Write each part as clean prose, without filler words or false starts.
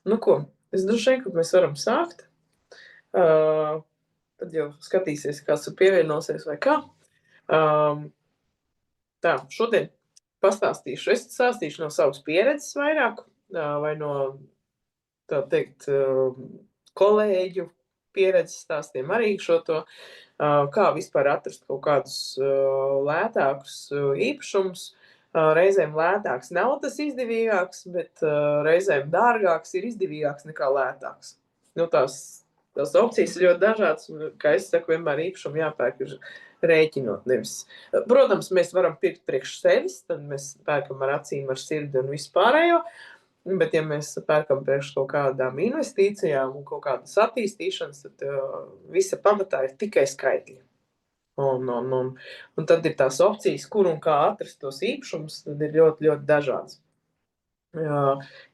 Nu ko, es droši vien, ka mēs varam sākt. Tad jau skatīsies, kāds tur pievienosies vai kā. Tā, šodien pastāstīšu. Es stāstīšu no savas pieredzes vairāk, vai no, tā teikt, kolēģu pieredzes stāstiem arī šo to, kā vispār atrast kaut kādus lētākus īpašumus. Reizēm lētāks nav tas izdevīgāks, bet reizēm dārgāks ir izdevīgāks nekā lētāks. Nu, tās opcijas ir ļoti dažādas, kā es saku, vienmēr īpašumu jāpērk ir rēķinot nevis. Protams, mēs varam pirkt priekš sevis, tad mēs pērkam ar acīm, ar sirdi un vispārējo, bet ja mēs pērkam priekš kaut kādām investīcijām un kaut kādas attīstīšanas, tad visa pamatā ir tikai skaitļi. Un tad ir tās opcijas, kur un kā atrast tos īpašumus, tad ir ļoti, ļoti dažādas.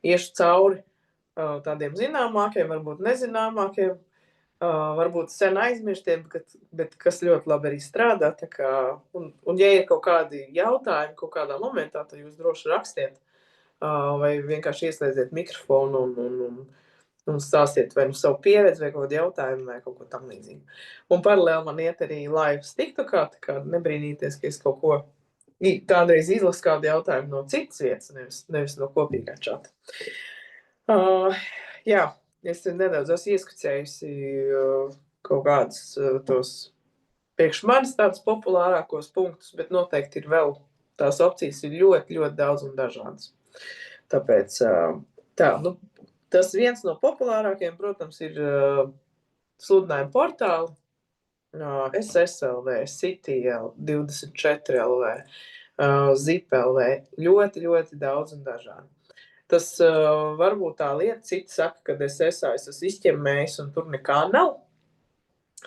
Iešu cauri tādiem zināmākiem, varbūt nezināmākiem, varbūt sen aizmirstiem, bet kas ļoti labi arī strādā. Un ja ir kaut kādi jautājumi kaut kādā momentā, tad jūs droši rakstiet vai vienkārši ieslēdziet mikrofonu un stāstiet vai nu savu pieredzi vai kaut kādu jautājumu vai kaut ko tam līdzīgu. Un paralēli man iet arī live TikTokā, tā kā nebrīnīties, ka es kaut ko kādreiz izlasu kādu jautājumu no citas vietas, nevis no kopīgā čata. Jā, es nedaudz esmu ieskicējusi kaut kādus tos priekš manis tādus populārākos punktus, bet noteikti ir vēl tās opcijas ir ļoti, ļoti daudz un dažādas. Tāpēc tā, nu, tas viens no populārākajiem, protams, ir sludinājuma portāli, SSLV, CityL, 24LV, ZipLV, ļoti, ļoti daudz un dažādi. Tas varbūt tā lieta, citi saka, ka es esmu izķemmējis un tur nekā nav.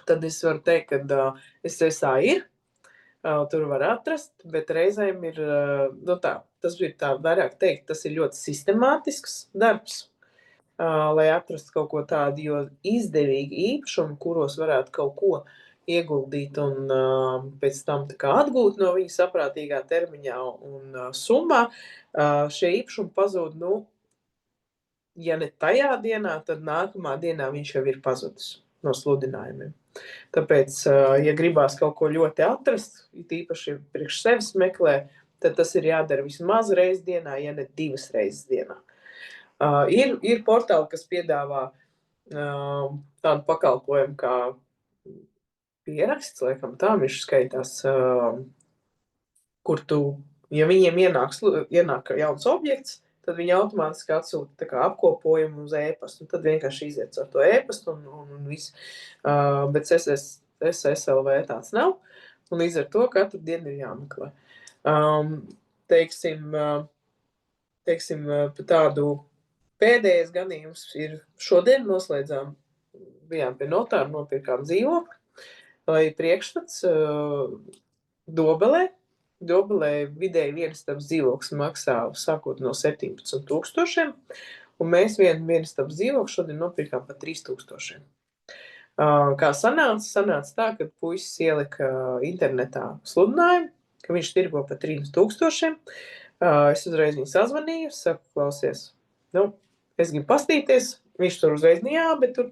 Tad es varu teikt, ka SSA ir, tur var atrast, bet reizēm ir, nu tā, tas ir tā vairāk teikt, tas ir ļoti sistemātisks darbs, lai atrastu kaut ko tādu, jo izdevīgi īpašumi, kuros varētu kaut ko ieguldīt un pēc tam tā kā atgūt no viņa saprātīgā termiņā un summā, šie īpašumi pazūd, nu, ja ne tajā dienā, tad nākamā dienā viņš jau ir pazudis no sludinājumiem. Tāpēc, ja gribās kaut ko ļoti atrast, īpaši priekš sevis meklē, tad tas ir jādara vismaz reizi dienā, ja ne 2 reizes dienā. Ir portāli, kas piedāvā tādu pakalpojumu kā pieraksts, laikam tā viņš skaitās, kur tu, ja viņiem ienāk jauns objekts, tad viņi automātiski atsūta tā kā apkopojumu uz e-pastu, un tad vienkārši iziet ar to e-pastu un viss. Bet SSLV tāds nav, un līdz ar to katru dienu ir jāmeklē. Teiksim, tādu pēdējais gadījums ir šodien noslēdzām, bijām pie notāra, nopirkām dzīvokli, vai priekšstats Dobelē. Dobelē vidēji vienistabas dzīvoklis maksā sākot no 17,000, un mēs vienistabas dzīvokli šodien nopirkām par 3,000. Kā sanāca tā, ka puisis ielika internetā sludinājumu, ka viņš tirgo par 3,000. Es uzreiz viņu sazvanīju, saku, klausies, nu, es gribu pastīties, viņš tur uzreiz, jā, bet tur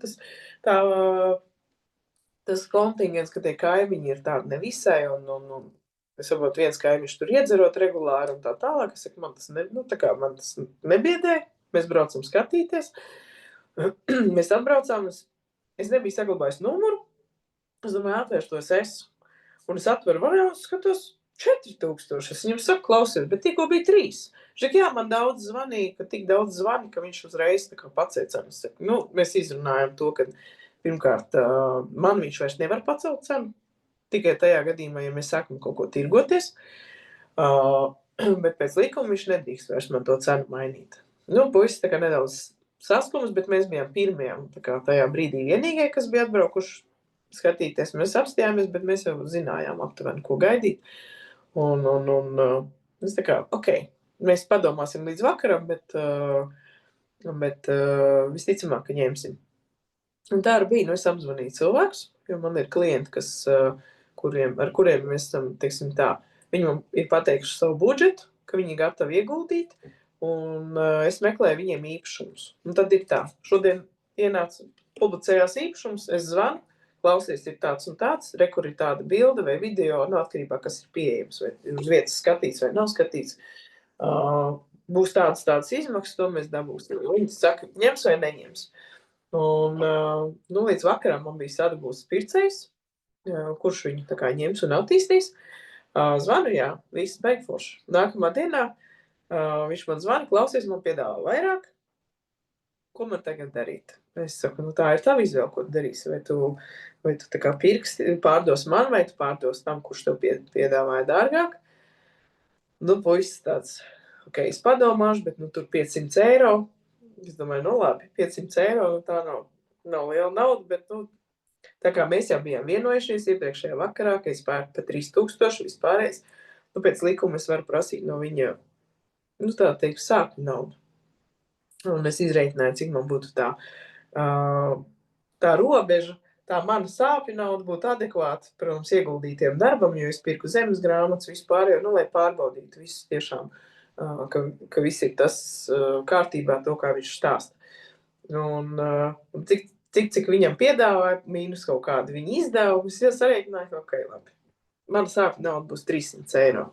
tas kontingents, ka tie kaimiņi ir tādi nevisai, un es saprotu, viens kaimiņš tur iedzerot regulāri un tā tālāk. Es saku, man tas nebiedē, mēs braucam skatīties. Mēs atbraucām, es nebiju saglabājis numuru, es domāju, atvēršu to SSU. Un es atveru variantu, skatos 4,000. Es viņam saku, klausies, bet tikko bija 3. Šak, jā, man daudz zvanīja, ka tik daudz zvani, ka viņš uzreiz tā kā pacēla cenu. Nu, mēs izrunājam to, ka pirmkārt, man viņš vairs nevar pacelt cenu. Tikai tajā gadījumā, ja mēs sākam kaut ko tirgoties, bet pēc likuma viņš nedrīkst vairs man to cenu mainīt. Nu, puisis tā kā nedaudz saskums, bet mēs bijām pirmie, tā kā tajā brīdī vienīgie, kas bija atbraukuši skatīties. Mēs apstājāmies, bet mēs jau zinājām aptuveni, ko gaidīt. Un es tā kā, mēs padomāsim līdz vakaram, bet visticamāk, ka ņemsim. Un tā arī bija, es apzvanīju cilvēkus, jo man ir klienti, ar kuriem mēs esam, teiksim tā, viņi man ir pateikuši savu budžetu, ka viņi gatavi ieguldīt, un es meklēju viņiem īpašumus. Un tad ir tā, šodien publicējās īpašums, es zvanu, klausies, ir tāds un tāds, kur ir tāda bilde vai video, atkarībā, kas ir pieejams, vai uz vietas skatīts vai nav skatīts. Būs tādas izmaksas, to mēs dabūsim. Viņi saka, ņems vai neņems. Un līdz vakaram man bija sadabūts pircējs, kurš viņu tā kā ņems un attīstīs. Zvanu, jā, viss beigforši. Nākamā dienā viņš man zvana, klausies, man piedāvā vairāk. Ko man tagad darīt? Es saku, tā ir tava izvēle, ko tu darīsi. Vai tu tā kā pirksti pārdos man, vai tu pārdos tam, kurš tev piedāvāja dārgāk? Puisis tāds, ok, es padomāšu, bet tur 500 eiro. Es domāju, labi, 500 eiro, tā nav liela nauda, bet tā kā mēs jau bijām vienojušies iepriekšējā vakarā, ka es pērku pa 3000 vispārējais, pēc likuma es varu prasīt no viņa, tā teikt, sākuma naudu. Un es izreikināju, cik man būtu tā robeža, tā mana sāpju nauda būtu adekvāta, protams, ieguldītiem darbam, jo es pirku zemes grāmatas vispār, lai pārbaudītu visu tiešām, ka viss ir tas kārtībā, to, kā viņš stāsta. Un cik viņam piedāvāja, mīnus kaut kādi viņa izdevumi, es sareikināju, ok, labi. Mana sāpju nauda būs 300 eiro.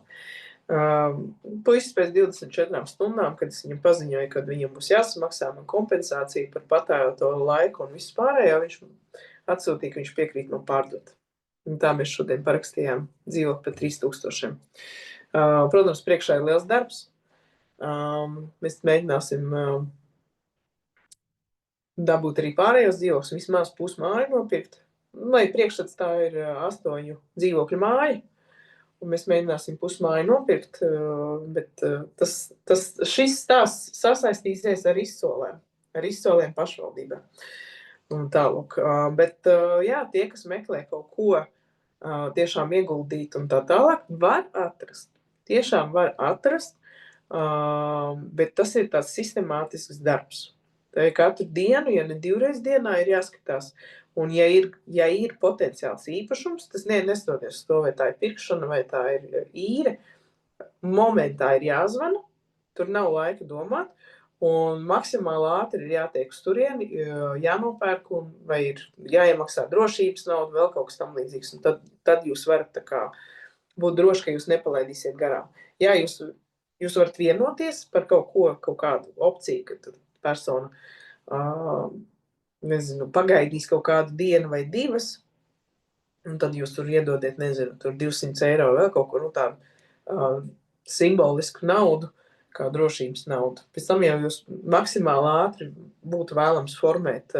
Puisis pēc 24 stundām, kad es viņam paziņoju, kad viņam būs jāsamaksā man kompensācija par patērēto laiku un visu pārējo, viņš atsūtīja, ka viņš piekrīt man pārdot. Un tā mēs šodien parakstījām dzīvokli par 3000. Protams, priekšā ir liels darbs. Mēs mēģināsim dabūt arī pārējos dzīvokļus, vismaz pusmāju nopirkt. Lai priekšstats tā ir 8 dzīvokļu māja. Un mēs mēģināsim pusmāju nopirkt, bet šis stāsts sasaistīsies ar izsolēm pašvaldībā. Un tālūk. Bet, jā, tie, kas meklē kaut ko tiešām ieguldīt un tā tālāk, var atrast. Tiešām var atrast, bet tas ir tāds sistemātisks darbs. Tā ir katru dienu, ja ne 2 reizes dienā, ir jāskatās. Un ja ir potenciāls īpašums, tas nestoties to, vai tā ir pirkšana, vai tā ir īre, momentā ir jāzvana, tur nav laika domāt, un maksimāli ātri ir jātiek uz turieni, jānopērk, vai ir jāiemaksā drošības nauda, vēl kaut kas tam līdzīgs, un tad jūs varat tā kā būt droši, ka jūs nepalaidīsiet garām. Jā, jūs varat vienoties par kaut kādu opciju, ka tur persona pagaidīs kaut kādu dienu vai 2, un tad jūs tur iedodiet, tur 200 eiro vēl kaut ko, tādu simbolisku naudu, kā drošības naudu. Pēc tam jau jūs maksimāli ātri būtu vēlams formēt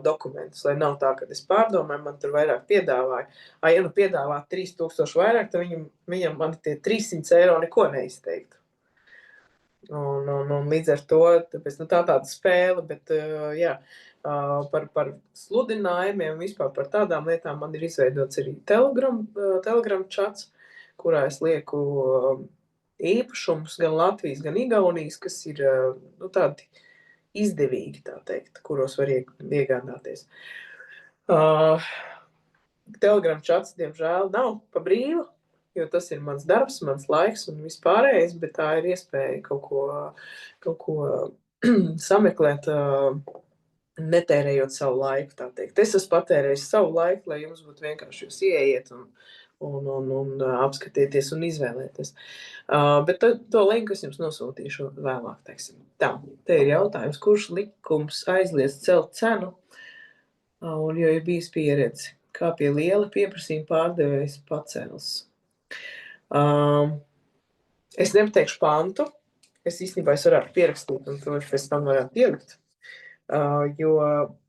dokumentus, lai nav tā, ka es pārdomāju, man tur vairāk piedāvāju. Ja piedāvā 3000 vairāk, tad viņam man tie 300 eiro neko neizteiktu. Un līdz ar to, tāpēc tāda spēle, bet jā, par sludinājumiem, vispār par tādām lietām man ir izveidots arī Telegram čats, kurā es lieku īpašumus gan Latvijas, gan Igaunijas, kas ir tādi izdevīgi, tā teikt, kuros var iegādāties. Telegram čats, diemžēl, nav pa brīvu, jo tas ir mans darbs, mans laiks un vispārējais, bet tā ir iespēja kaut ko sameklēt, netērējot savu laiku, tā teikt. Es esmu patērējis savu laiku, lai jums būtu vienkārši jūs ieiet un apskatieties un izvēlēties. Bet to linku es jums nosūtīšu vēlāk, teiksim. Tā, te ir jautājums, kurš likums aizliedz celt cenu, un jo ir bijis pieredze, kā pie liela pieprasījuma pārdevējs pacels. Es nepateikšu pantu, es īstenībā varētu pierakstīt, un to pēc tam varētu ielikt. Jo,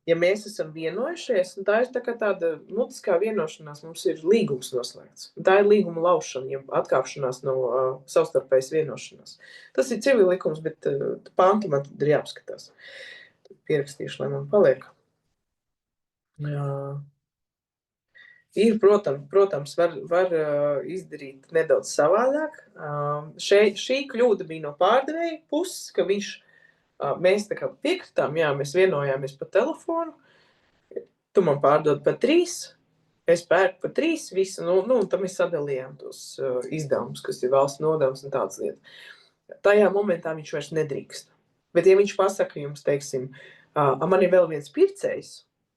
ja mēs esam vienojušies, un tā ir tāda mutiskā vienošanās, mums ir līgums noslēgts. Tā ir līguma laušana, ja atkāpšanās no savstarpējas vienošanās. Tas ir civillikums, bet pantu man tad ir jāapskatās. Pierakstīšu, lai man paliek. Ir, protams, var izdarīt nedaudz savādāk. Šī kļūda bija no pārdevēja puses, ka mēs tā kā piekritām, jā, mēs vienojāmies pa telefonu, tu man pārdod par 3, es pērku par 3, visu, un tad mēs sadalījām tos izdevumus, kas ir valsts nodevums un tādas lietas. tajā momentā viņš vairs nedrīkst. Bet ja viņš pasaka jums, teiksim, man ir vēl viens pircējs,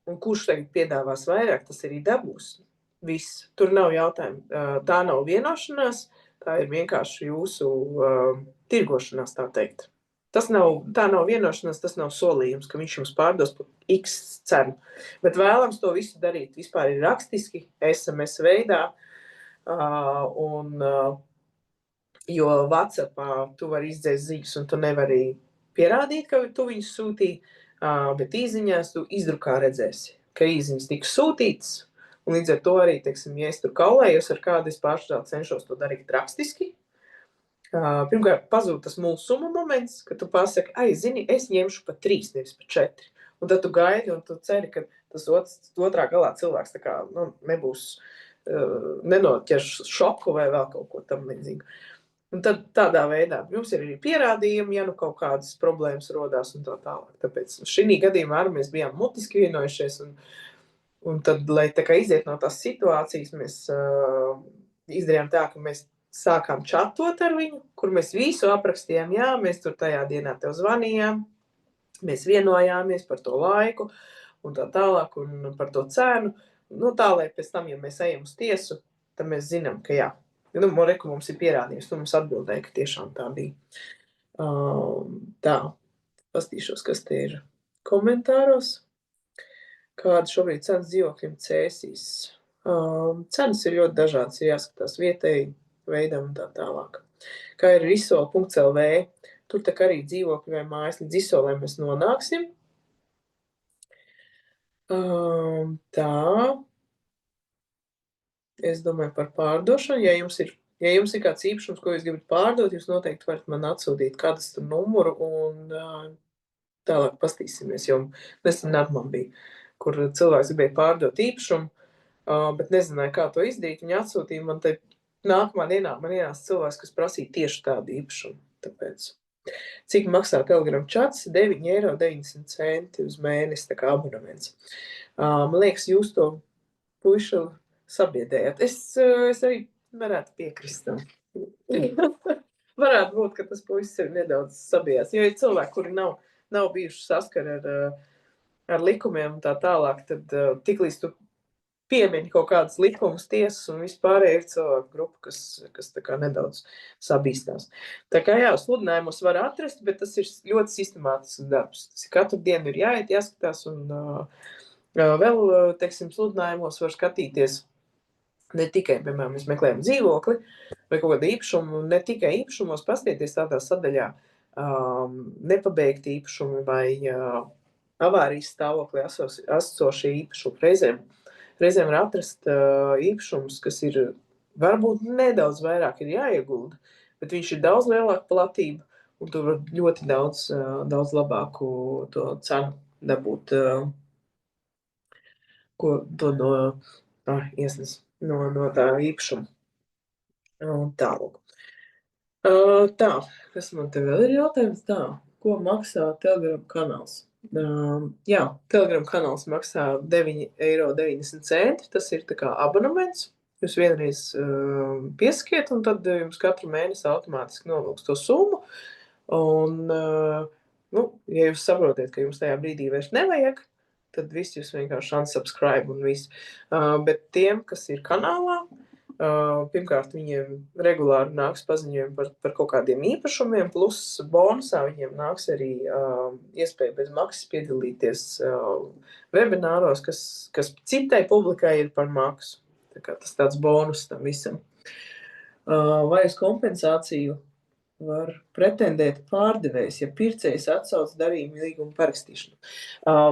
un kurš tagad piedāvās vairāk, tas arī dabūs. Viss. Tur nav jautājumu. Tā nav vienošanās, tā ir vienkārši jūsu tirgošanās, tā teikt. Tā nav vienošanās, tas nav solījums, ka viņš jums pārdos par X cenu. Bet vēlams to visu darīt vispār ir rakstiski, SMS veidā, jo WhatsAppā tu vari izdzēst ziņas, un tu nevari pierādīt, ka tu viņus sūtīji, bet īziņās tu izdrukā redzēsi, ka īziņas tika sūtītas, un līdz ar to arī, teiksim, ja es tur kaulējos ar kādu, es pārstāv cenšos to darīt rakstiski. Pirmkārt, pazūd tas mulsuma moments, ka tu pasaki, zini, es ņemšu pa 3, nevis pa 4. Un tad tu gaidi, un tu ceri, ka tas otrā galā cilvēks tā kā, nebūs, nenoķers šoku vai vēl kaut ko tam līdzīgu. Un tad tādā veidā jums ir arī pierādījumi, ja nu kaut kādas problēmas rodās un tā tālāk. Tāpēc šī gadījumā arī mēs bijām mutiski vienojušies, un tad, lai tā kā iziet no tās situācijas, mēs izdarījām tā, ka mēs sākām čatot ar viņu, kur mēs visu aprakstījām, jā, mēs tur tajā dienā tev zvanījām, mēs vienojāmies par to laiku un tā tālāk un par to cenu. Tā, lai pēc tam, ja mēs ejam uz tiesu, tad mēs zinām, ka jā. Reku mums ir pierādījums, tu mums atbildēji, ka tiešām tā bija. Tā, pastīšos, kas te ir komentāros. Kāda šobrīd cenas dzīvokļiem Cēsīs? Cenas ir ļoti dažādas, ir jāskatās vietēji veidam un tā tālāk. Kā ir risol.lv, tur tā arī dzīvokļi vai mājas līdz isolē mēs nonāksim. Tā. Es domāju par pārdošanu. Ja jums ir kāds īpašums, ko jūs gribat pārdot, jūs noteikti varat man atsūtīt kadastru numuru un tālāk pastīsimies, jo nesen man bija, kur cilvēks gribēja pārdot īpašumu, bet nezināja, kā to izdarīt. Viņi atsūtīja man te nākamā dienā, man ienāca cilvēks, kas prasīja tieši tādu īpašumu. Tāpēc. Cik maksā Telegram chats? 9,90 € uz mēnesi, tā kā abonements. Man liekas, jūs to puišu sabiedējāt. Es arī varētu piekrist tam. Varētu būt, ka tas puisis ir nedaudz sabiedēts. Jo ir cilvēki, kuri nav bijuši saskari ar likumiem un tā tālāk, tad tiklīdz tu piemini kaut kādas likumus, tiesas un vispārēji ir cilvēku grupa, kas tā kā nedaudz sabīstās. Tā kā jā, sludinājumus var atrast, bet tas ir ļoti sistemātisks darbs. Tas ir katru dienu ir jāiet, jāskatās un vēl, teiksim, sludinājumos var skatīties ne tikai, piemēram, mēs meklējam dzīvokli vai kaut kādu īpašumu, ne tikai īpašumos, paskatieties tādā sadaļā nepabeigti īpašumi vai avārijas stāvoklī esošie īpašumi. Reizēm var atrast īpašumus, kas ir varbūt nedaudz vairāk ir jāiegulda, bet viņš ir daudz lielāka platība, un tu var ļoti daudz labāku to cenu dabūt, ko to iesnes no tā īpašuma. Tālāk. Tā, kas man te vēl ir jautājums? Tā, ko maksā Telegram kanāls? Jā, Telegram kanāls maksā 9,90 €. Tas ir tā kā abonements. Jūs vienreiz piesakiet, un tad jums katru mēnesi automātiski novilks to summu. Un, ja jūs saprotiet, ka jums tajā brīdī vairs nevajag, tad viss jūs vienkārši unsubscribe un viss. Bet tiem, kas ir kanālā, pirmkārt, viņiem regulāri nāks paziņojumi par kaut kādiem īpašumiem, plus bonusā viņiem nāks arī iespēja bez maksas piedalīties webināros, kas citai publikai ir par maksu. Tā kā tas tāds bonus tam visam. Vai uz kompensāciju var pretendēt pārdevējs, ja pircējs atsauc darījuma līguma parakstīšanu?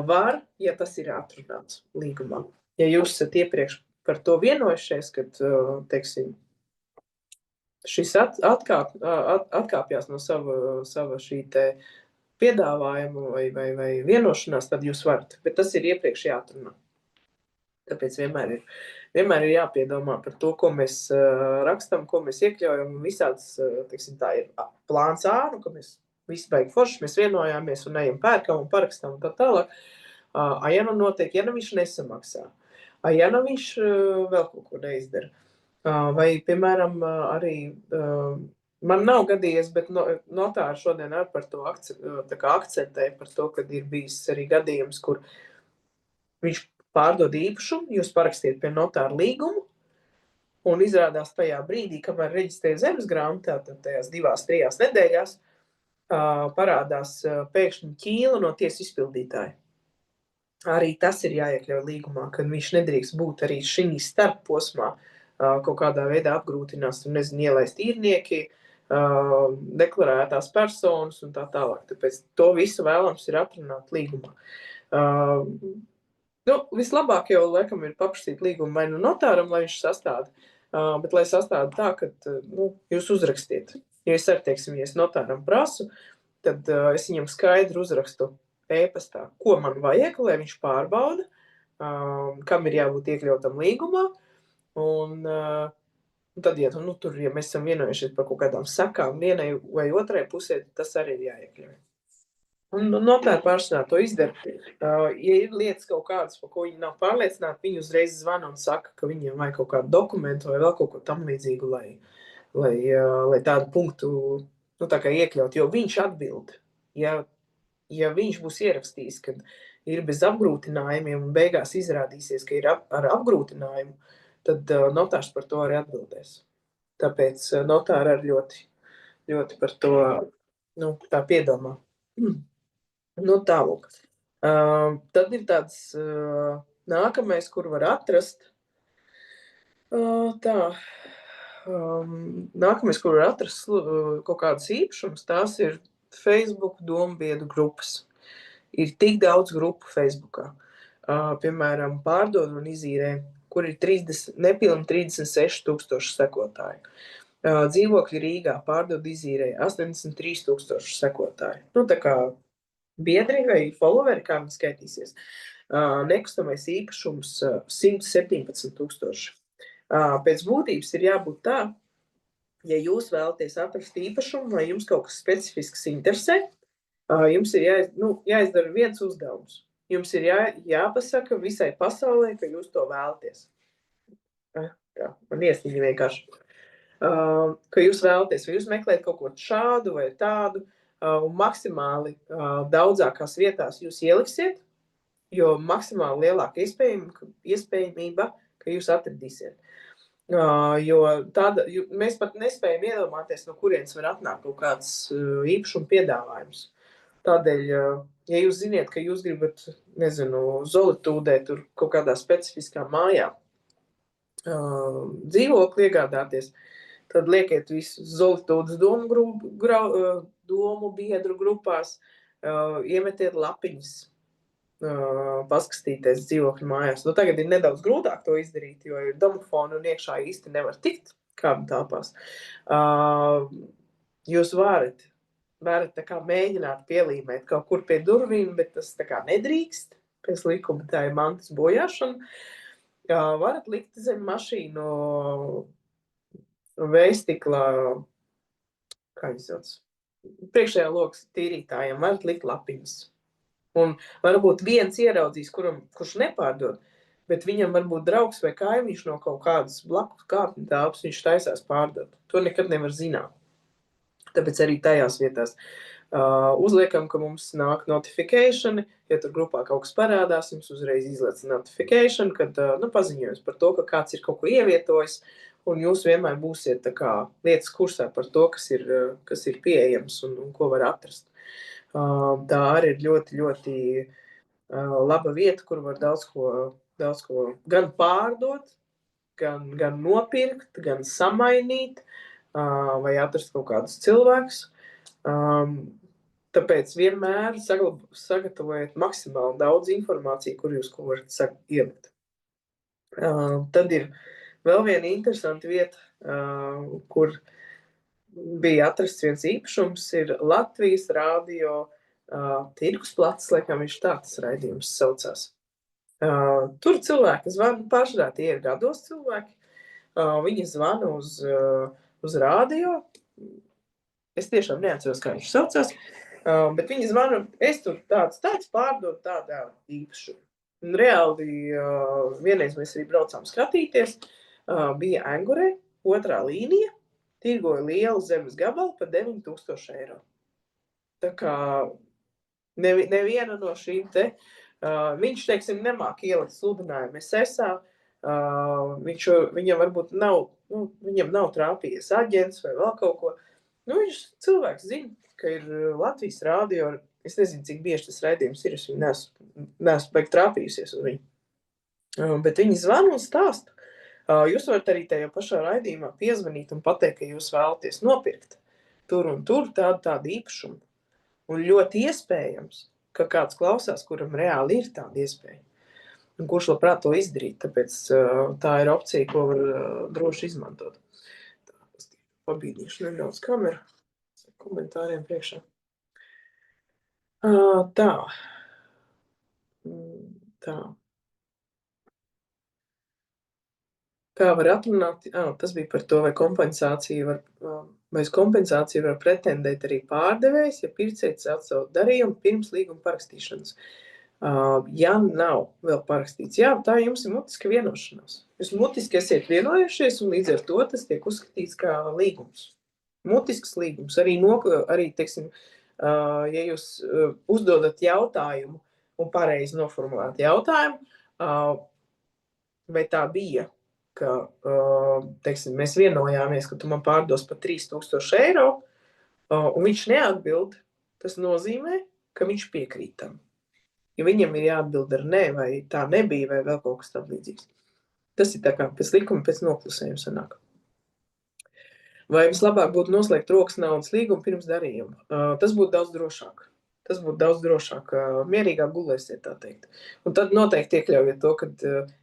Var, ja tas ir atrunāts līgumā. Ja jūs esat iepriekš par to vienojušies, kad, teiksim, šis atkāpjās no sava šī te piedāvājuma vai vienošanās, tad jūs varat, bet tas ir iepriekš jāatrunā. Tāpēc vienmēr ir jāpiedomā par to, ko mēs rakstam, ko mēs iekļaujam, un visāds, teiksim, tā ir plāns A, ka mēs visi baigi forši, mēs vienojāmies un ejam pērkam un parakstam un tā tālāk. Ja nu notiek, ja nu viņš nesamaksā, ja nu viņš vēl kaut ko neizdara, vai, piemēram, arī Man nav gadījies, bet notāri šodien arī par to akcentēja par to, kad ir bijis arī gadījums, kur viņš pārdod īpašumu, jūs parakstiet pie notāra līgumu, un izrādās tajā brīdī, kamēr reģistrē zemes grāmatā, tad tajās 2-3 nedēļās parādās pēkšņi ķīla no tiesas izpildītāja. Arī tas ir jāiekļauj līgumā, ka viņš nedrīkst būt arī šī starpposmā kaut kādā veidā apgrūtinās, ielaist īrnieki, deklarētās personas un tā tālāk. Tāpēc to visu vēlams ir atrunāt līgumā. Vislabāk jau, laikam, ir paprasīt līgumu vai notāram, lai viņš sastāda, bet lai sastāda tā, ka jūs uzrakstiet. Ja es arī, teiksim, ja es notāram prasu, tad es viņam skaidri uzrakstu e-pastā, ko man vajag, lai viņš pārbauda, kam ir jābūt iekļautam līgumā, un tad, ja mēs esam vienojušies par kaut kādām sakām vienai vai otrai pusē, tas arī ir jāiekļauj. Un notāri pārsvarā to izdara. Ja ir lietas kaut kādas, par ko viņi nav pārliecināti, viņi uzreiz zvana un saka, ka viņiem vajag kaut kādu dokumentu vai vēl kaut ko tam līdzīgu, lai tādu punktu tā kā iekļaut, jo viņš atbild. Ja viņš būs ierakstījis, ka ir bez apgrūtinājumiem un beigās izrādīsies, ka ir ar apgrūtinājumu, tad notārs par to arī atbildēs. Tāpēc notāri arī ļoti, ļoti par to tā piedomā. Tālūk. Tad ir tāds nākamais, kur var atrast. Nākamais, kur var atrast kaut kādas īpašumas, tās ir Facebook dombiedru grupas. Ir tik daudz grupu Facebookā. Piemēram, pārdod un izīrē, kur ir nepilni 36,000 sekotāji. Dzīvokļi Rīgā pārdod izīrē 83,000 sekotāji. Tā kā biedri vai followeri, kā viņi skaitīsies. Nekustamais īpašums 117,000. Pēc būtības ir jābūt tā, ja jūs vēlaties atrast īpašumu vai jums kaut kas specifisks interesē, jums ir jāizdara viens uzdevums. Jums ir jāpasaka visai pasaulē, ka jūs to vēlaties. Man iesniņa vienkārši. Ka jūs vēlaties, vai jūs meklējat kaut ko šādu vai tādu, un maksimāli daudzākās vietās jūs ieliksiet, jo maksimāli lielāka iespējamība, ka jūs atradīsiet. Jo mēs pat nespējam iedomāties, no kurienes var atnākt kaut kāds īpašuma piedāvājums. Tādēļ, ja jūs ziniet, ka jūs gribat, Zolitūdē tur kaut kādā specifiskā mājā dzīvokli iegādāties, tad liekiet visu Zolitūdas domu biedru grupās, iemetiet lapiņas, paskatīties dzīvokļu mājās. Tagad ir nedaudz grūtāk to izdarīt, jo ir domofoni un iekšā īsti nevar tikt kādu telpās. Jūs varat tā kā mēģināt pielīmēt kaut kur pie durvīm, bet tas tā kā nedrīkst. Pēc likuma tā ir mantas bojāšana. Varat likt zem mašīnu vējstiklā, kā jūs sauc, priekšējā lokas tīrītājiem varat likt lapiņas. Un varbūt viens ieraudzīs, kurš nepārdod, bet viņam varbūt draugs vai kaimiņš no kaut kādas blakus kāpņu telpas, viņš taisās pārdot. To nekad nevar zināt. Tāpēc arī tajās vietās uzliekam, ka mums nāk notification, ja tur grupā kaut kas parādās, jums uzreiz izlaic notification, kad paziņojums par to, ka kāds ir kaut ko ievietojis, un jūs vienmēr būsiet tā kā lietas kursā par to, kas ir pieejams un ko var atrast. Tā arī ir ļoti, ļoti laba vieta, kur var daudz ko gan pārdot, gan nopirkt, gan samainīt, vai atrast kaut kādus cilvēkus. Tāpēc vienmēr sagatavojiet maksimāli daudz informāciju, kur jūs ko varat ielikt. Tad ir vēl viena interesanta vieta, kur bija atrasts viens īpašums, ir Latvijas Rādio Tirgus plats, laikam viņš tāds raidījums saucās. Tur cilvēki zvana, pārsvarā tie ir gados cilvēki, viņi zvana uz rādio, es tiešām neatceros, kā viņš saucās, bet viņi zvana, es tur tāds pārdod tādā īpašumu. Un reāli vienreiz mēs arī braucām skatīties, bija Engurē, 2. līnija, tirgoja lielu zemes gabalu par 9,000 eiro. Tā kā neviena no šīm te, viņš, teiksim, nemāk ielikt sludinājumu SSA, viņam varbūt nav, viņam nav trāpījies aģents vai vēl kaut ko. Viņš cilvēks zina, ka ir Latvijas rādio, es nezinu, cik bieži tas raidījums ir, es viņu neesmu baigi trāpījusies uz viņu. Bet viņi zvana un stāsta. Jūs varat arī tajā pašā raidījumā piezvanīt un pateikt, ka jūs vēlaties nopirkt tur un tur tādu īpašumu. Un ļoti iespējams, ka kāds klausās, kuram reāli ir tāda iespēja. Un kurš labprāt to izdarīt, tāpēc tā ir opcija, ko var droši izmantot. Pabīdīšu nedaudz kameru komentāriem priekšā. Tā. Kā var atrunāt, tas bija par to, vai uz kompensāciju var pretendēt arī pārdevējs, ja pircējs atsauc darījumu pirms līguma parakstīšanas. Ja nav vēl parakstīts, tā jums ir mutiska vienošanās. Jūs mutiski esiet vienojušies, un līdz ar to tas tiek uzskatīts kā līgums. Mutisks līgums. Arī teiksim, ja jūs uzdodat jautājumu un pareizi noformulēt jautājumu, vai tā bija, ka, teiksim, mēs vienojāmies, ka tu man pārdos par 3,000 eiro, un viņš neatbild, tas nozīmē, ka viņš piekrīt tam. Ja viņam ir jāatbild ar nē, vai tā nebija, vai vēl kaut kas tam līdzīgs. Tas ir tā kā pēc likuma, pēc noklusējuma sanāk. Vai vislabāk būtu noslēgt rokas naudas līgumu pirms darījuma? Tas būtu daudz drošāk. Mierīgāk gulēsiet, tā teikt. Un tad noteikti iekļaujiet to, ka,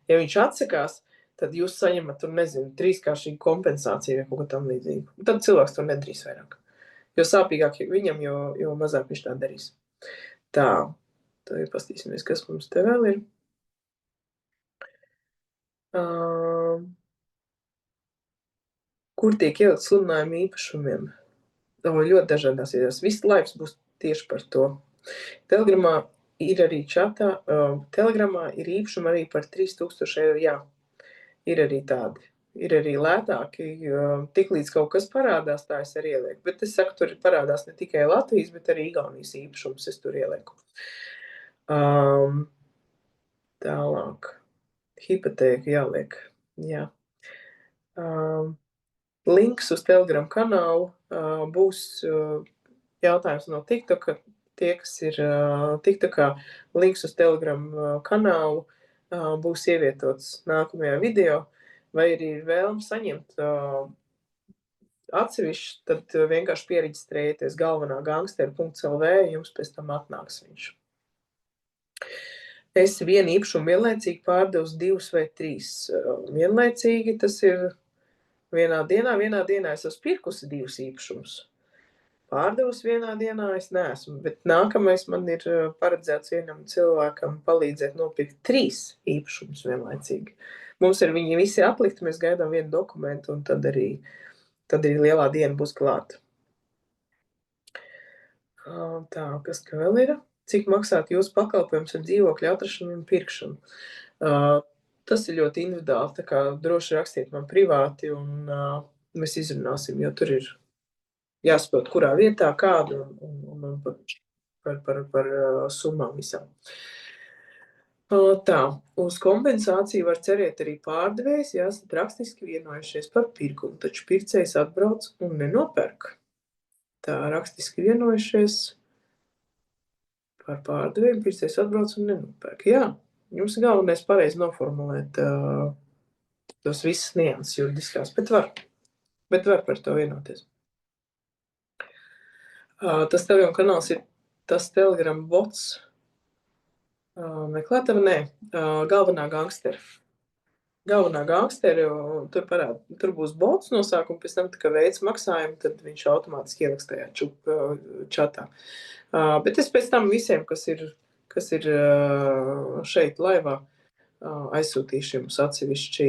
ja viņš atsakās, tad jūs saņemat, tur nezinu, 3-kāršīgu kompensāciju vai kaut ko tam līdzīgu. Un tad cilvēks to nedarīs vairāk. Jo sāpīgāk viņam, jo mazāk viņš tā darīs. Tā pastīsimies, kas mums te vēl ir. Kur tiek ielikt sludinājumi īpašumiem? Ļoti dažādās vietās. Viss laiks būs tieši par to. Telegramā ir arī čatā. Telegramā ir īpašumi arī par 3,000 eiro, jā. Ir arī tādi. Ir arī lētāki, tik līdz kaut kas parādās, tā es arī ielieku. Bet es saku, tur parādās ne tikai Latvijas, bet arī Igaunijas īpašums es tur ielieku. Tālāk. Hipotēka jāliek. Jā. Links uz Telegram kanālu būs jautājums no TikToka. Tie, kas ir TikTokā, links uz Telegram kanālu būs ievietots nākamajā video, vai arī ir vēlme saņemt atsevišķi, tad vienkārši piereģistrējieties galvenā gangstera.lv, jums pēc tam atnāks viņš. Es vienu īpašumu vienlaicīgi pārdevu 2 vai 3. Vienlaicīgi tas ir vienā dienā es esmu pirkusi 2 īpašumus. Pārdevusi vienā dienā es neesmu, bet nākamais man ir paredzēts vienam cilvēkam palīdzēt nopirkt 3 īpašumus vienlaicīgi. Mums ir viņi visi atlikti, mēs gaidām vienu dokumentu, un tad arī lielā diena būs klāta. Tā, kas ka vēl ir? Cik maksāt jūsu pakalpojums ar dzīvokļu atrašanu un pirkšanu? Tas ir ļoti individuāli, tā kā droši rakstiet man privāti, un mēs izrunāsim, jo tur ir jāsaprot, kurā vietā, kādu, un par summām visām. Tā, uz kompensāciju var cerēt arī pārdevējs, ja esat rakstiski vienojušies par pirkumu, taču pircējs atbrauc un nenopērk. Tā, rakstiski vienojušies par pārdevēju, pircējs atbrauc un nenopērk. Jā, jums ir galvenais pareizi noformulēt tos visas nianses juridiskās, bet var par to vienoties. Tas Telegram kanāls ir tas Telegram bots. Meklētava, nē, galvenā gangstera. Galvenā gangstera, tur būs bots nosākumi, pēc tam, ka veids maksājumu, tad viņš automātiski ieliks tajā čatā. Bet es pēc tam visiem, kas ir šeit laivā, aizsūtīšu jums atsevišķi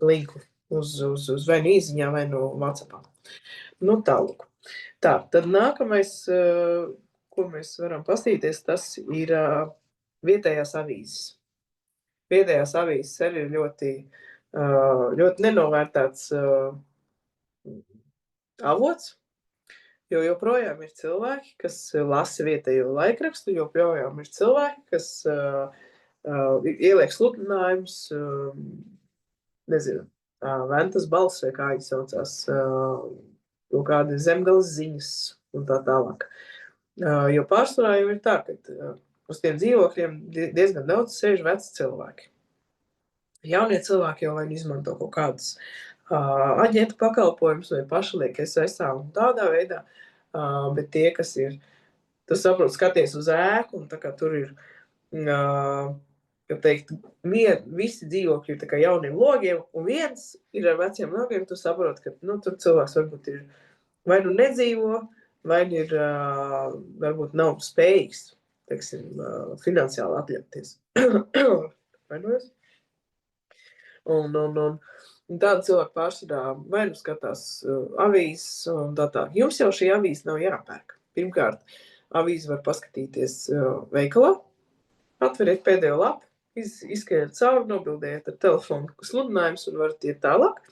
linku uz vai nu īziņā, vai nu WhatsAppā. Nu, tālūk. Tā, tad nākamais, ko mēs varam pastīties, tas ir vietējās avīzes. Vietējās avīzes arī ir ļoti nenovērtēts avots, jo joprojām ir cilvēki, kas lasa vietējo laikrakstu, joprojām ir cilvēki, kas ieliek sludinājumus, nezinu, Ventas balss vai kā viņi saucās, kaut kādi zemgales ziņas un tā tālāk. Jo pārsvarā jau ir tā, ka uz tiem dzīvokļiem diezgan daudz sēž veci cilvēki. Jaunie cilvēki jau vai izmanto kaut kādas aģentu pakalpojumus vai paši liek SSA un tādā veidā, bet tie, kas ir, tu saprot, skaties uz ēku un tā kā tur ir, teikt, visi dzīvokļi ir tā kā jauniem logiem un viens ir ar veciem logiem, tu saprot, ka, tur cilvēks varbūt ir vai nu nedzīvo, vai ir, varbūt nav spējīgs, teiksim, finansiāli atļauties. Vai nu es? Un tādi cilvēki pārsvarā vai nu skatās avīzes un tā. Jums jau šī avīze nav jāpērk. Pirmkārt, avīzi var paskatīties veikalā, atveriet pēdējo lapu, izskriet cauri, nobildējiet ar telefonu sludinājumus un varat iet tālāk.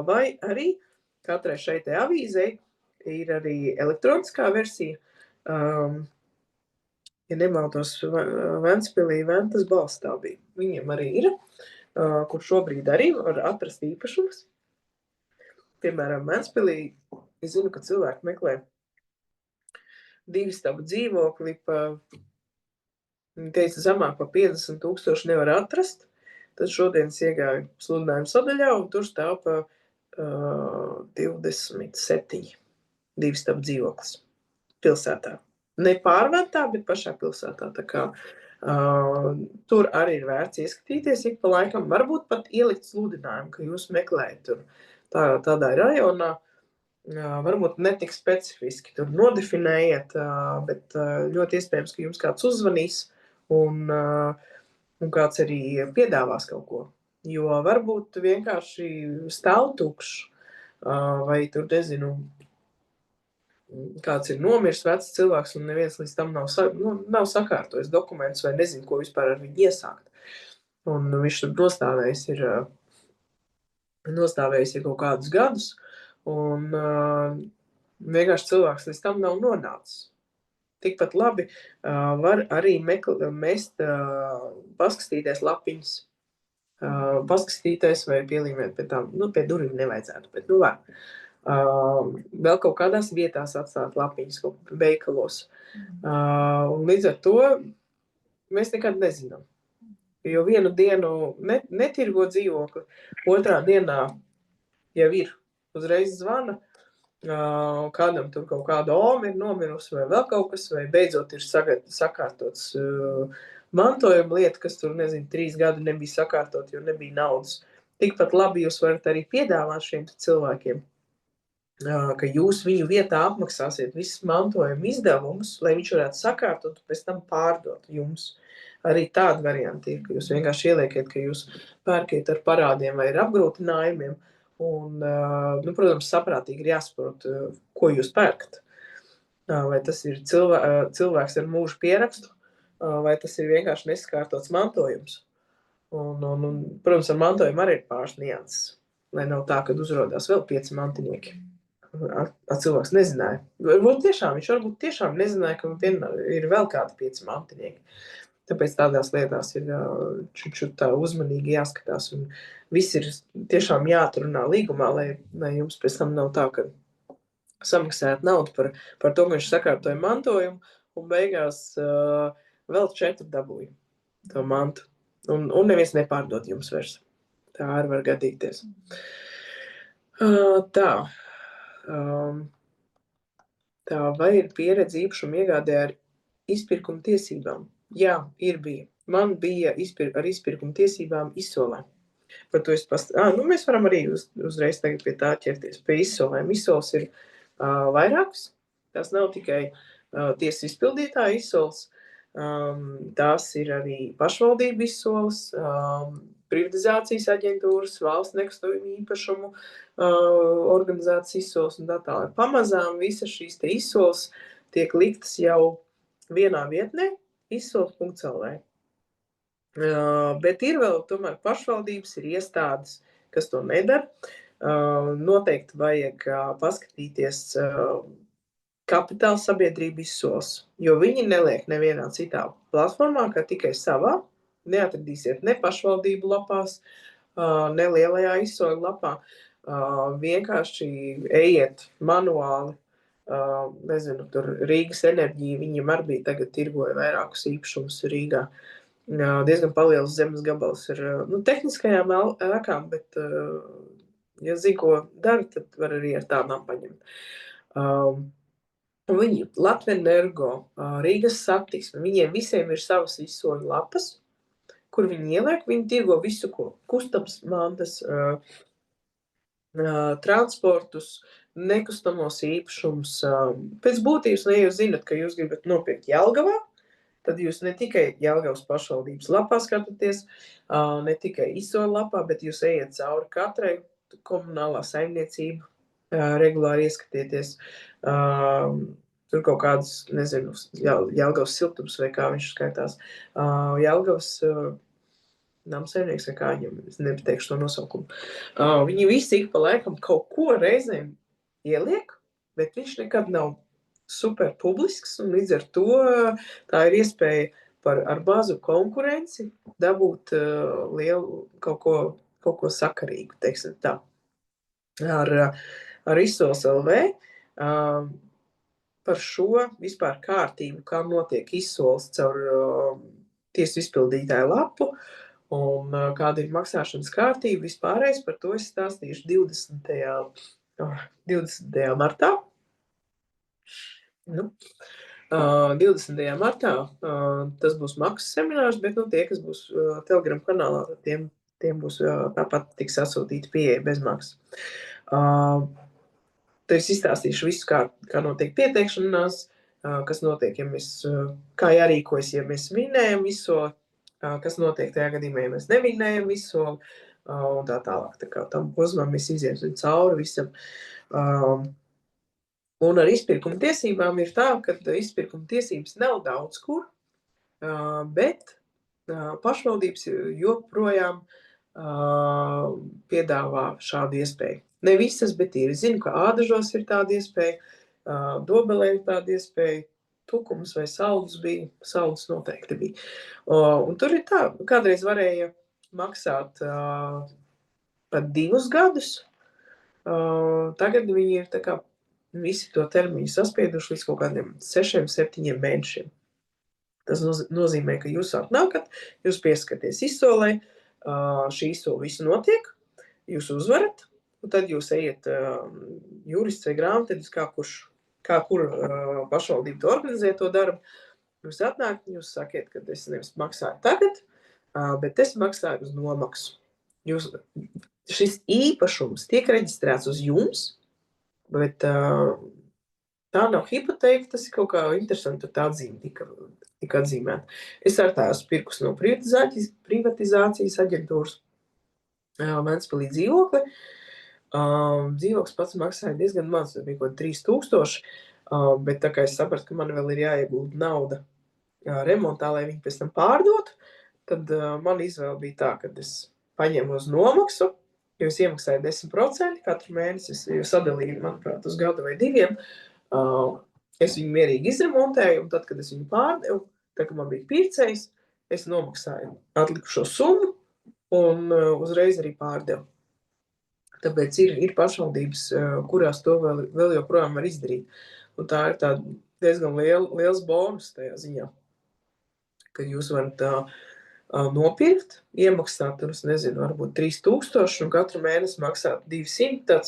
Vai arī katrai šai te avīzei ir arī elektroniskā versija. Ja nemaldos, Ventspilī Ventas balss tā bija. Viņiem arī ir, kur šobrīd arī var atrast īpašumus. Piemēram, Ventspilī es zinu, ka cilvēki meklē 2 stabu dzīvokli teica, zemāk par 50,000 nevar atrast. Tad šodienas iegāju sludinājumu sadaļā un tur stāv pa 27 2 stabu dzīvoklis pilsētā. Ne pārvērtā, bet pašā pilsētā. Tā kā tur arī ir vērts ieskatīties ik pa laikam. Varbūt pat ielikt sludinājumu, ka jūs meklējat tur tādā rajonā. Varbūt netik specifiski tur nodefinējiet, bet ļoti iespējams, ka jums kāds uzvanīs un kāds arī piedāvās kaut ko. Jo varbūt vienkārši stāv tukšs, vai tur, nezinu, kāds ir nomirs vecs cilvēks un neviens līdz tam nav sakārtojis dokumentus vai nezinu, ko vispār ar viņu iesākt. Un viņš tur nostāvējis ir kaut kādus gadus, un vienkārši cilvēks līdz tam nav nonācis. Tikpat labi var arī mest, paskastīties lapiņas, paskastīties vai pielīmēt pie tām, pie durvīm nevajadzētu, bet var. Vēl kaut kādās vietās atstāt lapiņas, kaut kā veikalos. Un līdz ar to mēs nekad nezinām. Jo vienu dienu netirgo dzīvokli, otrā dienā jau ir, uzreiz zvana, kādam tur kaut kāda oma ir nomirusi vai vēl kaut kas, vai beidzot ir sakārtots mantojuma lieta, kas tur, 3 gadi nebija sakārtot, jo nebija naudas. Tikpat labi jūs varat arī piedāvāt šiem cilvēkiem, ka jūs viņu vietā apmaksāsiet visus mantojuma izdevumus, lai viņš varētu sakārtot un pēc tam pārdot jums. Arī tādi varianti ir, ka jūs vienkārši ieliekiet, ka jūs pērkiet ar parādiem vai ar apgrūtinājumiem. Un, protams, saprātīgi ir jāsaprot, ko jūs pērkat. Vai tas ir cilvēks ar mūža pierakstu, vai tas ir vienkārši nesakārtots mantojums. Un, protams, ar mantojumu arī ir pāris nianses, lai nav tā, kad uzrodās vēl 5 mantinieki. Cilvēks nezināja. Viņš varbūt tiešām nezināja, ka ir vēl kādi 5 mantinieki. Tāpēc tādās lietās ir čučut tā uzmanīgi jāskatās. Un viss ir tiešām jāatrunā līgumā, lai jums pēc tam nav tā, ka samaksājat naudu par to, ka viņš sakārtoja mantojumu un beigās vēl 4 dabūja to mantu. Un neviens nepārdod jums vairs. Tā arī var gadīties. Tā, vai ir pieredze īpašumu iegādē ar izpirkuma tiesībām? Jā, bija. Man bija ar izpirkuma tiesībām Izsolē. Par to mēs varam arī uzreiz tagad pie tā ķerties. Pie izsolēm. Izsoles ir vairākas. Tās nav tikai tiesas izpildītāja izsoles. Tās ir arī pašvaldība izsoles, privatizācijas aģentūras, valsts nekustamību īpašumu organizācijas izsoles un tā tālāk. Pamazām visas šīs te izsoles tiek liktas jau vienā vietnē, izsoles.lv. Bet ir vēl tomēr pašvaldības, ir iestādes, kas to nedara. Noteikti vajag paskatīties kapitāla sabiedrība izsoles, jo viņi neliek nevienā citā platformā, kā tikai savā. Neatradīsiet ne pašvaldību lapās, ne lielajā izsoļu lapā. Vienkārši ejiet manuāli. Nezinu, tur Rīgas enerģija, viņiem arī bija tagad tirgoja vairākus īpašumus Rīgā. Diezgan paliels zemes gabals ir tehniskajām ēkām, bet, ja zini, ko dara, tad var arī ar tādām paņemt. Viņi, Latvenergo, Rīgas satiksme, viņiem visiem ir savas izsoļu lapas, kur viņi ieliek, viņi tirgo visu, ko kustams mantas, transportus, nekustamos īpašumus. Pēc būtības, ja jūs zinat, ka jūs gribat nopirkt Jelgavā, tad jūs ne tikai Jelgavas pašvaldības lapā skatāties, ne tikai izsoļu lapā, bet jūs ejat cauri katrai komunālā saimniecība, regulāri ieskatieties. Tur kaut kādas, nezinu, Jelgavas siltums vai kā viņš skaitās. Jelgavas namsaimnieks vai kā viņam, es nepateikšu to nosaukumu. Viņi visi ik pa laikam kaut ko reizēm ieliek, bet viņš nekad nav super publisks, un līdz ar to tā ir iespēja ar bāzu konkurenci dabūt lielu kaut ko sakarīgu, teiksim tā. Ar izsoles LV par šo vispār kārtību, kā notiek izsoles caur tiesu izpildītāju lapu, un kāda ir maksāšanas kārtība vispārējais, par to es stāstīšu 20. martā. 20. martā tas būs maksas seminārs, bet tie, kas būs Telegram kanālā, tiem būs tāpat tiks sasūtīti pieeja bez maksas. Tad es izstāstīšu visu, kā notiek pieteikšanās, kas notiek, kā jārīkojas, ja mēs vinējam visu, kas notiek tajā gadījumā, ja mēs nevinējam visu, un tā tālāk. Tā kā tam posmam mēs iziesim cauri visam. Un ar izpirkuma tiesībām ir tā, ka izpirkuma tiesības nav daudz kur, bet pašvaldības joprojām piedāvā šādu iespēju. Ne visas, bet ir. Zinu, ka Ādažos ir tāda iespēja, Dobelē ir tāda iespēja, Tukums vai Saldus bija, Saldus noteikti bija. Un tur ir tā, kādreiz varēja maksāt pat 2 gadus, tagad viņi ir tā kā visi to termiņu saspieduši līdz kaut kādiem 6-7 mēnešiem. Tas nozīmē, ka jūs nākat, jūs pieskaties izsolē, šī izsole visu notiek, jūs uzvarat, un tad jūs ejat jurists vai grāmatvedis, kā kur pašvaldība to organizē to darbu. Jūs atnākat, jūs sakiet, ka es nevis maksāju tagad, bet es maksāju uz nomaksu. Šis īpašums tiek reģistrēts uz jums, bet tā nav hipoteka, tas ir kaut kā interesanti, tur tā atzīme tika atzīmēta. Es ar tā esmu pirkus no privatizācijas aģentūras Ventspilī dzīvokli. Dzīvoklis pats maksāja diezgan maz, bija kaut 3000, bet tā kā es sapratu, ka man vēl ir jāiegulda nauda remontā, lai viņi pēc tam pārdotu, tad man izvēle bija tā, ka es paņēmu uz nomaksu, jo es iemaksāju 10% katru mēnesi, es sadalīju, manuprāt, uz gadu vai 2. Es viņu mierīgi izremontēju, un tad, kad es viņu pārdevu, tad, kad man bija pircējs, es nomaksāju atlikušo summu un uzreiz arī pārdevu. Tāpēc ir pašvaldības, kurās to vēl joprojām var izdarīt. Un tā ir tā diezgan liels bonus tajā ziņā, kad jūs varat nopirkt, iemaksāt, tur, es nezinu, varbūt 3000 un katru mēnesi maksāt 200.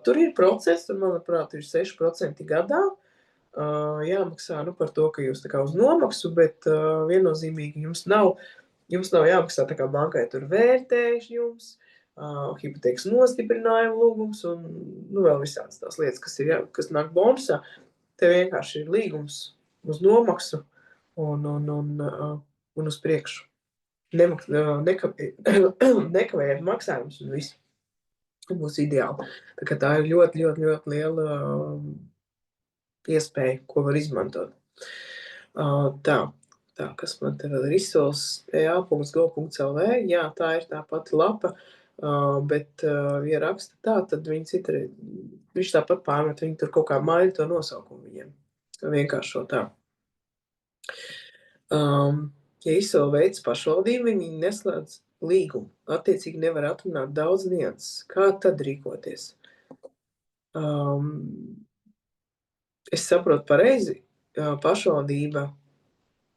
Tur ir process, tur, manuprāt, ir 6% gadā jāmaksā par to, ka jūs tā kā uz nomaksu, bet viennozīmīgi jums nav jāmaksā tā kā bankai tur vērtējuši jums, hipotēkas nostiprinājuma lūgums un vēl visādas tās lietas, kas nāk bonusā. Te vienkārši ir līgums uz nomaksu un uz priekšu. Nekavējiet maksājumus un viss būs ideāli. Tā kā tā ir ļoti, ļoti, ļoti liela iespēja, ko var izmantot. Tā, kas man te vēl ir izsoles, ja.go.lv, jā, tā ir tā pati lapa. Bet, ja raksta tā, tad viņš tāpat pārmet, viņi tur kaut kā maina to nosaukumu viņiem. Vienkāršo tā. Ja izsola veids pašvaldība, viņi neslēdz līgumu. Attiecīgi nevar atrunāt daudz nianses. Kā tad rīkoties? Es saprotu pareizi, pašvaldība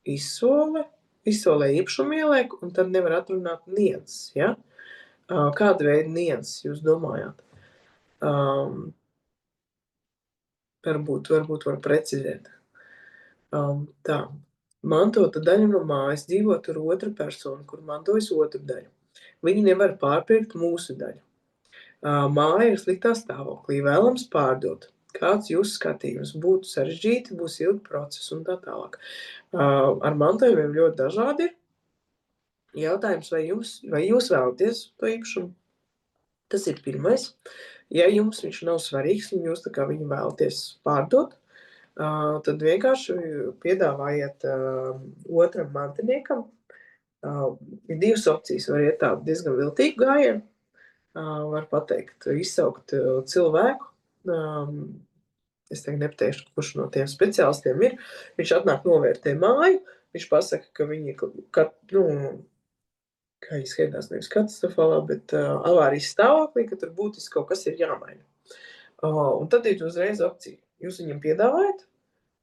izsolē īpašumu ieliek, un tad nevar atrunāt nianses, ja? Kāda veida nianses jūs domājāt? Varbūt var precizēt. Tā. Mantota daļa no mājas dzīvo tur otra persona, kur mantojas otru daļu. Viņi nevar pārpirkt mūsu daļu. Māja ir sliktā stāvoklī, vēlams pārdot. Kāds jūsu skatījums? Būtu sarežģīti, būs ilgi procesi un tā tālāk. Ar mantojumiem ļoti dažādi ir. Jautājums, vai jūs vēlaties to īpašumu? Tas ir pirmais. Ja jums viņš nav svarīgs un jūs tā kā viņu vēlaties pārdot, tad vienkārši piedāvājiet otram mantiniekam. Ir divas opcijas, var iet tādu diezgan viltīgu gājienu, var pateikt, izsaukt cilvēku. Es tagad nepateikšu, kurš no tiem speciālistiem ir. Viņš atnāk novērtē māju, viņš pasaka, ka viņi, kā izskaidās, nevis katastrofālā, bet avārijas stāvoklī, ka tur būtiski kaut kas ir jāmaina. Un tad ir uzreiz opcija. Jūs viņam piedāvājat,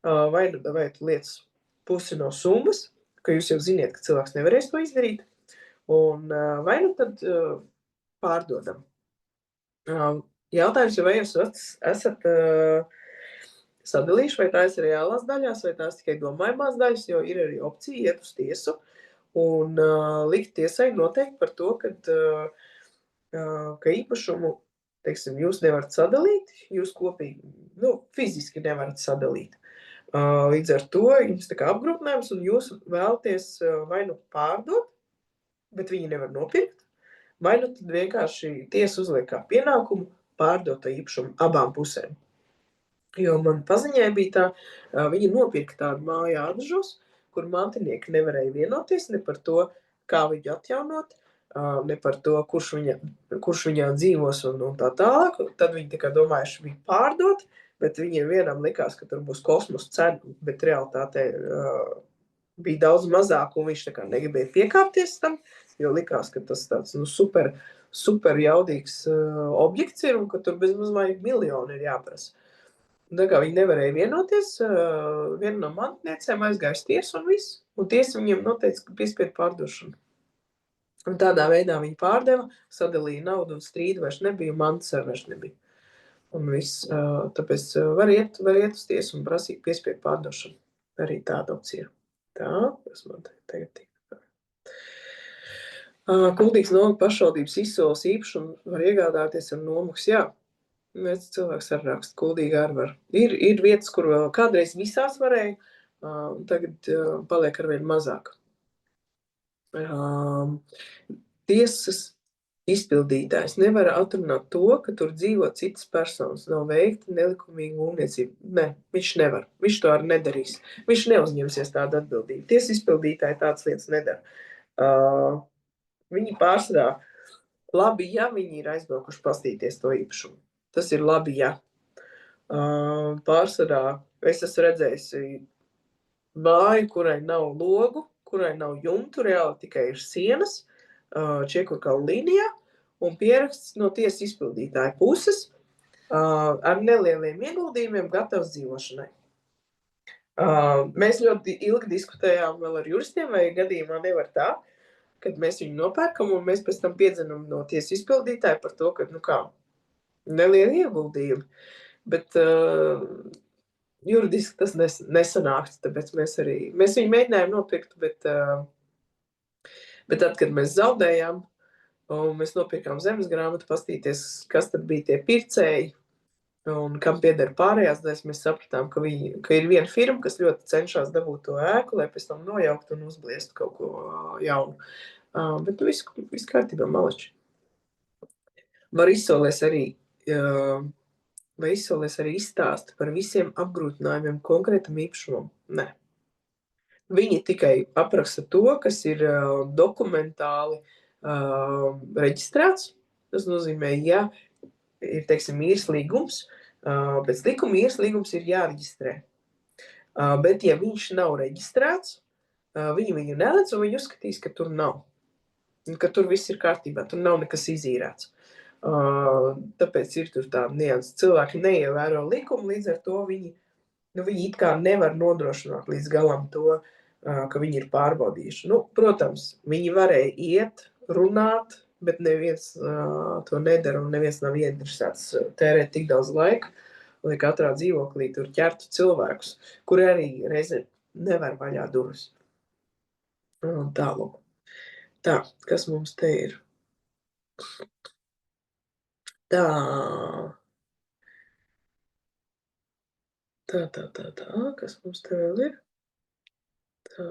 vai nu davēt lietas pusi no summas, ka jūs jau ziniet, ka cilvēks nevarēs to izdarīt, un vai nu tad pārdodam. Jautājums, vai jūs esat sadalījuši, vai tās ir reālās daļās, vai tās tikai domājumās daļas, jo ir arī opcija iet uz tiesu un likt tiesai noteikti par to, ka īpašumu, teiksim, jūs nevarat sadalīt, jūs kopīgi, fiziski nevarat sadalīt. Līdz ar to jums tā kā apgrūtinājums, un jūs vēlaties vai nu pārdot, bet viņi nevar nopirkt, vai nu tad vienkārši tiesa uzliek kā pienākumu pārdot to īpašumu abām pusēm. Jo man paziņai bija tā, viņi nopirka tādu māju Ādažos, kur mantinieki nevarēja vienoties ne par to, kā viņu atjaunot, ne par to, kurš viņā dzīvos un tā tālāk. Tad viņi tā kā domājuši bija pārdot, bet viņiem vienam likās, ka tur būs kosmosa cena, bet realitātē bija daudz mazāk, un viņš tā kā negribēja piekāpties tam, jo likās, ka tas tāds super jaudīgs objekts ir, un ka tur bezmazliet miljoni ir jāprasa. Tā kā viņi nevarēja vienoties, viena no mantiniecēm aizgāja tiesu un viss, un tiesa viņiem noteica, ka piespied pārdošanu. Un tādā veidā viņi pārdeva, sadalīja naudu un strīdu vairs nebija, mantas vairs nebija. Un viss, tāpēc var iet uz tiesu un prasīt piespied pārdošanu. Arī tāda opcija. Tā, kas man tagad tika. Kuldīgas Nomaga pašvaldības izsoles īpašumu var iegādāties ar nomaksas, jā. Mēs cilvēks arī raksta, Kuldīga arī var. Ir vietas, kur vēl kādreiz visās varēja, tagad paliek arvien mazāk. Tiesas izpildītājs nevar atrunāt to, ka tur dzīvo citas personas, nav veikta nelikumīga būvniecība. Ne, viņš nevar. Viņš to arī nedarīs. Viņš neuzņemsies tādu atbildību. Tiesas izpildītāji tādas lietas nedara. Viņi pārsvarā labi, ja viņi ir aizbraukuši pastīties to īpašumu. Tas ir labi, ja. Pārsvarā es esmu redzējusi māju, kurai nav logu, kurai nav jumtu, reāli tikai ir sienas, Čiekurkalna līnijā, un pieraksts no tiesas izpildītāja puses ar nelieliem ieguldījumiem gatavs dzīvošanai. Mēs ļoti ilgi diskutējām vēl ar juristiem, vai gadījumā nevar tā, kad mēs viņu nopērkam, un mēs pēc tam piedzinām no tiesas izpildītāja par to, ka, nelieli ieguldījumi, bet juridiski tas nesanāks, tāpēc mēs viņu mēģinājām nopirkt, bet tad, kad mēs zaudējām, un mēs nopirkām zemes grāmatu, pastīties, kas tad bija tie pircēji, un kam pieder pārējās daļas, mēs sapratām, ka ir viena firma, kas ļoti cenšas dabūt to ēku, lai pēc tam nojaukt un uzbliestu kaut ko jaunu. Bet viss kārtībā, maleči. Vai izsolēs arī izstāsta par visiem apgrūtinājumiem konkrētam īpašumam? Nē. Viņi tikai apraksta to, kas ir dokumentāli reģistrēts, Tas nozīmē, ja ir, teiksim, īres līgums, pēc likuma īres līgums ir jāreģistrē. Bet, ja viņš nav reģistrēts, viņi viņu neredz un viņi uzskatīs, ka tur nav. Ka tur viss ir kārtībā, tur nav nekas izīrēts. Tāpēc ir tur tā nianses. Cilvēki neievēro likumu, līdz ar to viņi it kā nevar nodrošināt līdz galam to, ka viņi ir pārbaudījuši. Protams, viņi varēja iet, runāt, bet neviens to nedara un neviens nav ieinteresēts tērēt tik daudz laika, lai katrā dzīvoklī tur ķertu cilvēkus, kuri arī reizi nevar vaļā durvis. Tālūk. Tā, kas mums te ir? Tā, kas mums te vēl ir? Tā.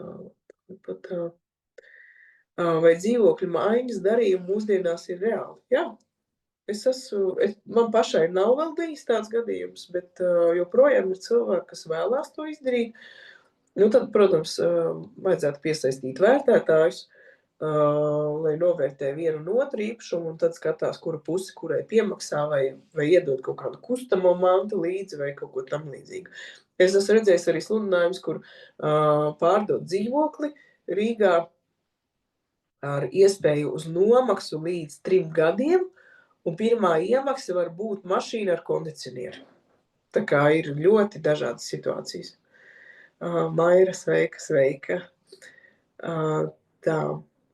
Vai dzīvokļu maiņas darījumi mūsdienās ir reāli? Jā. Man pašai nav vēl bijis tāds gadījums, bet joprojām ir cilvēki, kas vēlās to izdarīt. Tad, protams, vajadzētu piesaistīt vērtētājus, lai novērtē vienu un otru īpašumu, un tad skatās, kura puse, kurai piemaksā, vai iedod kaut kādu kustamo mantu līdzi, vai kaut ko tam līdzīgu. Es esmu redzējis arī sludinājumus, kur pārdot dzīvokli Rīgā ar iespēju uz nomaksu līdz 3 gadiem, un pirmā iemaksa var būt mašīna ar kondicionieru. Tā kā ir ļoti dažādas situācijas. Maira, sveika. Tā.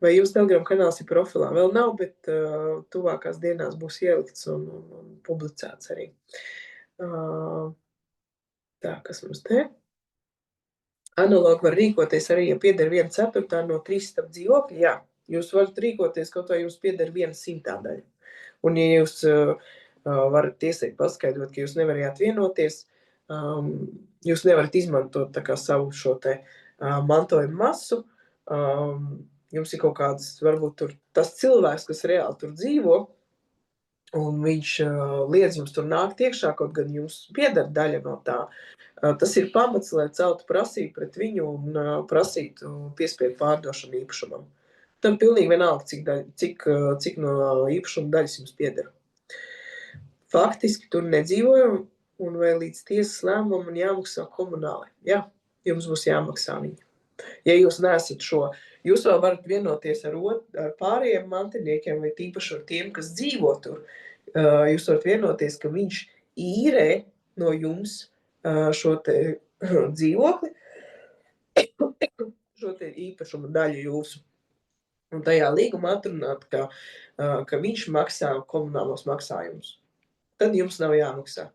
Vai jūs Telegram kanāls ir profilā? Vēl nav, bet tuvākās dienās būs ielikts un publicēts arī. Tā, kas mums te? Analogi var rīkoties arī, ja pieder 1/4 no 3 stab dzīvokļa. Jā, jūs varat rīkoties, kaut vai jums pieder 1/100 daļa. Un ja jūs varat tiesīgi paskaidrot, ka jūs nevarējāt vienoties, jūs nevarat izmantot tā kā savu šo te mantojumu masu, jums ir kaut kāds, varbūt tur tas cilvēks, kas reāli tur dzīvo, un viņš liedz jums tur nākt iekšā, kaut gan jums pieder daļa no tā. Tas ir pamats, lai celtu prasību pret viņu un prasītu piespiedu pārdošanu īpašumam. Tam pilnīgi vienalga, cik no īpašuma daļas jums pieder. Faktiski tur nedzīvojam, un vai līdz tiesas lēmumam jāmaksā komunāli. Jā, jums būs jāmaksā viņi. Ja jūs neesat jūs vēl varat vienoties ar pārējiem mantiniekiem, vai tīpaši ar tiem, kas dzīvo tur. Jūs varat vienoties, ka viņš īrē no jums šo te dzīvokli, šo te īpašuma daļu jūsu. Un tajā līgumā atrunāt, ka viņš maksā komunālos maksājumus. Tad jums nav jāmaksā.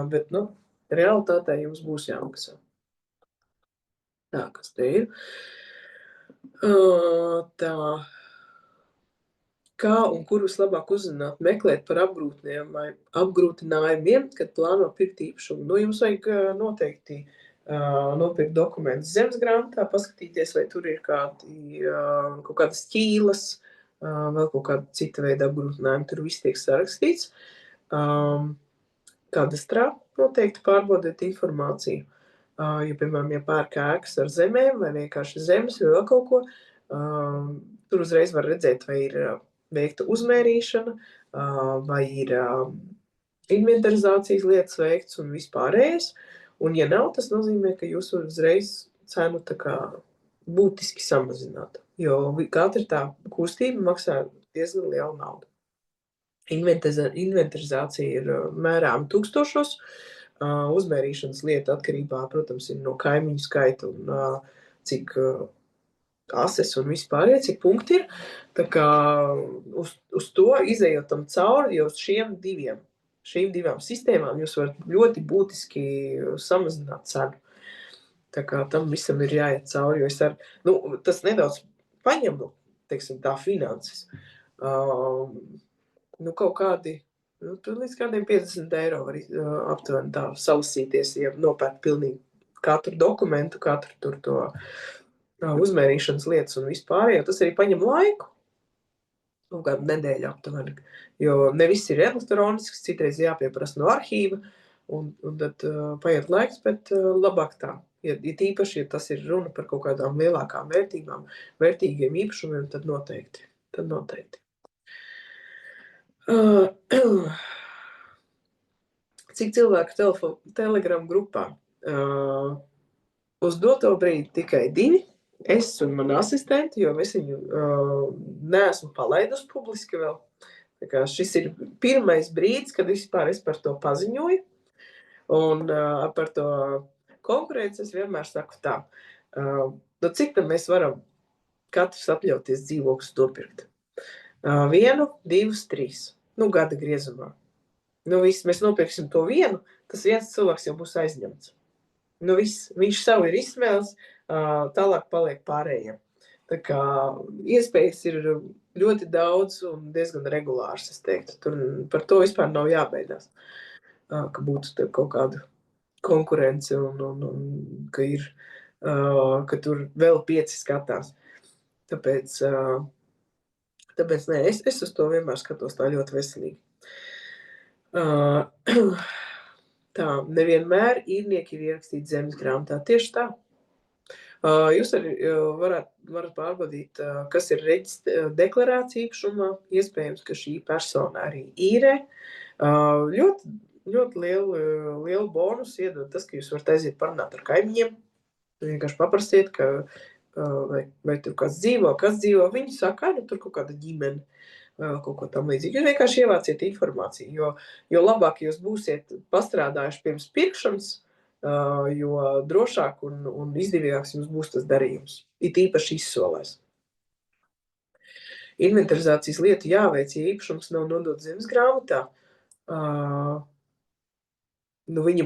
Bet, realitātē jums būs jāmaksā. Tā, kas te ir? Tā. Kā un kur vislabāk uzzināt, meklēt par apgrūtinājumiem, kad plāno pirkt īpašumu? Jums vajag noteikti nopirkt dokumentus zemesgrāmatā, paskatīties, vai tur ir kaut kādas ķīlas, vēl kaut kāda cita veida apgrūtinājumi. Tur viss tiek sarakstīts. Kadastrā noteikti pārbaudīt informāciju. Ja, piemēram, ja pērk ēkas ar zemēm vai vienkārši zemes vai vēl kaut ko, tur uzreiz var redzēt, vai ir veikta uzmērīšana, vai ir inventarizācijas lietas veikts un vispārējais. Un ja nav, tas nozīmē, ka jūs varat uzreiz cenu tā kā būtiski samazināt, jo katra tā kustība maksā diezgan lielu naudu. Inventarizācija ir mērām tūkstošos, uzmērīšanas lieta atkarībā, protams, ir no kaimiņu skaita un cik ases un vispārējie, cik punkti ir. Tā kā uz to izējot tam cauri, jau šīm divām sistēmām jūs varat ļoti būtiski samazināt cenu. Tā kā tam visam ir jāiet cauri, jo tas nedaudz paņem, teiksim, tā finanses. Kaut kādi, tur līdz kādiem 50 eiro var aptuveni tā salasīties, ja nopērk pilnīgi katru dokumentu, katru tur to uzmērīšanas lietas un vispārējo. Tas arī paņem laiku, kādu nedēļu aptuveni, jo ne viss ir elektronisks, citreiz jāpieprasa no arhīva, un tad paiet laiks, bet labāk tā. Ja tīpaši, ja tas ir runa par kaut kādām lielākām vērtīgiem īpašumiem, tad noteikti. Cik cilvēku Telegram grupā? Uz doto brīdi tikai 2. Es un mana asistente, jo es viņu neesmu palaidusi publiski vēl. Tā kā šis ir pirmais brīdis, kad vispār es par to paziņoju. Un par to konkurenci es vienmēr saku tā. Nu, cik tad mēs varam katrs atļauties dzīvokļus nopirkt? 1, 2, 3. Nu, gada griezumā. Nu, viss, mēs nopirksim to vienu, tas viens cilvēks jau būs aizņemts. Nu, viss, viņš savu ir izsmēlis, tālāk paliek pārējiem. Tā kā iespējas ir ļoti daudz un diezgan regulārs, es teiktu. Tur par to vispār nav jābeidās, ka būtu kaut kāda konkurence un ka ir, ka tur vēl 5 skatās. Tāpēc nē, es uz to vienmēr skatos tā ļoti veselīgi. Tā, nevienmēr īrnieki ir ierakstīti zemes grāmatā. Tieši tā. Jūs arī varat pārbaudīt, kas ir deklarācija īpašumā. Iespējams, ka šī persona arī īrē. Ļoti lielu bonusu iedod tas, ka jūs varat aiziet parunāt ar kaimiņiem. Vienkārši paprasiet, ka vai tur kāds dzīvo, viņi saka, nu tur kaut kāda ģimene, kaut ko tam līdzīgi. Jūs vienkārši ievāciet informāciju, jo labāk jūs būsiet pastrādājuši pirms pirkšanas, jo drošāk un izdevīgāks jums būs tas darījums. It īpaši izsolēs. Inventarizācijas lieta jāveic, ja īpašums nav nodot zemes grāmatā. Nu, viņa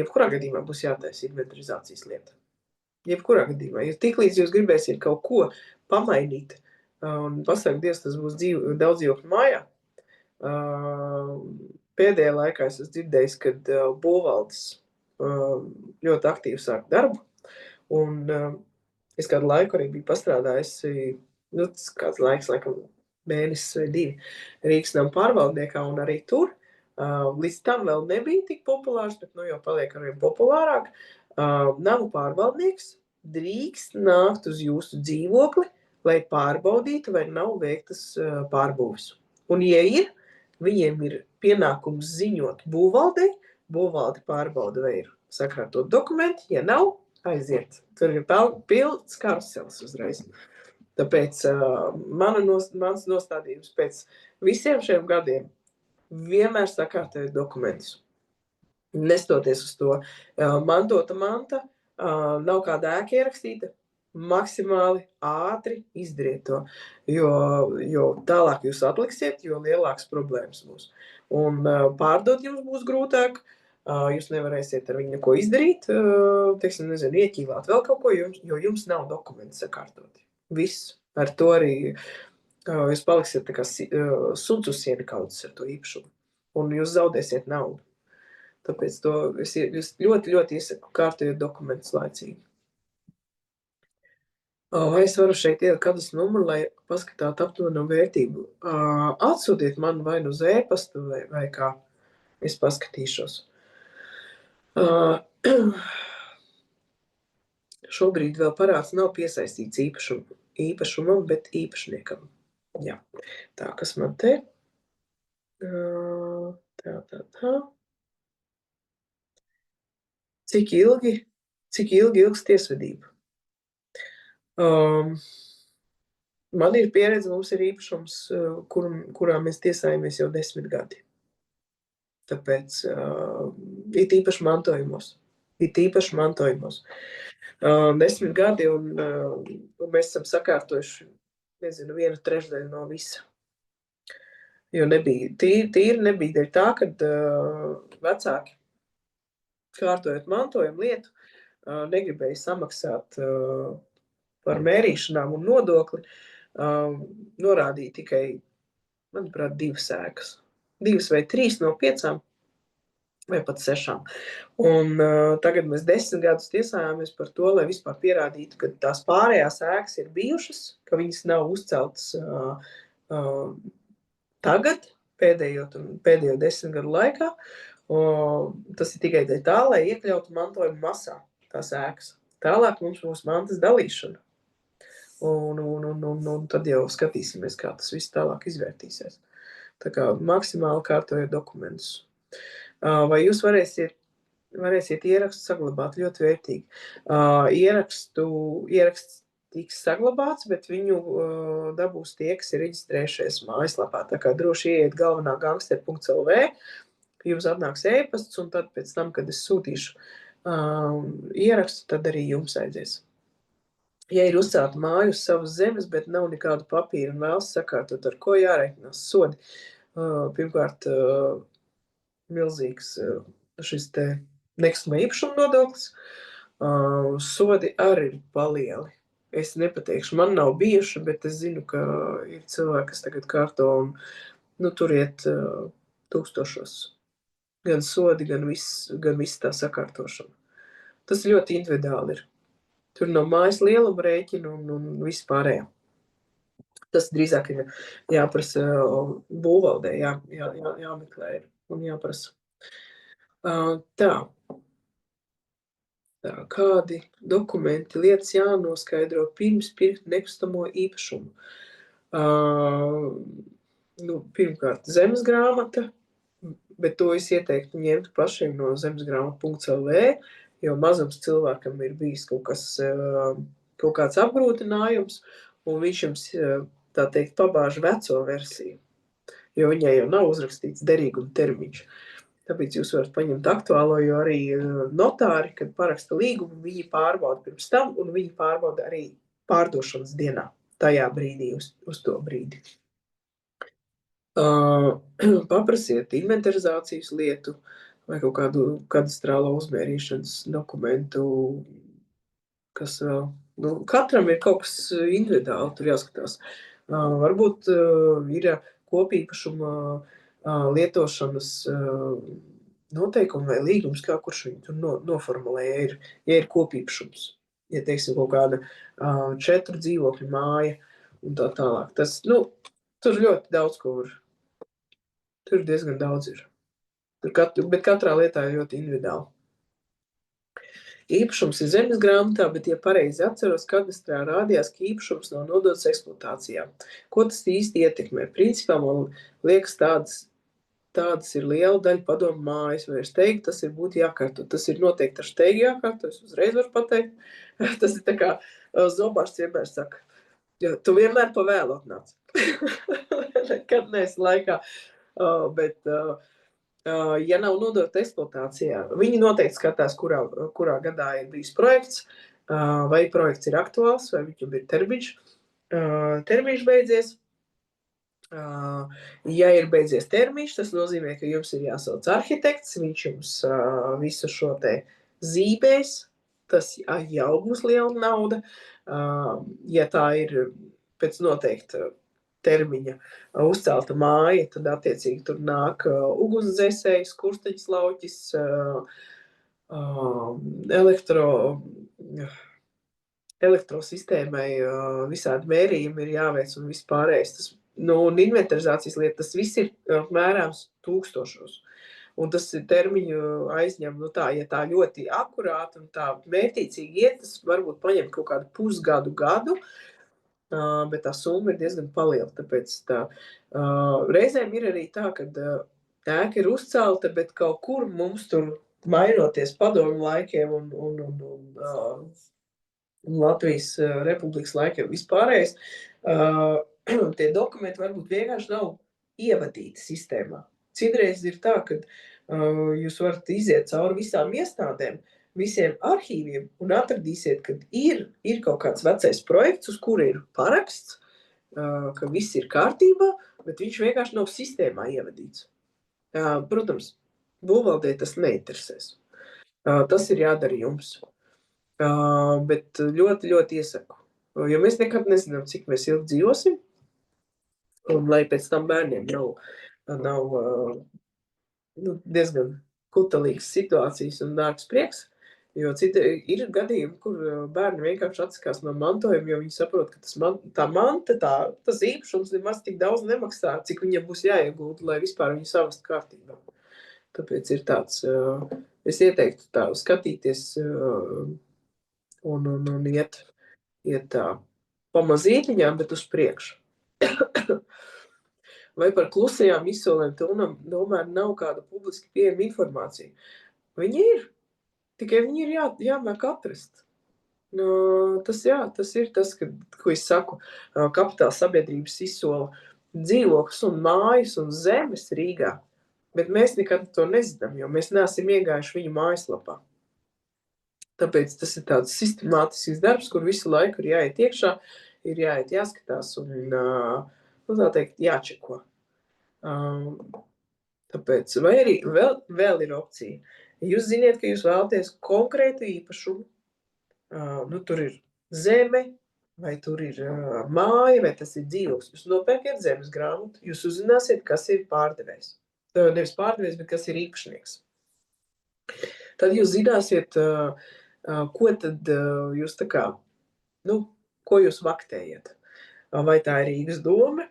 jebkurā gadījumā būs jātaisa inventarizācijas lieta. Jebkurā gadījumā. Jo tiklīdz jūs gribēsiet kaut ko pamainīt, un pasaka Dievs, tas būs daudz dzīvokļu mājā. Pēdējā laikā es esmu dzirdējis, kad būvvaldes ļoti aktīvi sāk darbu, un es kādu laiku arī biju pastrādājis, nu, kāds laiks, laikam, mēnesis vai 2, Rīgas nama pārvaldniekā, un arī tur. Līdz tam vēl nebija tik populārs, bet nu jau paliek arvien populārāk. Namu pārvaldnieks drīkst nākt uz jūsu dzīvokli, lai pārbaudītu, vai nav veiktas pārbūves. Un, ja ir, viņiem ir pienākums ziņot būvvaldei, būvvalde pārbauda, vai ir sakārtot dokumenti, ja nav, aiziet. Tur ir pilns karusels uzreiz. Tāpēc mans nostādījums pēc visiem šiem gadiem vienmēr sakārtojiet dokumentus. Nestoties uz to, mantota manta, nav kāda ēka ierakstīta, maksimāli ātri izdariet to, jo tālāk jūs atliksiet, jo lielāks problēmas būs. Un pārdot jums būs grūtāk, jūs nevarēsiet ar viņu neko izdarīt, teiksim, nezinu, ieķīlāt vēl kaut ko, jo jums nav dokumenti sakārtoti. Viss. Ar to arī jūs paliksiet tā kā suns uz siena kaudzes ar to īpašumu. Un jūs zaudēsiet naudu. Tāpēc to es ļoti, ļoti iesaku kārtējot dokumentus laicīgi. Vai es varu šeit ielikt kādas numuru, lai paskatātu aptuveno vērtību? Atsūtiet man vai nu uz e-pastu vai kā. Es paskatīšos. Šobrīd vēl parāds nav piesaistīts īpašumam, bet īpašniekam. Jā. Tā, kas man te? Tā. Cik ilgi ilgs tiesvedība? Man ir pieredze, mums ir īpašums, kurā mēs tiesājamies jau 10 gadi. Tāpēc it īpaši mantojumos. 10 gadi, un mēs esam sakārtojuši, nezinu, 1/3 no visa. Jo tīri nebija dēļ tā, kad vecāki, kārtojot mantojumu lietu, negribēja samaksāt par mērīšanām un nodokli, norādīja tikai, manuprāt, 2 ēkas. 2 vai 3 no 5 vai pat 6. Un tagad mēs 10 gadus tiesājāmies par to, lai vispār pierādītu, ka tās pārējās ēkas ir bijušas, ka viņas nav uzceltas tagad, pēdējo 10 gadu laikā. Tas ir tikai tā, lai iekļautu mantojuma masā tās ēkas. Tālāk mums būs mantas dalīšana. Un tad jau skatīsimies, kā tas viss tālāk izvērtīsies. Tā kā maksimāli kārtojiet dokumentus. Vai jūs varēsiet ierakstu saglabāt ļoti vērtīgi? Ieraksts tiks saglabāts, bet viņu dabūs tie, kas ir reģistrējušies mājaslapā. Tā kā droši ieiet galvenā gangster.lv, jums atnāks e-pasts, un tad pēc tam, kad es sūtīšu ierakstu, tad arī jums aizies. Ja ir uzcelta māja uz savas zemes, bet nav nekādu papīru un vēlas sakārtot, ar ko jāreikinās sodi? Pirmkārt, milzīgs šis te nekustamā īpašuma nodoklis. Sodi arī ir palieli. Es nepateikšu, man nav bijuši, bet es zinu, ka ir cilvēki, kas tagad kārto un tur iet tūkstošos. Gan sodi, gan viss tā sakārtošana. Tas ļoti individuāli ir. Tur nav mājas lieluma rēķina un viss pārējā. Tas drīzāk ir jāprasa būvvaldē, jāmeklē un jāprasa. Tā, kādi dokumenti lietas jānoskaidro pirms pirkt nekustamo īpašumu? Pirmkārt, zemes grāmata, bet to es ieteiktu ņemt pašiem no zemesgrāmata.lv, jo mazums cilvēkam ir bijis kaut kāds apgrūtinājums, un viņš jums, tā teikt, pabāž veco versiju, jo viņai jau nav uzrakstīts derīguma termiņš. Tāpēc jūs varat paņemt aktuālo, jo arī notāri, kad paraksta līgumu, viņi pārbauda pirms tam, un viņi pārbauda arī pārdošanas dienā, tajā brīdī, uz to brīdi. Paprasiet inventarizācijas lietu vai kaut kādu kadastrālo uzmērīšanas dokumentu, kas vēl, katram ir kaut kas individuāli, tur jāskatās. Varbūt ir kopīpašuma lietošanas noteikumi vai līgums, kurš viņi tur noformulē, ja ir kopīpašums. Ja, teiksim, kaut kāda 4 dzīvokļu māja un tā tālāk. Tas, tur ļoti daudz ko var. Tur diezgan daudz ir. Bet katrā lietā ir ļoti individuāli. Īpašums ir zemes grāmatā, bet, ja pareizi atceros, kadastrā rādījās, ka īpašums nav nodots eksploatācijā. Ko tas īsti ietekmē? Principā, man liekas, tādas ir liela daļa padomu mājas, vai ar steigu tas ir būtu jākārto. Tas ir noteikti ar steigu jākārto, es uzreiz varu pateikt. Tas ir tā kā zobārsts vienmēr saka, tu vienmēr pa vēlu atnāc. Nekad neesi laikā. Bet, ja nav nodota eksploatācijā, viņi noteikti skatās, kurā gadā ir bijis projekts, vai projekts ir aktuāls, vai viņam ir termiņš beidzies. Ja ir beidzies termiņš, tas nozīmē, ka jums ir jāsauc arhitekts, viņš jums visu šo te zīmēs, tas jau būs liela nauda. Ja tā ir pēc noteikta termiņa uzcelta māja, tad attiecīgi tur nāk ugunsdzēsējs, kursteņas lauķis, elektrosistēmai visādi mērījumi ir jāveic un viss pārējais. Un inventarizācijas lieta, tas viss ir mērāms tūkstošos. Un tas termiņu aizņem, ja tā ļoti akurāti un tā mērķīcīgi iet, tas varbūt paņem kaut kādu pusgadu, gadu, bet tā summa ir diezgan paliela. Tāpēc reizēm ir arī tā, ka ēka ir uzcelta, bet kaut kur mums tur mainoties padomu laikiem un Latvijas Republikas laikiem vispārējais, tie dokumenti varbūt vienkārši nav ievadīti sistēmā. Citreiz ir tā, ka jūs varat iziet cauri visām iestādēm, visiem arhīviem un atradīsiet, ka ir kaut kāds vecais projekts, uz kura ir paraksts, ka viss ir kārtībā, bet viņš vienkārši nav sistēmā ievadīts. Protams, būvvaldē tas neinteresēs. Tas ir jādara jums. Bet ļoti, ļoti iesaku. Jo mēs nekad nezinām, cik mēs ilgi dzīvosim, un lai pēc tam bērniem nav diezgan kutelīgas situācijas un dārgs prieks. Jo ir gadījumi, kur bērni vienkārši atsakās no mantojuma, jo viņi saprot, ka tā manta, tas īpašums nemaz tik daudz nemaksā, cik viņam būs jāiegūda, lai vispār viņu savest kārtībā. Tāpēc ir tāds, es ieteiktu tā skatīties un iet tā pamazītiņām, bet uz priekšu. Vai par klusajām izsolēm tomēr nav kāda publiski pieejama informācija? Viņi ir, tikai viņi ir jāmāk atrast. Tas ir tas, ko es saku, kapitāla sabiedrības izsola dzīvokļus un mājas un zemes Rīgā, bet mēs nekad to nezinām, jo mēs neesam iegājuši viņu mājaslapā. Tāpēc tas ir tāds sistemātisks darbs, kur visu laiku ir jāiet iekšā, ir jāiet jāskatās un, tā teikt, jāčeko. Tāpēc, vai arī vēl ir opcija. Jūs ziniet, ka jūs vēlaties konkrētu īpašumu, tur ir zeme, vai tur ir māja, vai tas ir dzīvoklis. Jūs nopērkiet zemes grāmatu, jūs uzzināsiet, kas ir pārdevējs. Nevis pārdevējs, bet kas ir īpašnieks. Tad jūs zināsiet, ko tad jūs tā kā, ko jūs vaktējat. Vai tā ir Rīgas doma,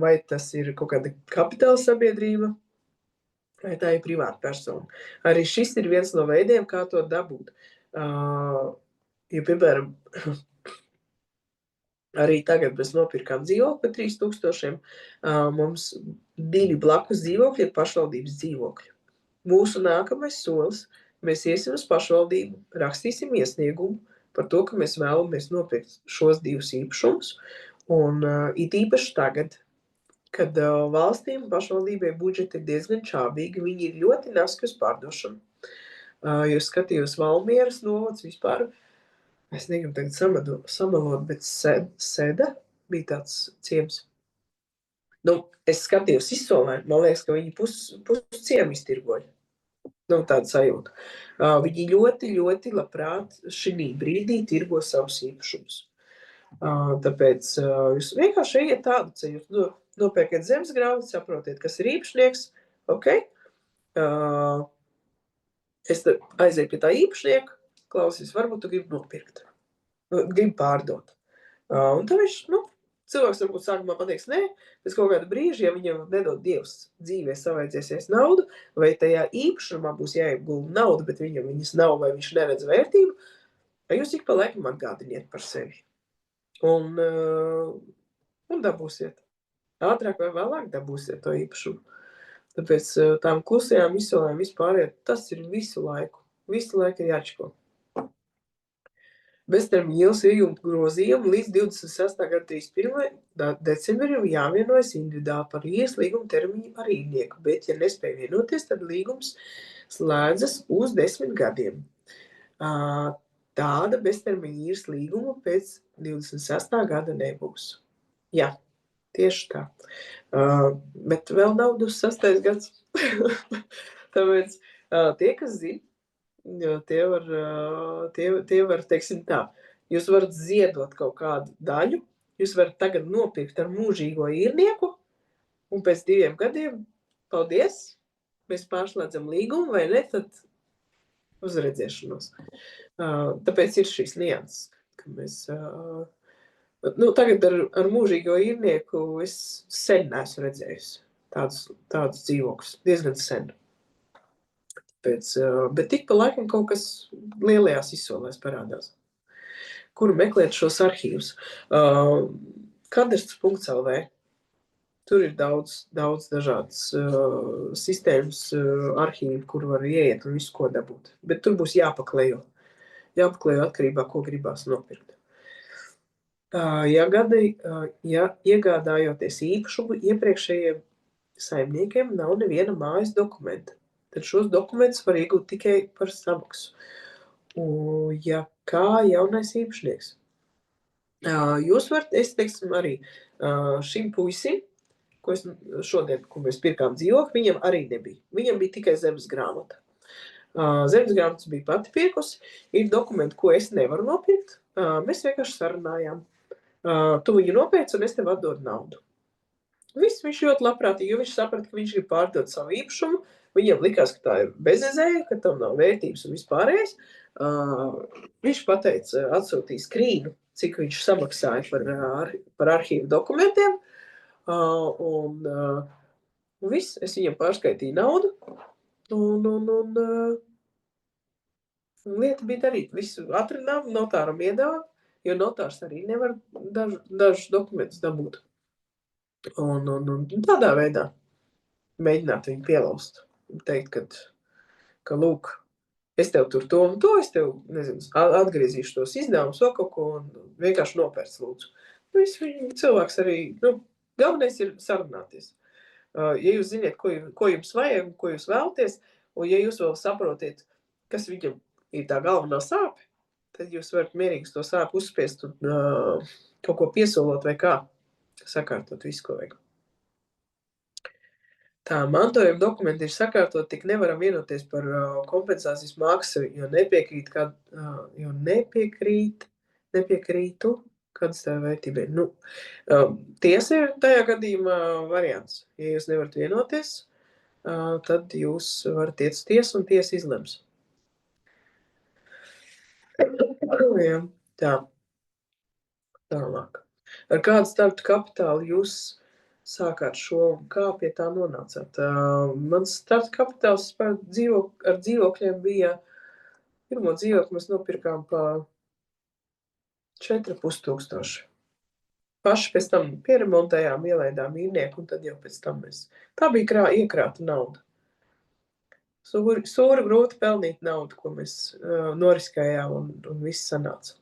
vai tas ir kaut kāda kapitāla sabiedrība, vai tā ir privāta persona. Arī šis ir viens no veidiem, kā to dabūt. Ja, piemēram, arī tagad mēs nopirkām dzīvokli par 3000, mums 2 blakus dzīvokļi ir pašvaldības dzīvokļi. Mūsu nākamais solis, mēs iesim uz pašvaldību, rakstīsim iesniegumu par to, ka mēs vēlamies nopirkt šos 2 īpašumus, un it īpaši tagad, kad valstīm pašvaldībai budžeti ir diezgan čābīgi, viņi ir ļoti naski uz pārdošanu. Jo skatījos Valmieras novads vispār, es negribu tagad samalot, bet Seda bija tāds ciems. Es skatījos izsolē, man liekas, ka viņi pus ciemu iztirgoļa. Tāda sajūta. Viņi ļoti, ļoti labprāt šī brīdī tirgo savus īpašumus. Tāpēc jūs vienkārši ejiet tādu ceļu. Jūs nopērkiet zemes grāmatu, saprotiet, kas ir īpašnieks. Ok. Es aizēju pie tā īpašnieka, klausies, varbūt tu gribi nopirkt. Gribi pārdot. Un tad viņš, cilvēks varbūt sākumā pateiks, nē, pēc kaut kāda brīža, ja viņam nedod Dievs dzīvē savaidziesies naudu, vai tajā īpašumā būs jāiegulda nauda, bet viņam viņas nav, vai viņš neredz vērtību, jūs ik pa laikam atgādiniet par sevi. Un dabūsiet. Ātrāk vai vēlāk dabūsiet to īpašumu. Tāpēc tām klusajām izsolēm vispār tas ir visu laiku. Visu laiku ir jāčiko. Beztermiņa ielas iegūta grozījuma līdz 26. gada 31. decembrim jāvienojas individuāli par īres līguma termiņu ar īrnieku, bet, ja nespēj vienoties, tad līgums slēdzas uz 10 gadiem. Tāda beztermiņa īres līguma pēc 26. gada nebūs. Jā, tieši tā. Bet vēl nav 26. gads. Tāpēc tie, kas zina, tie var, teiksim tā, jūs varat ziedot kaut kādu daļu, jūs varat tagad nopirkt ar mūžīgo īrnieku, un pēc 2 gadiem, paldies, mēs pārslēdzam līgumu, vai ne, tad uz redzēšanos. Tāpēc ir šīs nianses, ka mēs, tagad ar mūžīgo īrnieku es sen neesmu redzējusi tādus dzīvokļus, diezgan sen. Bet tik pa laikam kaut kas lielajās izsolēs parādās. Kur meklēt šos arhīvus? Kadastrs.lv. Tur ir daudz dažādas sistēmas arhīvi, kur var ieiet un visu ko dabūt. Bet tur būs jāpaklejo. Jāpaklejo atkarībā, ko gribās nopirkt. Ja iegādājoties īpašumu, iepriekšējiem saimniekiem nav neviena mājas dokumenta. Tad šos dokumentus var iegūt tikai par samaksu. Ja kā jaunais īpašnieks. Jūs varat, es teiksim arī šim puisim, ko mēs pirkām dzīvokli, viņam arī nebija. Viņam bija tikai zemes grāmata. Zemes grāmatas bija pati pirkusi, ir dokumenti, ko es nevaru nopirkt. Mēs vienkārši sarunājām. Tu viņu nopērc un es tev atdodu naudu. Viss viņš ļoti labprātīgi, jo viņš saprata, ka viņš grib pārdot savu īpašumu. Viņam likās, ka tā ir bezizēja, ka tam nav vērtības un vispārējais. Viņš pateica, atsūtīja skrīnu, cik viņš samaksāja par arhīvu dokumentiem. Un viss, es viņam pārskaitīju naudu. Un lieta bija darīt. Visu atrinām, notāram iedāvām, jo notārs arī nevar dažus dokumentus dabūt. Un tādā veidā mēģināt viņu pielaust. Teikt, ka lūk, es tev tur to un to, es tev, nezinu, atgriezīšu tos izdevumus, vēl kaut ko, un vienkārši nopērc, lūdzu. Cilvēks arī, galvenais ir sarunāties. Ja jūs ziniet, ko jums vajag un ko jūs vēlaties, un ja jūs vēl saprotiet, kas viņam ir tā galvenā sāpe, tad jūs varat mierīgi to sāpu uzspiest un kaut ko piesolot vai kā sakārtot visu, ko vajag. Tā, mantojuma dokumenti ir sakārtot, tik nevaram vienoties par kompensācijas maksu, jo nepiekrītu, kādas tā vērtība ir. Tiesa ir tajā gadījumā variants. Ja jūs nevarat vienoties, tad jūs varat iet uz tiesu un tiesa izlems. Jā, tā. Tālāk. Ar kādu startu kapitālu jūs sākāt šo un kā pie tā nonācāt? Mans starta kapitāls ar dzīvokļiem bija, pirmo dzīvokli mēs nopirkām pa 4,5 paši pēc tam pieremontējām, ielaidām īrnieku, un tad jau pēc tam mēs. Tā bija iekrāta nauda. Sūri grūti pelnīt naudu, ko mēs noriskējām, un viss sanāca.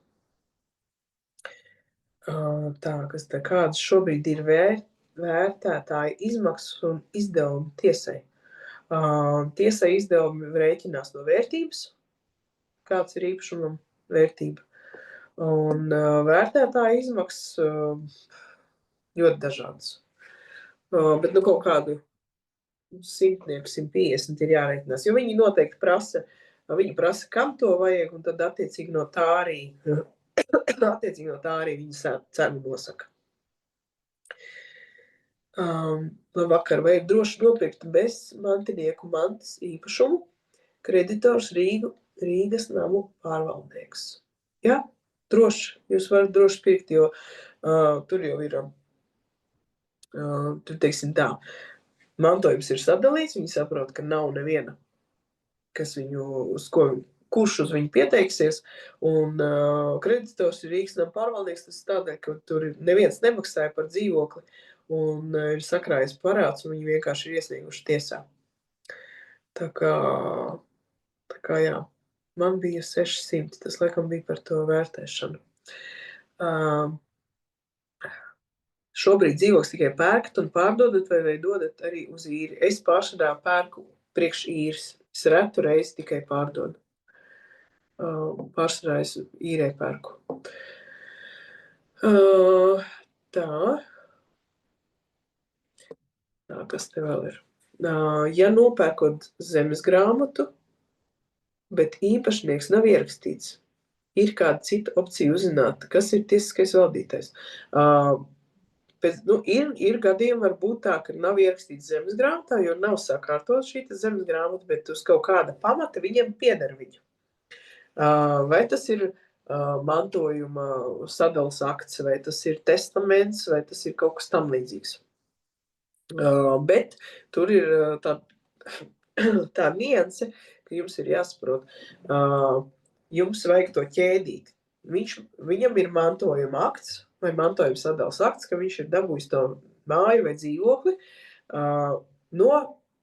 Kādas šobrīd ir vērtētāji izmaksas un izdevumi tiesai? Tiesai izdevumi rēķinās no vērtības, kāds ir īpašumam vērtība. Un vērtētāja izmaksas ļoti dažādas. Bet kaut kādu 100, 150 ir jārēķinās, jo viņi noteikti prasa, kam to vajag, un tad attiecīgi no tā arī viņa cenu nosaka. Labvakar, vai ir droši nopirkt bez mantinieku mantas īpašumu kreditors Rīgas namu pārvaldnieks? Jā, droši. Jūs varat droši pirkt, jo tur jau ir, tur teiksim tā, mantojums ir sadalīts, viņi saprot, ka nav neviena, kurš uz viņu pieteiksies, un kreditors ir Rīgas nama pārvaldnieks, tas tādēļ, ka tur neviens nemaksāja par dzīvokli, un ir sakrājies parāds, un viņi vienkārši ir iesnieguši tiesā. Tā kā jā, man bija 600, tas laikam bija par to vērtēšanu. Šobrīd dzīvoklis tikai pērkat un pārdodat vai dodat arī uz īri? Es pārsvarā pērku priekš īres. Es retu reizi tikai pārdodu. Pārsvarā es īrē pērku. Tā, kas te vēl ir? Ja nopērkot zemes grāmatu, bet īpašnieks nav ierakstīts, ir kāda cita opcija uzzināt, kas ir tiesiskais valdītājs. Ir gadījumi var būt tā, ka nav ierakstīts zemes grāmatā, jo nav sakārtot šī zemes grāmata, bet uz kaut kāda pamata viņam pieder viņu. Vai tas ir mantojuma sadalas akts, vai tas ir testaments, vai tas ir kaut kas tam līdzīgs. Bet tur ir tā nianse, ka jums ir jāsaprot, jums vajag to ķēdīt. Viņam ir mantojuma akts vai mantojuma sadalas akts, ka viņš ir dabūjis to māju vai dzīvokli no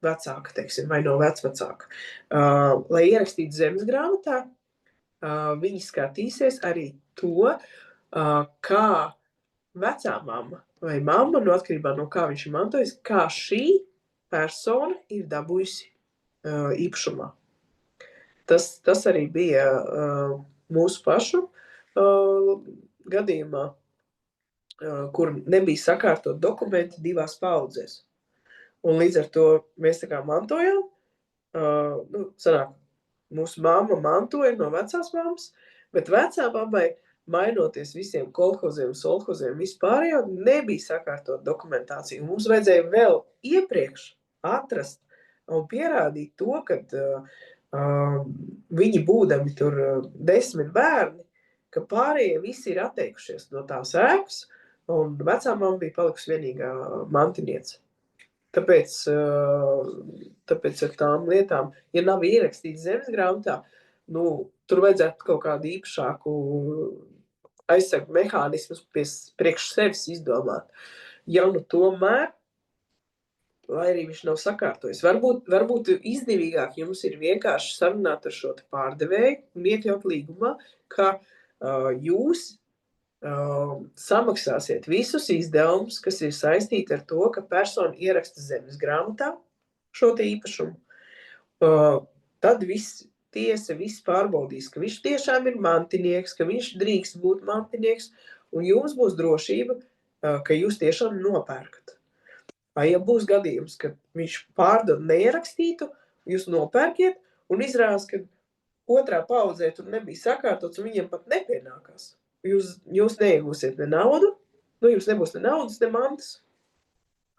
vecāka, teiksim, vai no vecvecāka. Lai ierakstītu zemes grāmatā, viņi skatīsies arī to, kā vecā mamma vai mamma, no atkarībā no kā viņš ir mantojis, kā šī persona ir dabūjusi īpašumā. Tas arī bija mūsu pašu gadījumā, kur nebija sakārtot dokumenti 2 paudzēs. Un līdz ar to mēs tā kā mantojām, sanāk, mūsu mamma mantoja no vecās mammas, bet vecā mammai, mainoties visiem kolhoziem, solhoziem, vispārējo, nebija sakārtot dokumentāciju. Mums vajadzēja vēl iepriekš atrast un pierādīt to, ka viņi būdami tur 10 bērni, ka pārējie visi ir atteikušies no tās ēkas, un vecā mamma bija palikusi vienīgā mantiniece. Tāpēc ar tām lietām, ja nav ierakstīts zemes grāmatā, tur vajadzētu kaut kādu īpašāku aizsargu mehānismus priekš sevis izdomāt. Ja nu tomēr, lai arī viņš nav sakārtojis, varbūt izdevīgāk jums ir vienkārši sarunāt ar šo te pārdevēju un iekļaut līgumā, ka jūs samaksāsiet visus izdevumus, kas ir saistīti ar to, ka persona ieraksta zemes grāmatā šo te īpašumu. Tad tiesa viss pārbaudīs, ka viņš tiešām ir mantinieks, ka viņš drīkst būt mantinieks, un jums būs drošība, ka jūs tiešām nopērkat. Ja būs gadījums, ka viņš pārdod neierakstītu, jūs nopērkiet un izrādās, ka otrā paudzē tur nebija sakārtots un viņiem pat nepienākās. Jūs neiegūsiet ne naudu, jums nebūs ne naudas, ne mantas.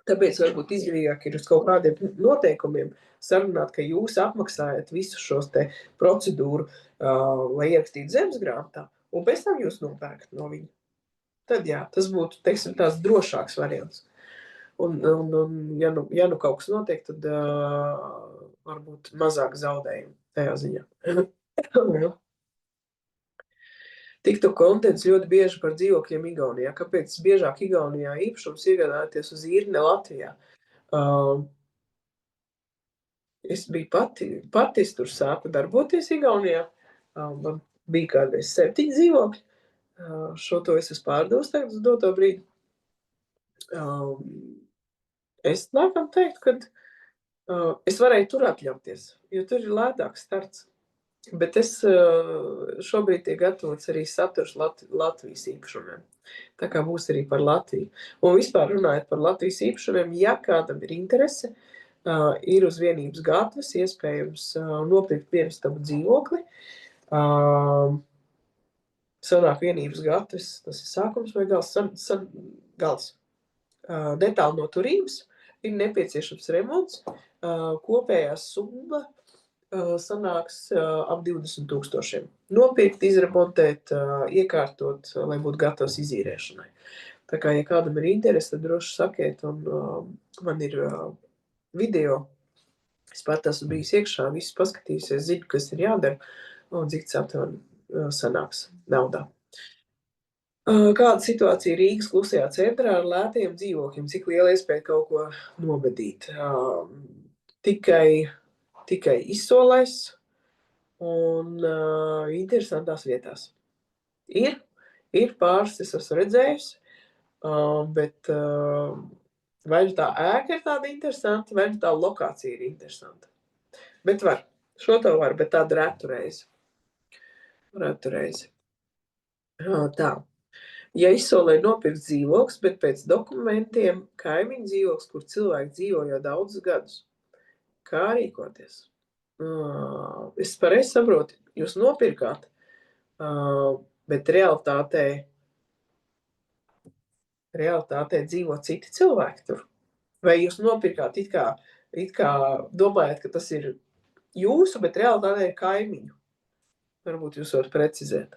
Tāpēc varbūt izdevīgāk ir uz kaut kādiem noteikumiem sarunāt, ka jūs apmaksājat visu šos te procedūru, lai ierakstītu zemes grāmatā, un pēc tam jūs nopērkat no viņa. Tad jā, tas būtu, teiksim, tās drošāks variants. Un ja nu kaut kas notiek, tad varbūt mazāk zaudējumu tajā ziņā. TikTok kontents ļoti bieži par dzīvokļiem Igaunijā. Kāpēc biežāk Igaunijā īpašums iegādāties uz īri, ne Latvijā? Es biju pati tur sāku darboties Igaunijā. Man bija kādreiz 7 dzīvokļi. Šo to es esmu pārdevis tagad uz doto brīdi. Es laikam teiktu, ka es varēju tur atļauties, jo tur ir lētāks starts. Bet es šobrīd tiek gatavots arī saturs Latvijas īpašumiem. Tā kā būs arī par Latviju. Un vispār runājot par Latvijas īpašumiem, ja kādam ir interese, ir uz vienības gatavas, iespējams nopirkt piemistabu dzīvokli. Sanāk vienības gatavas, tas ir sākums vai gals? Gals. Netālu no Turības ir nepieciešams remonts. Kopējā summa sanāks ap 20 000. Nopirkt, izremontēt, iekārtot, lai būtu gatavs izīrēšanai. Tā kā, ja kādam ir interesi, tad droši sakiet, un man ir video. Es pat esmu bijis iekšā, visu paskatījusies, zinu, kas ir jādara, un cik aptuveni sanāks naudā. Kāda situācija Rīgas klusajā centrā ar lētiem dzīvokļiem? Cik liela iespēja kaut ko nobedīt? Tikai izsolēs un interesantās vietās. Ir pāris, es esmu redzējusi, bet vai tā ēka ir tāda interesanta, vai tā lokācija ir interesanta. Bet šo to var, bet tāda retu reizi. Tā. Ja izsolē nopirkt dzīvoklis, bet pēc dokumentiem kaimiņu dzīvoklis, kur cilvēki dzīvo jau daudzus gadus, kā rīkoties? Es pareizi saprotu, jūs nopirkāt, bet realitātē dzīvo citi cilvēki tur. Vai jūs nopirkāt it kā domājat, ka tas ir jūsu, bet realitātē ir kaimiņu? Varbūt jūs varat precizēt.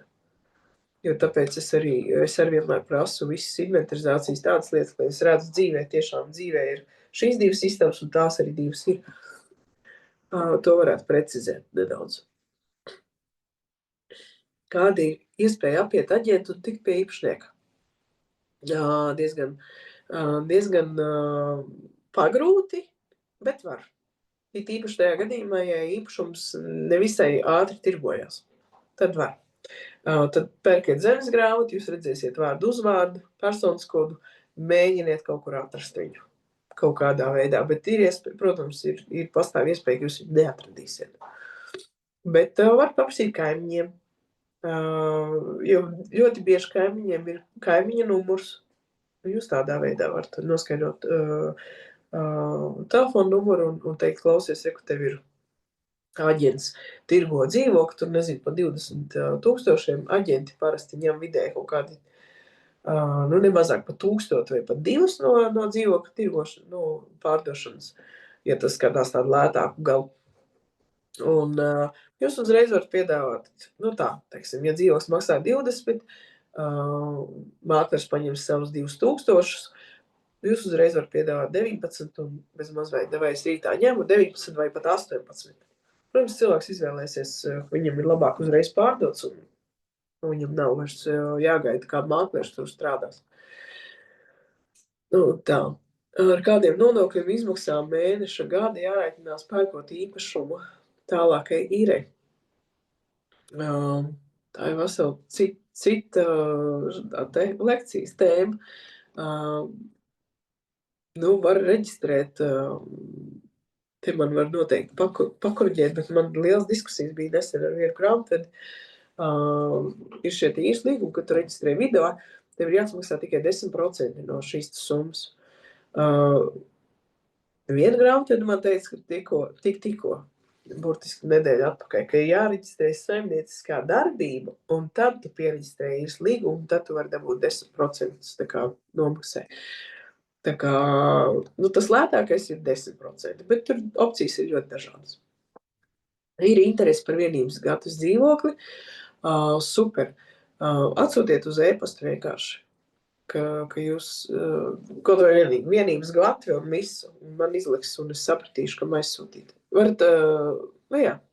Jo tāpēc es arī vienmēr prasu visas inventarizācijas tādas lietas, lai es redzu tiešām dzīvē ir šīs 2 sistēmas un tās arī 2 ir. To varētu precizēt nedaudz. Kāda ir iespēja apiet aģentu un tikt pie īpašnieka? Diezgan pagrūti, bet var. It īpaši tajā gadījumā, ja īpašums nevisai ātri tirgojās, tad var. Tad pērkiet zemes grāmatu, jūs redzēsiet vārdu uzvārdu, personas kodu, mēģiniet kaut kur atrast viņu kaut kādā veidā, bet protams, ir pastāv iespēja, ka jūs viņu neatradīsiet. Bet var paprasīt kaimiņiem, jo ļoti bieži kaimiņiem ir kaimiņa numurs. Jūs tādā veidā varat noskaidrot telefonu numuru un teikt, klausies, ka tev ir aģents tirgo dzīvokli, tur nezinu, pa 20 000 aģenti parasti ņem vidēji kaut kādi, nemazāk pa 1000 vai pat 2 no dzīvokļa tirgošana, pārdošanas, ja tas skatās tādu lētāku galu. Un jūs uzreiz varat piedāvāt, teiksim, ja dzīvoklis maksā 20, mākslinieks paņem savus 2000, jūs uzreiz varat piedāvāt 19 un bez mazliet, vai es rītā ņemu 19 vai pat 18. Protams, cilvēks izvēlēsies, viņam ir labāk uzreiz pārdots, un viņam nav vairs jāgaida, kā mākslinieks tur strādās. Tā. Ar kādiem nodokļiem izmaksām mēneša gada jārēķinās pērkot īpašumu tālākai īrei. Tā ir vesela cita lekcijas tēma. Var reģistrēt, te man var noteikti pakorģēt, bet man liels diskusijas bija nesen ar vienu grāmatvedi. Ir šie īres līgumi, kad tu reģistrē video, tev ir jāsmaksā tikai 10% no šīs summas. Viena grāmatvedi man teica, ka tikko, burtiski nedēļu atpakaļ, ka ir jāreģistrē saimnieciskā darbība, un tad tu piereģistrē īres līgumu, un tad tu vari dabūt 10% tā kā nomaksē. Tā kā, tas lētākais ir 10%, bet tur opcijas ir ļoti dažādas. Ir interesi par vienības gatavas dzīvokli, super. Atsūtiet uz e-pastu vienkārši, ka jūs kaut vai vienības gatvi un visu, un man izliks, un es sapratīšu, kam aizsūtīt. Varat,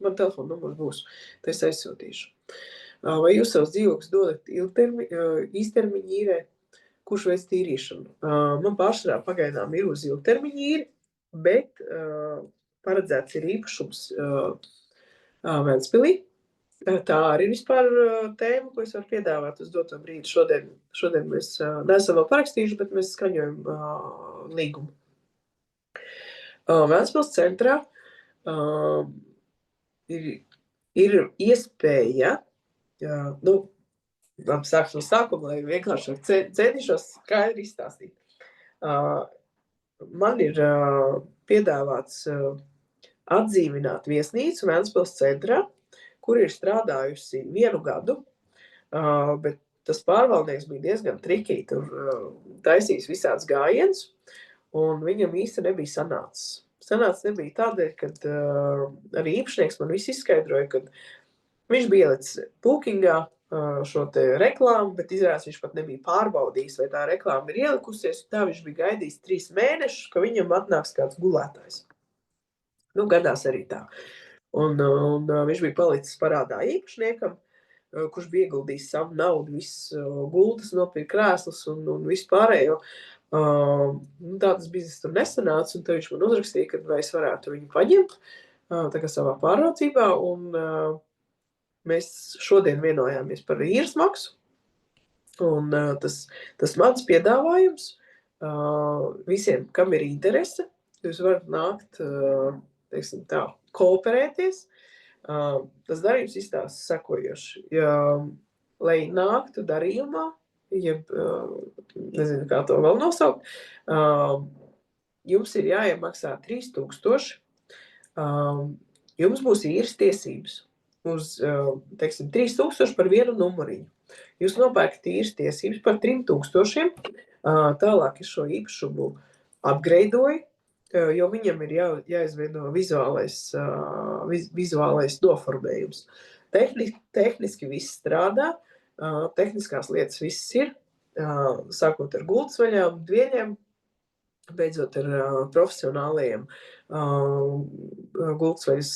man telefona numurs būs, tad es aizsūtīšu. Vai jūs savus dzīvokļus dodat īstermiņa īrē? Kurš veids tīrīšanu? Man pārsvarā pagaidām ir uz ilgtermiņa īri, bet paredzēts ir īpašums Ventspilī. Tā arī vispār tēma, ko es varu piedāvāt uz doto brīdi. Šodien mēs neesam vēl parakstījuši, bet mēs skaņojam līgumu. Ventspils centrā ir iespēja, labi, sākšu no sākuma, lai vienkārši centīšos skaidri izstāstīt. Man ir piedāvāts atdzīvināt viesnīcu Ventspils centrā, kur ir strādājusi 1 gadu, bet tas pārvaldnieks bija diezgan trikī, tur taisījis visāds gājiens, un viņam īsti nebija sanācis. Sanācis nebija tādēļ, kad arī īpašnieks man visu izskaidroja, kad viņš bija ielicis Bookingā šo te reklāmu, bet izrādās viņš pat nebija pārbaudījis, vai tā reklāma ir ielikusies, un tā viņš bija gaidījis 3 mēnešus, ka viņam atnāks kāds gulētājs. Gadās arī tā. Un viņš bija palicis parādā īpašniekam, kurš bija ieguldījis savu naudu, visu gultas, nopirka krēslus un visu pārējo. Tā tas bizness tur nesanāca, un tad viņš man uzrakstīja, ka vai es varētu viņu paņemt tā kā savā pārraudzībā, un mēs šodien vienojāmies par īres maksu, un tas mans piedāvājums visiem, kam ir interese, jūs varat nākt, teiksim tā, kooperēties. Tas darījums izstāsta sekojoši. Lai nāktu darījumā, nezinu, kā to vēl nosaukt, jums ir jāiemaksā 3000, jums būs īres tiesības uz, teiksim, 3000 par vienu numuriņu. Jūs nopērkat īres tiesības par 3000, tālāk es šo īpašumu upgradeoju, jo viņam ir jāizveido vizuālais noformējums. Tehniski viss strādā, tehniskās lietas viss ir, sākot ar gultsvaļām, dvieļiem, beidzot ar profesionālajiem gultsvaļas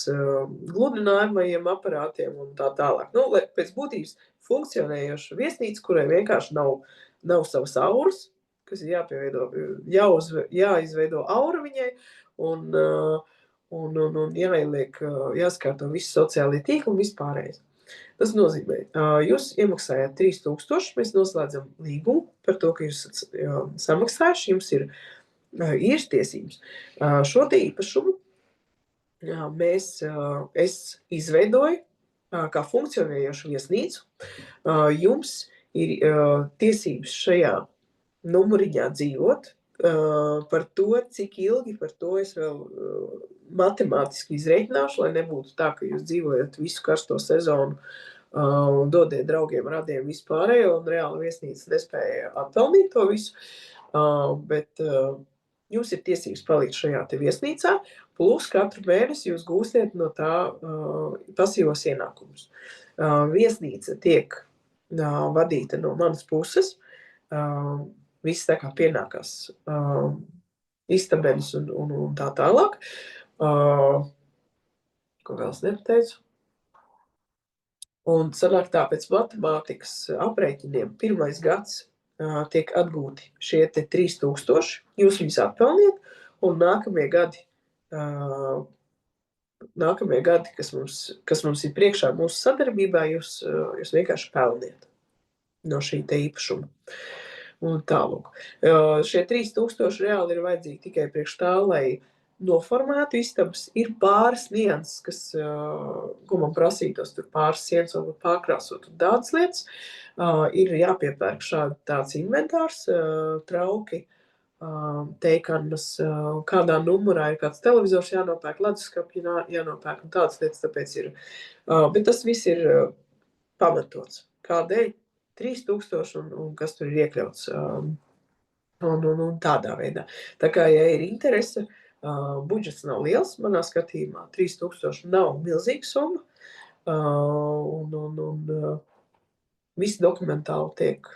gludinājumajiem aparātiem un tā tālāk. Pēc būtības funkcionējoša viesnīca, kurai vienkārši nav savas auras, kas ir jāizveido aura viņai, un jāieliek, jāskārto visi sociālie tīkli un vispārējais. Tas nozīmē, jūs iemaksājāt 3000, mēs noslēdzam līgumu par to, ka jūs samaksājuši, jums ir īres tiesības. Šo te īpašumu es izveidoju kā funkcionējošu viesnīcu. Jums ir tiesības šajā numuriņā dzīvot. Par to, cik ilgi, par to es vēl matemātiski izreikināšu, lai nebūtu tā, ka jūs dzīvojat visu karsto sezonu, dodiet draugiem, radiem vispārējo, un reāli viesnīca nespēja atpelnīt to visu. Bet jums ir tiesības palikt šajā te viesnīcā, plus katru mēnesi jūs gūsiet no tā pasīvos ienākumus. Viesnīca tiek vadīta no manas puses, viss tā kā pienākās istabeļas un tā tālāk. Ko vēl es nepateicu? Un sanāk tā, pēc matemātikas aprēķiniem 1. gads tiek atgūti šie 3000, jūs viņus atpelniet, un nākamie gadi, kas mums ir priekšā mūsu sadarbībā, jūs vienkārši pelniet no šī te īpašuma. Un tālūk. Šie 3000 reāli ir vajadzīgi tikai priekš tā, lai noformētu istabas. Ir pāris nianses, ko man prasītos, tur pāris sienas, varbūt pārkrāsot daudz lietas. Ir jāpiepērk tāds inventārs, trauki, teikannas, kādā numurā ir kāds televizors jānopērk, leduskapi jānopērk un tādas lietas, tāpēc ir. Bet tas viss ir pamatots. Kādēļ 3000 un kas tur ir iekļauts un tādā veidā. Tā kā, ja ir interese, budžets nav liels, manā skatījumā, 3000 nav milzīga summa, un visi dokumentāli tiek,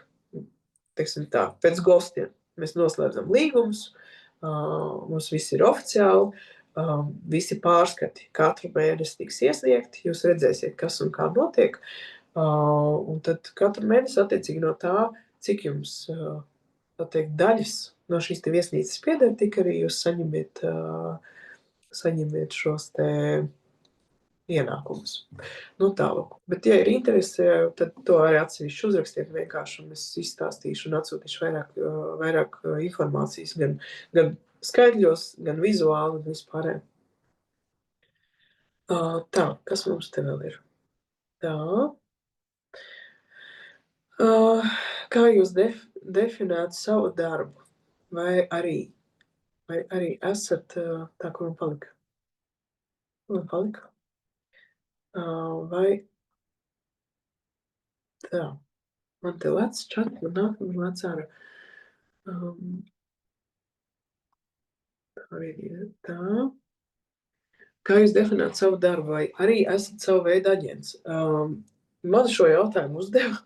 teiksim tā, pēc gostiem. Mēs noslēdzam līgumus, mums viss ir oficiāli, visi pārskati katru mēnesi tiks iesniegti, jūs redzēsiet, kas un kā notiek, un tad katru mēnesi attiecīgi no tā, cik jums, tā teikt, daļas no šīs te viesnīcas pieder, tik arī jūs saņemiet šos te ienākumus. Tālāk. Bet, ja ir interese, tad to arī atsevišķi uzrakstiet vienkārši, un es izstāstīšu un atsūtīšu vairāk informācijas, gan skaidļos, gan vizuāli, un vispārē. Tā, kas mums te vēl ir? Tā. Kā jūs definētu savu darbu? Vai arī esat tā, kur man palika? Vai tā, man te lec čat, man nāk, man lec ārā. Tā. Kā jūs definētu savu darbu? Vai arī esat savu veidu aģents? Man šo jautājumu uzdeva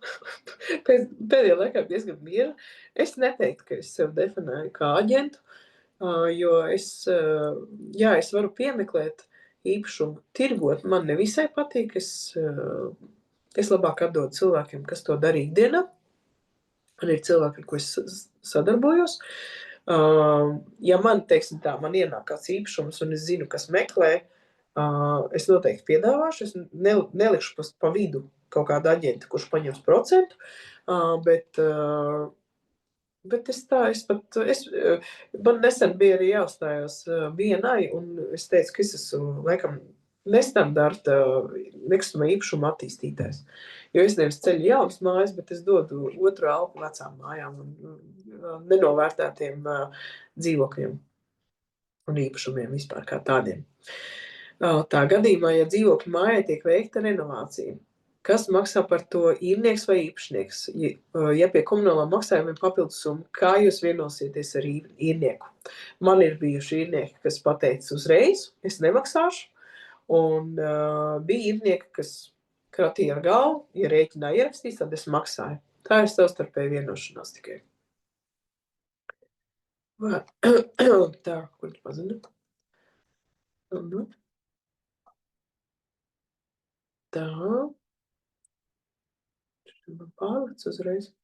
pēdējā laikā diezgan bieži. Es neteiktu, ka es sev definēju kā aģentu, jo es varu piemeklēt īpašumu, tirgot. Man nevisai patīk. Es labāk atdodu cilvēkiem, kas to dara ikdienā. Man ir cilvēki, ar ko es sadarbojos. Ja man, teiksim tā, man ienāk kāds īpašums un es zinu, kas meklē, es noteikti piedāvāšu. Es nelikšu pa vidu kaut kādu aģentu, kurš paņems procentu, bet man nesen bija arī jāuzstājās BNI, un es teicu, ka es esmu, laikam, nestandarta nekustamā īpašuma attīstītājs. Jo es nevis ceļu jaunas mājas, bet es dodu otru elpu vecām mājām un nenovērtētiem dzīvokļiem un īpašumiem vispār kā tādiem. Tā gadījumā, ja dzīvokļu mājai tiek veikta renovācija, kas maksā par to īrnieks vai īpašnieks? Ja pie komunālā maksājumiem papildus summa, kā jūs vienosieties ar īrnieku? Man ir bijuši īrnieki, kas pateica uzreiz, es nemaksāšu, un bija īrnieki, kas kratīja ar galvu, ja rēķinā ierakstīs, tad es maksāju. Tā ir savstarpēja vienošanās tikai. Tā, kur tu pazini? Tā. Man pārlic uzreiz.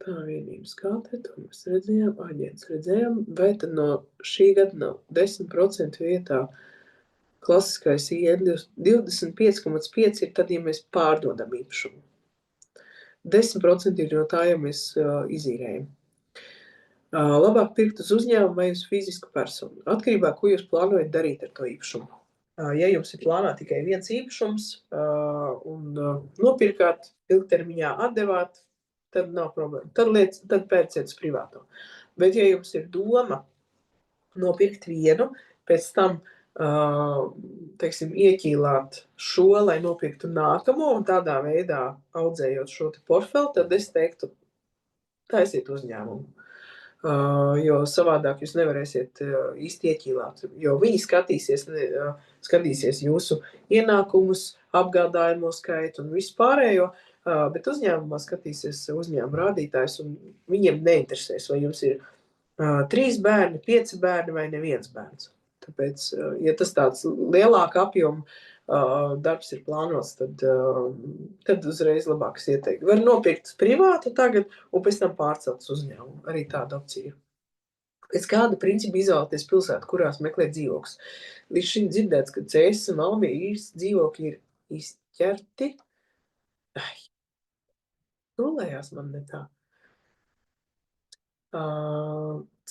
Tā vienības kā te, to mēs redzējām, aģents redzējām, vai tad no šī gada nav 10% vietā klasiskais IN 25,5 ir tad, ja mēs pārdodam īpašumu. 10% ir no tā, ja mēs izīrējam. Labāk pirkt uz uzņēmumu vai uz fizisku personu. Atkarībā, ko jūs plānojat darīt ar to īpašumu. Ja jums ir plānā tikai viens īpašums un nopirkāt, ilgtermiņā atdevāt, tad nav problēma. Tad pērciet uz privāto. Bet, ja jums ir doma nopirkt vienu, pēc tam, teiksim, ieķīlāt šo, lai nopirktu nākamo un tādā veidā audzējot šo te portfeli, tad es teiktu, taisiet uzņēmumu. Jo savādāk jūs nevarēsiet īsti ieķīlāt, jo viņi skatīsies jūsu ienākumus, apgādājumu skaitu un visu pārējo, bet uzņēmumā skatīsies uzņēmuma rādītājs un viņiem neinteresēs, vai jums ir 3 bērni, 5 bērni vai neviens bērns. Tāpēc, ja tas tāds lielāka apjoma darbs ir plānots, tad uzreiz labāks ieteikt. Var nopirkt privātu tagad un pēc tam pārcelt uz uzņēmumu. Arī tāda opcija. Pēc kāda principa izvēlēties pilsētu, kurās meklēt dzīvokļus? Līdz šim dzirdēts, ka Cēsis un Valmija īres dzīvokļi ir izķerti. Nulējās man ne tā.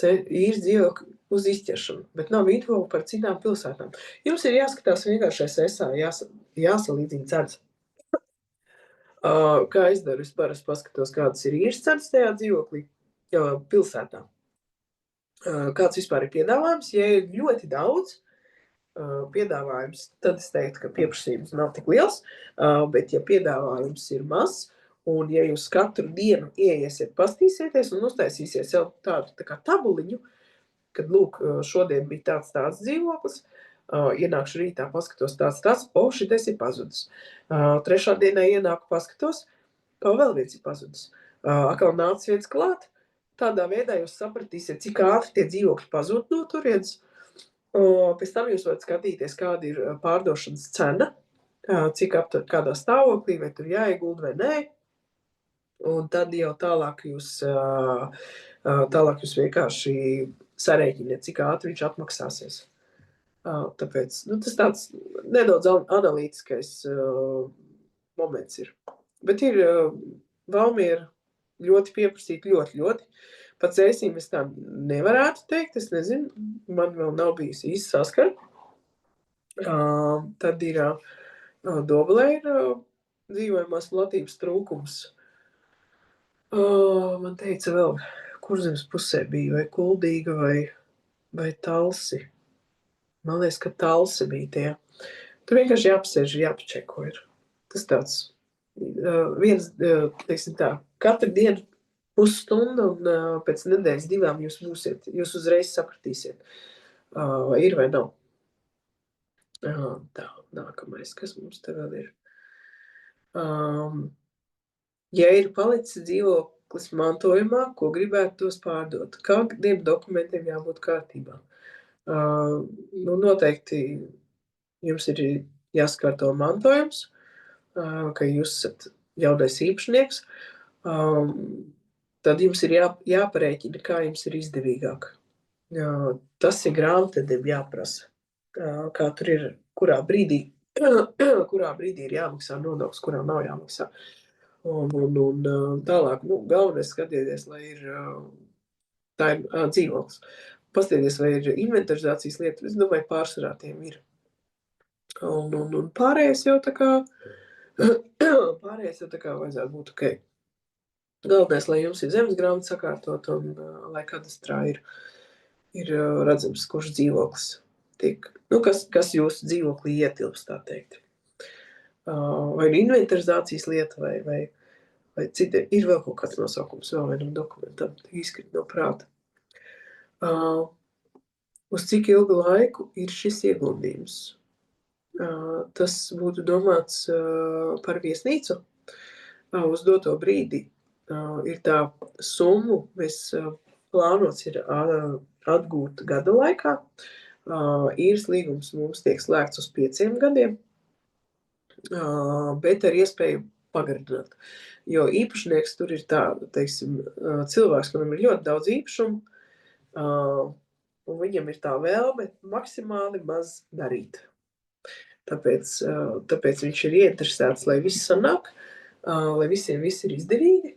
Īres dzīvokļi uz izķeršanu, bet nav info par citām pilsētām. Jums ir jāskatās vienkāršais esā, jāsalīdzina cenas. Kā es daru? Es parasti paskatos, kādas ir īres cenas tajā dzīvoklī, pilsētā. Kāds vispār ir piedāvājums? Ja ir ļoti daudz piedāvājums, tad es teiktu, ka pieprasījums nav tik liels, bet ja piedāvājums ir mazs, un ja jūs katru dienu ieiesiet, pastīsieties un uztaisīsiet sev tādu tā kā tabuliņu, kad, lūk, šodien bija tāds dzīvoklis, ienākšu rītā, paskatos tāds, šitais ir pazudis. Trešā dienā ienāku, paskatos, vēl viens ir pazudis. Atkal nāc viens klāt, tādā veidā jūs sapratīsiet, cik ātri tie dzīvokļi pazūd no turienes. Pēc tam jūs varat skatīties, kāda ir pārdošanas cena, cik kādā stāvoklī, vai tur jāiegulda vai nē. Un tad jau tālāk jūs vienkārši sarēķiniet, cik ātri viņš atmaksāsies. Tāpēc tas tāds nedaudz analītiskais moments ir. Bet ir Valmiera ļoti pieprasīt, ļoti. Pat Cēsīm es tā nevarētu teikt, es nezinu, man vēl nav bijis īsti saskara. Tad ir Dobelē ir dzīvojamās platības trūkums. Man teica vēl, Kurzemes pusē bija, vai Kuldīga, vai Talsi. Man liekas, ka Talsi bija tie. Tur vienkārši jāpasēž, jāpačeko ir. Tas tāds viens, teiksim tā, katru dienu pusstundu un pēc nedēļas 2 jūs uzreiz sapratīsiet, vai ir vai nav. Tā, nākamais, kas mums te vēl ir? Ja ir palicis dzīvoklis mantojumā, ko gribētu tos pārdot, kādiem dokumentiem jābūt kārtībā? Noteikti jums ir jāskārto mantojums, ka jūs esat jaunais īpašnieks, tad jums ir jāparēķina, kā jums ir izdevīgāk. Tas ir grāmatvediem jāprasa, kā tur ir, kurā brīdī ir jāmaksā nodoklis, kurā nav jāmaksā. Un tālāk, galvenais skatieties, lai ir tā ir dzīvoklis. Pastieties, vai ir inventarizācijas lieta, es domāju, pārsvarā tiem ir. Un pārējais jau tā kā vajadzētu būt ok. Galvenais, lai jums ir zemes grāmata sakārtot un lai kadastrā ir redzams, kurš dzīvoklis tiek, kas jūsu dzīvoklī ietilpst, tā teikt. Vai inventarizācijas lieta, vai citi, ir vēl kaut kāds nosaukums vēl vienam dokumentam, izkrit no prāta. Uz cik ilgu laiku ir šis ieguldījums? Tas būtu domāts par viesnīcu. Uz doto brīdi ir tā summu, mēs plānots ir atgūt gada laikā. Īres līgums mums tiek slēgts uz 5 gadiem, bet ar iespēju pagarināt. Jo īpašnieks tur ir tā, teiksim, cilvēks, kuram ir ļoti daudz īpašumu, un viņam ir tā vēlme maksimāli maz darīt. Tāpēc viņš ir ieinteresēts, lai viss sanāk, lai visiem viss ir izdevīgi,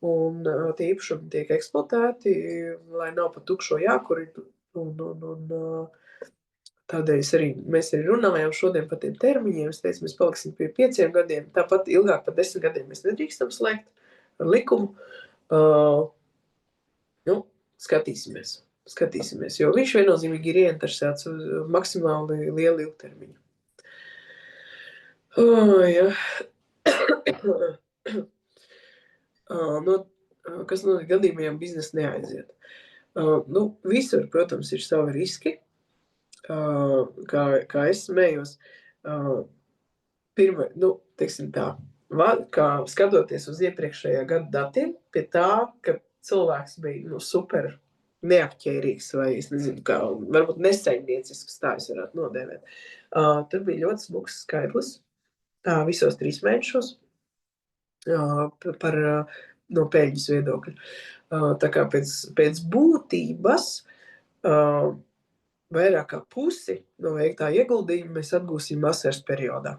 un tie īpašumi tiek eksploatēti, lai nav pa tukšo jākurina. Tādēļ mēs arī runājām šodien par tiem termiņiem. Es teicu, mēs paliksim pie 5 gadiem. Tāpat ilgāk par 10 gadiem mēs nedrīkstam slēgt ar likumu. Skatīsimies, jo viņš viennozīmīgi ir ieinteresēts uz maksimāli lielu ilgtermiņu. Kas no gadījumiem biznesa neaiziet? Visur, protams, ir savi riski. Kā es smējos, teiksim tā, kā skatoties uz iepriekšējā gada datiem, pie tā, ka cilvēks bija super neapķērīgs vai, es nezinu, kā, varbūt nesaimniecisks, tā es varētu nodēvēt. Tur bija ļoti smuks skaitlis visos 3 mēnešos par no peļņas viedokļa. Tā kā pēc būtības vairāk kā pusi no veiktā ieguldījuma mēs atgūsim vasaras periodā.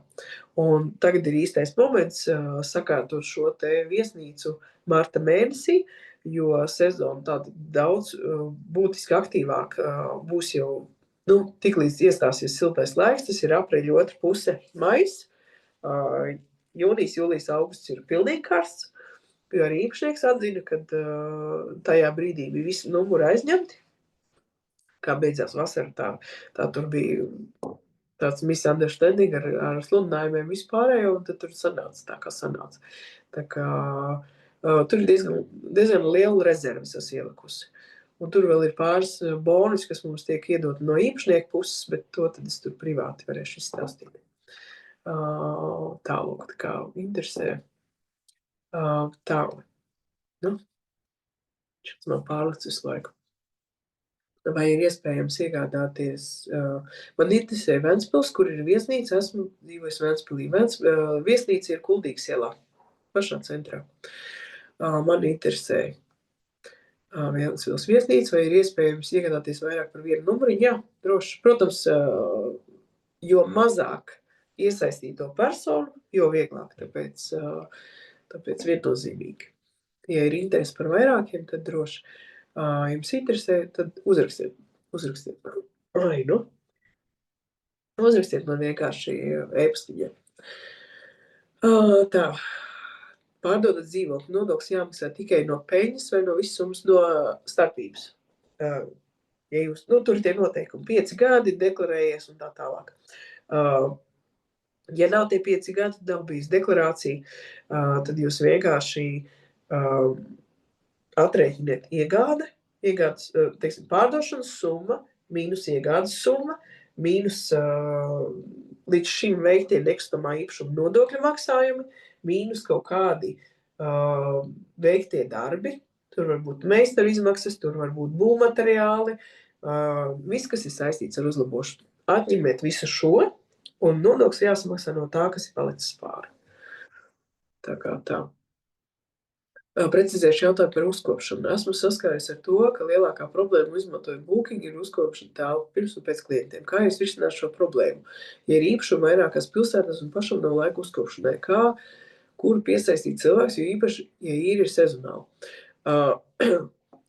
Un tagad ir īstais moments sakārtot šo te viesnīcu marta mēnesī, jo sezona tāda daudz būtiski aktīvāk būs jau, tiklīdz iestāsies siltais laiks, tas ir apreļa otra puse maijs, jūnijas, jūlijas, augusts ir pilnīgi karsts, jo arī īpašnieks atzina, ka tajā brīdī bija visi numuri aizņemti, kā beidzās vasara, tā tur bija tāds misunderstanding ar sludinājumiem vispārējo, un tad tur sanāca tā, kā sanāca. Tā kā tur ir diezgan liela rezerves esmu ielikusi. Un tur vēl ir pāris bonus, kas mums tiek iedot no īpašnieku puses, bet to tad es tur privāti varēšu izstāstīt. Tālūk, tā kā interesē. Šis man pārlicis visu laiku. Vai ir iespējams iegādāties, man interesē Ventspils, kur ir viesnīca, esmu dzīvojis Ventspilī. Viesnīca ir Kuldīgas ielā, pašā centrā. Man interesē Ventspils viesnīca, vai ir iespējams iegādāties vairāk par vienu numuriņu? Jā, droši. Protams, jo mazāk iesaistīto personu, jo vieglāk, tāpēc viennozīmīgi. Ja ir interesi par vairākiem, tad droši. Jums interesē, tad uzrakstiet. Uzrakstiet man vienkārši e-pastiņā. Tā. Pārdodat dzīvokli, nodoklis jāmaksā tikai no peļņas vai no visas summas no starpības. Ja jūs, tur ir tie noteikumi, 5 gadi, deklarējies un tā tālāk. Ja nav tie 5 gadi, nav bijis deklarācija, tad jūs vienkārši atrēķiniet iegādes, teiksim, pārdošanas summa, mīnus iegādes summa, mīnus līdz šim veiktie nekustamā īpašuma nodokļu maksājumi, mīnus kaut kādi veiktie darbi, tur var būt meistaru izmaksas, tur var būt būvmateriāli, viss, kas ir saistīts ar uzlabošanu. Atņemiet visu šo, un nodoklis jāsamaksā no tā, kas ir palicis pāri. Tā kā tā. Precizēšu jautājumu par uzkopšanu. Esmu saskāries ar to, ka lielākā problēma izmantojot Booking ir uzkopšana telpu pirms un pēc klientiem. Kā jūs risināt šo problēmu? Ja ir īpašumi vairākās pilsētās un pašam nav laika uzkopšanai, kuru piesaistīt cilvēks, jo īpaši, ja īri ir sezonāli?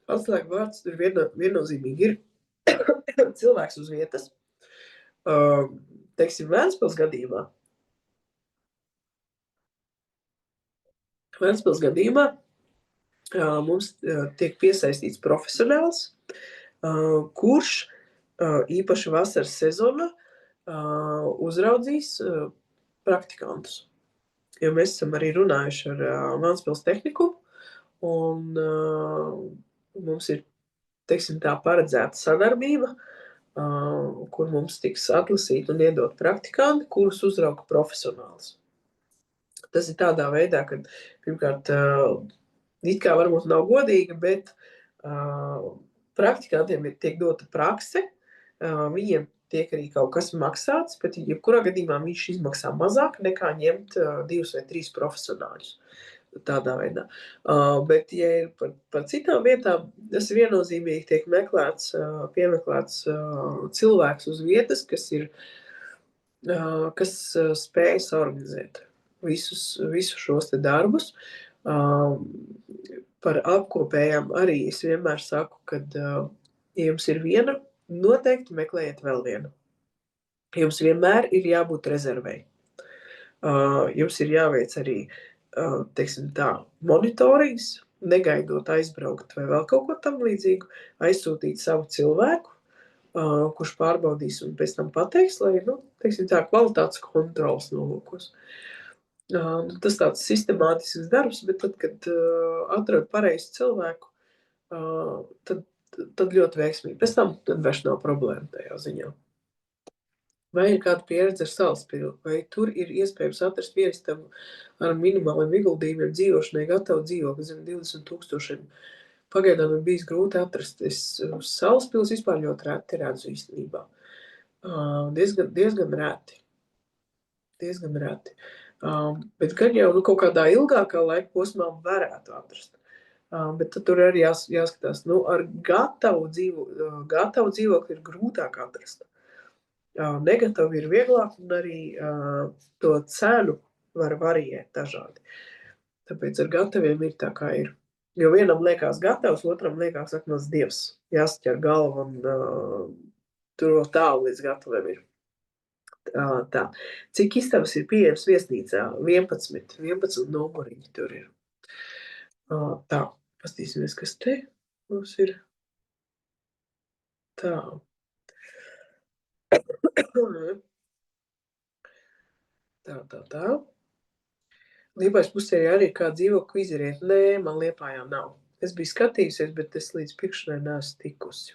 Atslēga vārds tur viennozīmīgi ir cilvēks uz vietas. Teiksim, Ventspils gadījumā mums tiek piesaistīts profesionāls, kurš īpaši vasaras sezonā uzraudzīs praktikantus. Jo mēs esam arī runājuši ar Ventspils tehniku, un mums ir, teiksim tā, paredzēta sadarbība, kur mums tiks atlasīt un iedot praktikanti, kurus uzrauga profesionāls. Tas ir tādā veidā, ka pirmkārt it kā varbūt nav godīga, bet praktikantiem tiek dota prakse, viņiem tiek arī kaut kas maksāts, bet jebkurā gadījumā viņš izmaksā mazāk nekā ņemt 2 vai 3 profesionāļus. Tādā veidā. Bet, ja ir par citām vietām, tas viennozīmīgi tiek piemeklēts cilvēks uz vietas, kas spējas organizēt visus šos te darbus. Par apkopējām arī es vienmēr saku, kad ja jums ir viena, noteikti meklējiet vēl vienu. Jums vienmēr ir jābūt rezervei. Jums ir jāveic arī, teiksim tā, monitorings, negaidot aizbraukt vai vēl kaut ko tam līdzīgu, aizsūtīt savu cilvēku, kurš pārbaudīs un pēc tam pateiks, lai, teiksim tā, kvalitātes kontrols nolūkos. Tas tāds sistemātisks darbs, bet tad, kad atrod pareizu cilvēku, tad ļoti veiksmīgi. Pēc tam tad vairs nav problēma tajā ziņā. Vai ir kāda pieredze ar Salaspili? Vai tur ir iespējams atrast vienistabu ar minimāliem ieguldījumiem dzīvošanai gatavu dzīvokli zem 20 000 Pagaidām ir bijis grūti atrast. Es Salaspils vispār ļoti reti redzu īstenībā. Diezgan reti. Diezgan reti. Bet gan jau kaut kādā ilgākā laika posmā varētu atrast. Bet tur arī jāskatās. Ar gatavu dzīvokli ir grūtāk atrast. Negatavi ir vieglāk, un arī to cenu var variēt dažādi. Tāpēc ar gataviem ir tā, kā ir. Jo vienam liekas gatavs, otram liekas akmens dievs. Jāsaķer galva, un tur vēl tālu līdz gataviem ir. Tā. Cik istabas ir pieejams viesnīcā? 11 numuriņi tur ir. Tā, pastīsimies, kas te mums ir. Tā. Tā. Liepājas pusē arī kā dzīvokli izriet. Nē, man Liepājā nav. Es biju skatījusies, bet es līdz pirkšanai neesmu tikusi.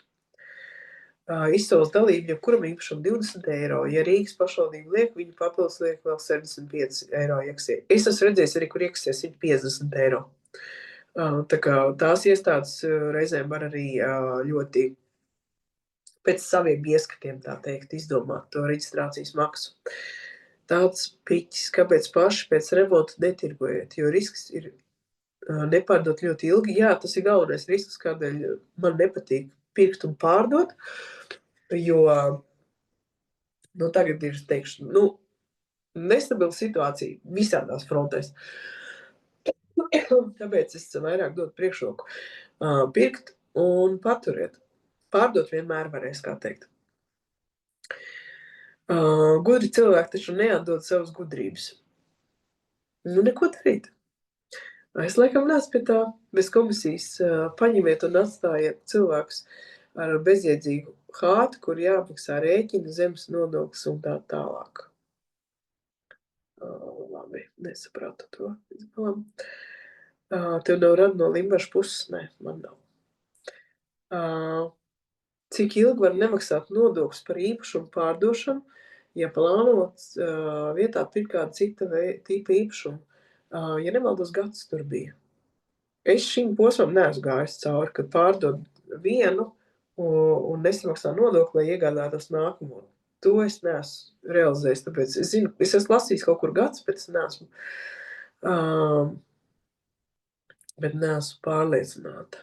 Izsoles dalība jebkuram īpašam 20 eiro. Ja Rīgas pašvaldība liek, viņi papildus liek vēl 75 eiro iekasē. Es esmu redzējis arī, kur iekasē 150 eiro. Tā kā tās iestādes reizēm var arī ļoti pēc saviem ieskatiem, tā teikt, izdomāt to reģistrācijas maksu. Tāds piķis, kāpēc paši pēc remonta netirgojiet, jo risks ir nepārdot ļoti ilgi. Jā, tas ir galvenais risks, kādēļ man nepatīk pirkt un pārdot, jo tagad ir, teikšu, nestabila situācija visādās frontēs. Tāpēc es vairāk dodu priekšroku pirkt un paturiet. Pārdot vienmēr varēs, kā teikt. Gudri cilvēki taču neatdod savas gudrības. Neko darīt. Es laikam neesmu pie tā. Bez komisijas paņemiet un atstājiet cilvēkus ar bezjēdzīgu hātu, kur jāmaksā rēķini, zemes nodoklis un tā tālāk. Labi, nesapratu to. Tev nav rada no Limbaša puses? Nē, man nav. Cik ilgi var nemaksāt nodokļus par īpašumu pārdošanu, ja plānots vietā pirkt kādu cita tipa īpašumu? Ja nemaldos, gads tur bija. Es šim posmam neesmu gājis cauri, kad pārdod vienu un nesamaksā nodokli, lai iegādātos nākamo. To es neesmu realizējis, tāpēc es zinu, es esmu lasījis kaut kur gads, bet es neesmu. Bet neesmu pārliecināta.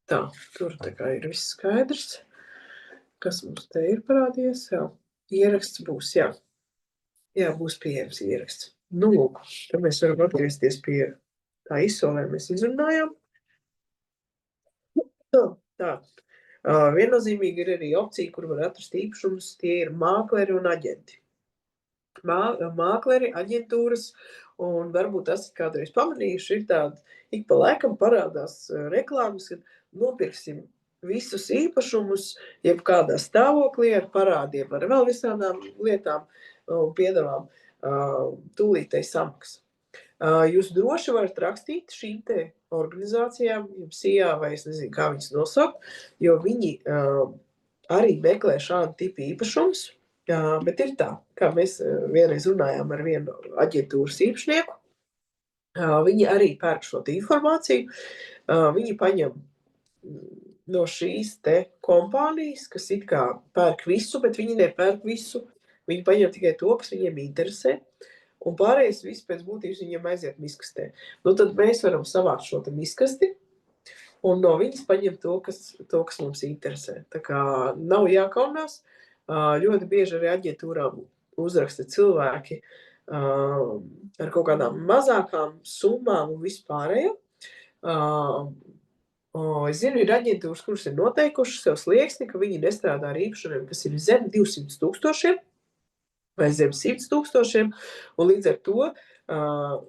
Tā, tur tā kā ir viss skaidrs. Kas mums te ir parādījies? Jā, ieraksts būs, jā. Jā, būs pieejams ieraksts. Lūk, tad mēs varam atgriezties pie tā izsolē mēs izrunājām. Tā. Viennozīmīgi ir arī opcija, kur var atrast īpašumus, tie ir mākleri un aģenti. Mākleri, aģentūras, un varbūt esat kādreiz pamanījuši, ir tāda, ik pa laikam parādās reklāmas, kad nopirksim visus īpašumus, jeb kādā stāvoklī ar parādiem, ar vēl visādām lietām un piedevām tūlītēji samaksa. Jūs droši varat rakstīt šīm te organizācijām, jeb SIA vai es nezinu, kā viņas nosaukt, jo viņi arī meklē šādu tipu īpašumus, bet ir tā, kā mēs vienreiz runājām ar vienu aģentūras īpašnieku, viņi arī pērk šo informāciju, viņi paņem no šīs te kompānijas, kas it kā pērk visu, bet viņi nepērk visu, viņi paņem tikai to, kas viņiem interesē, un pārējais viss pēc būtības viņiem aiziet miskastē. Tad mēs varam savākt šo te miskasti, un no viņas paņemt to, kas mums interesē. Tā kā nav jākaunās, ļoti bieži arī aģentūrām uzraksta cilvēki ar kaut kādām mazākām summām un vispārējo. Es zinu, ir aģentūras, kuras ir noteikušas sev slieksni, ka viņi nestrādā ar īpašumiem, kas ir zem 200 000 vai zem 100 000, un līdz ar to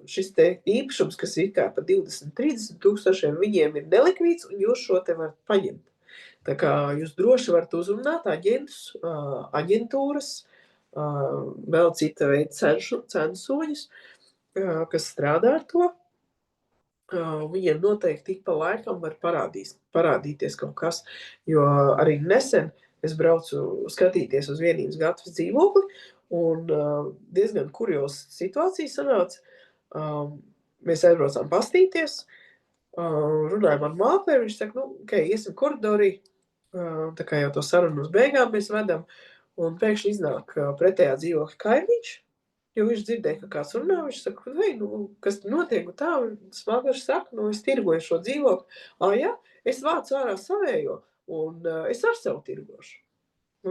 šis te īpašums, kas ir kā pa 20-30 000, viņiem ir nelikvīds, un jūs šo te varat paņemt. Tā kā jūs droši varat uzrunāt aģentus, aģentūras, vēl cita veida censoņus, kas strādā ar to. Viņiem noteikti tik pa laikam var parādīties kaut kas, jo arī nesen es braucu skatīties uz vienības gatavas dzīvokli, un diezgan kurjos situācija sanāca. Mēs aizbraucām pastīties, runājam ar mākleri, viņš saka, iesim koridorī, tā kā jau to sarunu uz beigām mēs vedam, un pēkšņi iznāk pretējā dzīvokļa kaimiņš, jo viņš dzirdēja, ka kāds runā, viņš saka, kas notiek, un tā, mākleris saka, es tirgoju šo dzīvokli, jā, es vācu ārā savējo, un es ar sev tirgošu.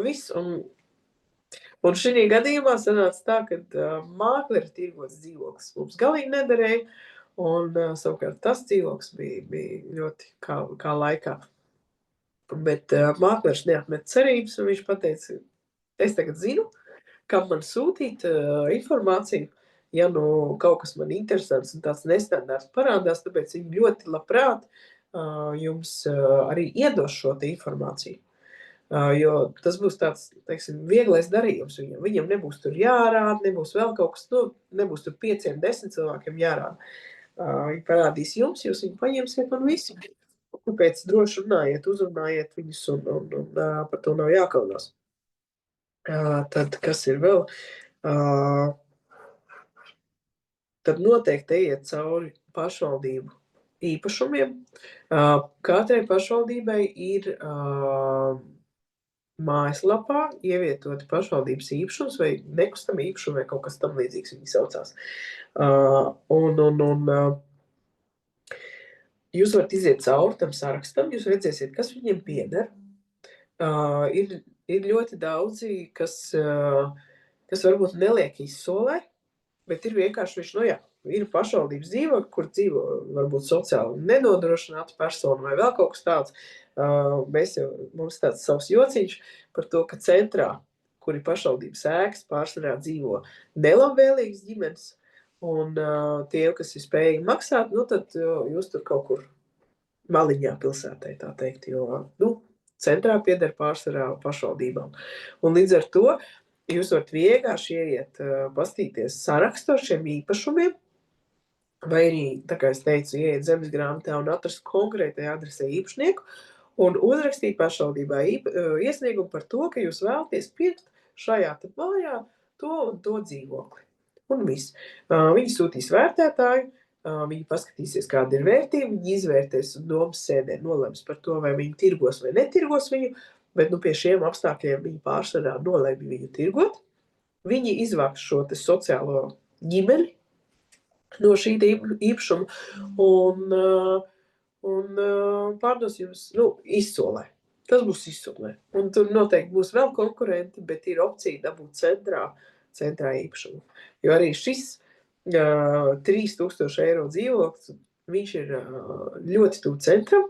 Viss, un šī gadījumā sanāca tā, ka mākleri tirgots dzīvoklis mums galīgi nederēja, un savukārt tas dzīvoklis bija ļoti kā laikā. Bet mākleris neatmet cerības, un viņš pateica, es tagad zinu, kam man sūtīt informāciju, ja kaut kas man interesants un tāds nestandarts parādās, tāpēc viņi ļoti labprāt jums arī iedos šo te informāciju. Jo tas būs tāds, teiksim, vieglais darījums viņam. Viņam nebūs tur jārāda, nebūs vēl kaut kas, nebūs tur 5, 10 cilvēkiem jārāda. Viņi parādīs jums, jūs viņu paņemsiet un visi. Tāpēc droši runājiet, uzrunājiet viņus un par to nav jākaunās. Tad, kas ir vēl? Tad noteikti ejiet cauri pašvaldību īpašumiem. Katrai pašvaldībai ir mājaslapā ievietoti pašvaldības īpašums vai nekustami īpašumi vai kaut kas tam līdzīgs viņi saucās. Jūs varat iziet cauri tam sarakstam, jūs redzēsiet, kas viņiem pieder. Ir ļoti daudzi, kas varbūt neliek izsolē, bet ir vienkārši viņš, ir pašvaldības dzīvokļi, kur dzīvo varbūt sociāli nenodrošināta persona vai vēl kaut kas tāds. Mums tāds savs jociņš par to, ka centrā, kur ir pašvaldības ēkas, pārsvarā dzīvo nelabvēlīgas ģimenes, un tie, kas ir spējīgi maksāt, tad jūs tur kaut kur maliņā pilsētai, tā teikt, jo, centrā pieder pārsvarā pašvaldībām. Un līdz ar to jūs varat vienkārši ieiet, pastīties sarakstu ar šiem īpašumiem, vai arī, tā kā es teicu, ieiet zemes grāmatā un atrast konkrētai adresē īpašnieku un uzrakstīt pašvaldībā iesniegumu par to, ka jūs vēlaties pirkt šajā mājā to un to dzīvokli. Un viss. Viņi sūtīs vērtētāju, viņi paskatīsies, kāda ir vērtība, viņi izvērtēs un domas sēdē nolems par to, vai viņi tirgos vai netirgos viņu, bet pie šiem apstākļiem viņi pārsvarā nolēma viņu tirgot. Viņi izvāks šo te sociālo ģimeni no šī īpašuma un pārdos jums, izsolē. Tas būs izsolē. Un tur noteikti būs vēl konkurenti, bet ir opcija dabūt centrā īpašumu. Jo arī šis 3000 eiro dzīvoklis, viņš ir ļoti tuvu centram,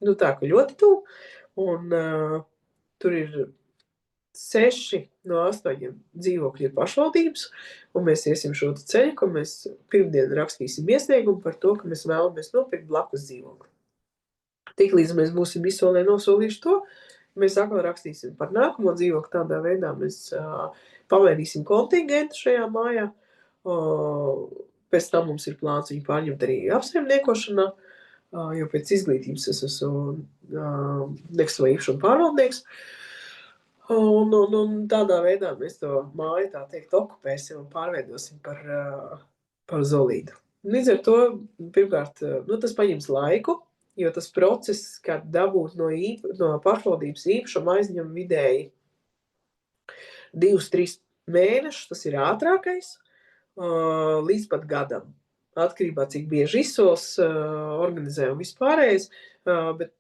tā ka ļoti tuvu, un tur ir 6 no 8 dzīvokļi ir pašvaldības, un mēs iesim šo ceļu, ka mēs pirmdien rakstīsim iesniegumu par to, ka mēs vēlamies nopirkt blakus dzīvokli. Tiklīdz mēs būsim izsolē nosolījuši to, mēs atkal rakstīsim par nākamo dzīvokli, tādā veidā mēs pamērīsim kontingentu šajā mājā, pēc tam mums ir plāns viņu pārņemt arī apsaimniekošanā, jo pēc izglītības es esmu nekustamā īpašuma pārvaldnieks, un tādā veidā mēs to māju, tā teikt, okupēsim un pārveidosim par zolīdu. Līdz ar to, pirmkārt, tas paņems laiku, jo tas process, kā dabūt no pašvaldības īpašuma aizņem vidēji 2-3 mēnešus, tas ir ātrākais, līdz pat gadam. Atkarībā, cik bieži izsols organizē un vispārējais, bet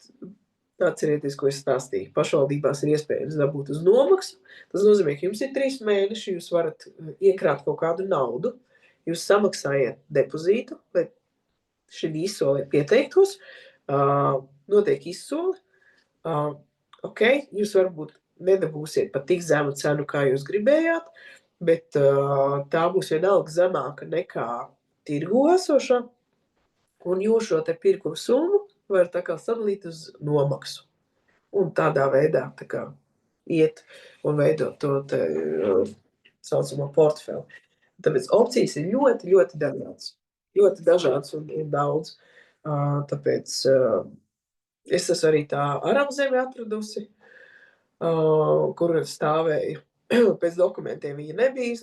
atcerieties, ko es stāstīju. Pašvaldībās ir iespējams dabūt uz nomaksu. Tas nozīmē, ka jums ir 3 mēneši, jūs varat iekrāt kaut kādu naudu, jūs samaksājat depozītu, lai šī izsole pieteiktos, notiek izsole. Jūs varbūt nedabūsiet pat tik zemu cenu, kā jūs gribējāt, bet tā būs vienalga zemāka nekā tirgu esošā, un jūs šo te pirkumu summu var tā kā sadalīt uz nomaksu. Un tādā veidā tā kā iet un veidot to te saucamo portfeli. Tāpēc opcijas ir ļoti, ļoti dažādas. Ļoti dažādas un daudz. Tāpēc es esmu arī tā Aramzemi atradusi, kur stāvēja. Pēc dokumentiem viņa nebija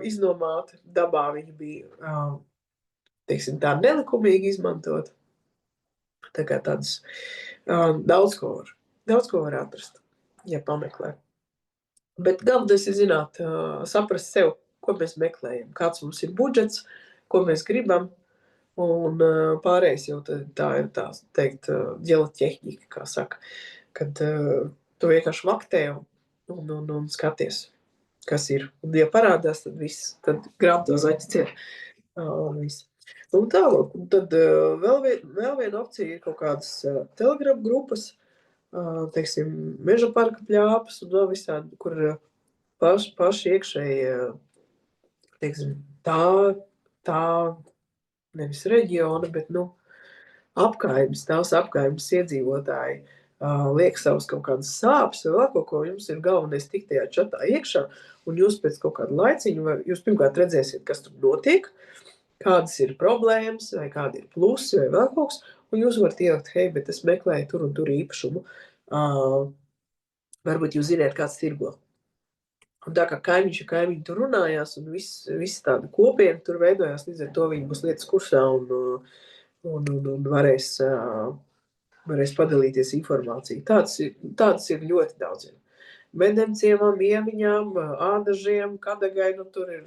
iznomāta. Dabā viņa bija, teiksim, tā nelikumīgi izmantot. Tā kā tādas daudz ko var atrast, ja pameklē. Bet galvenais ir zināt, saprast sev, ko mēs meklējam, kāds mums ir budžets, ko mēs gribam, un pārējais jau tā ir tā teikt ģeoķehnika, kā saka, kad tu vienkārši vaktē un skaties, kas ir. Un, ja parādās, tad viss, tad grāb to zaķi ciet. Un viss. Un tālāk, un tad vēl viena opcija ir kaut kādas Telegram grupas, teiksim, meža parka pļāpas un vēl visādi, kur paši iekšēji, teiksim, tā nevis reģiona, bet, tās apkaimes iedzīvotāji liek savus kaut kādas sāpes vai vēl kaut ko, jums ir galvenais tikt tajā čatā iekšā, un jūs pēc kaut kāda laiciņa, jūs pirmkārt redzēsiet, kas tur notiek, kādas ir problēmas, vai kādi ir plusi, vai vēl kaut kas, un jūs varat ielikt, hei, bet es meklēju tur un tur īpašumu. Varbūt jūs zināt, kāds tirgo. Un tā kā kaimiņi tur runājās, un viss tāda kopiena tur veidojās, līdz ar to viņi būs lietas kursā un varēs padalīties informāciju. Tādas ir ļoti daudz. Medenciemam, Ieviņām, Ādažiem, Kadagai, tur ir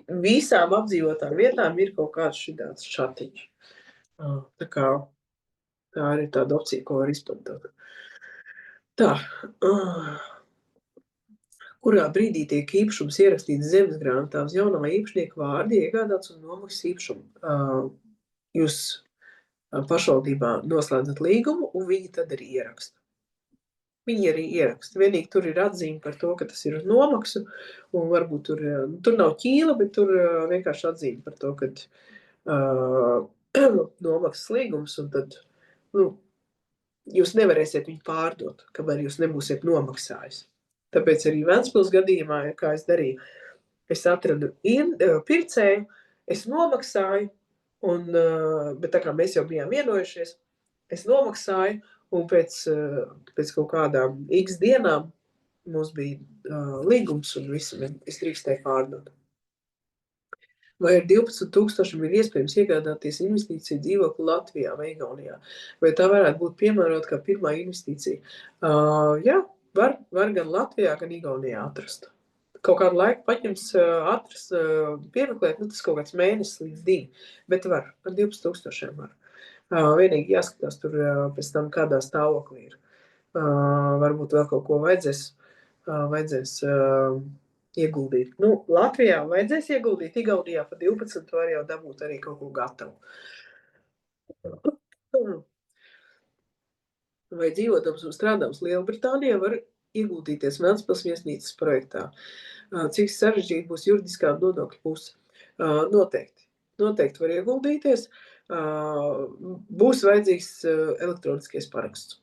visām apdzīvotām vietām ir kaut kāds šitāds šatiņš. Tā kā tā ir tāda opcija, ko var izmantot. Tā. Kurā brīdī tiek īpašums ierakstīts zemesgrāmatā uz jaunā īpašnieka vārdi, iegādāts un nomaksas īpašumu. Jūs pašvaldībā noslēdzat līgumu, un viņi tad arī ieraksta. Viņi arī ieraksta. Vienīgi tur ir atzīme par to, ka tas ir uz nomaksu, un varbūt tur nav ķīla, bet tur vienkārši atzīme par to, ka nomaksas līgums, un tad, jūs nevarēsiet viņu pārdot, kamēr jūs nebūsiet nomaksājis. Tāpēc arī Ventspils gadījumā, kā es darīju, es atradu pircēju, es nomaksāju, bet tā kā mēs jau bijām vienojušies, es nomaksāju, un pēc kaut kādām x dienām mums bija līgums, un es drīkstēju pārdot. Vai ar 12,000 ir iespējams iegādāties investīciju dzīvokli Latvijā vai Igaunijā? Vai tā varētu būt piemērota kā pirmā investīcija? Jā, var gan Latvijā, gan Igaunijā atrast. Kaut kādu laiku paņems atrast, piemeklēt, tas kaut kāds mēnesis līdz 2, bet var, ar 12,000 var. Vienīgi jāskatās tur pēc tam, kādā stāvoklī ir. Varbūt vēl kaut ko vajadzēs ieguldīt. Latvijā vajadzēs ieguldīt, Igaunijā pa 12 var jau dabūt arī kaut ko gatavu. Vai dzīvotams un strādājams Lielbritānijā var ieguldīties Ventspils viesnīcas projektā? Cik sarežģīti būs juridiskā nodokļa puse? Noteikti var ieguldīties. Būs vajadzīgs elektroniskais paraksts,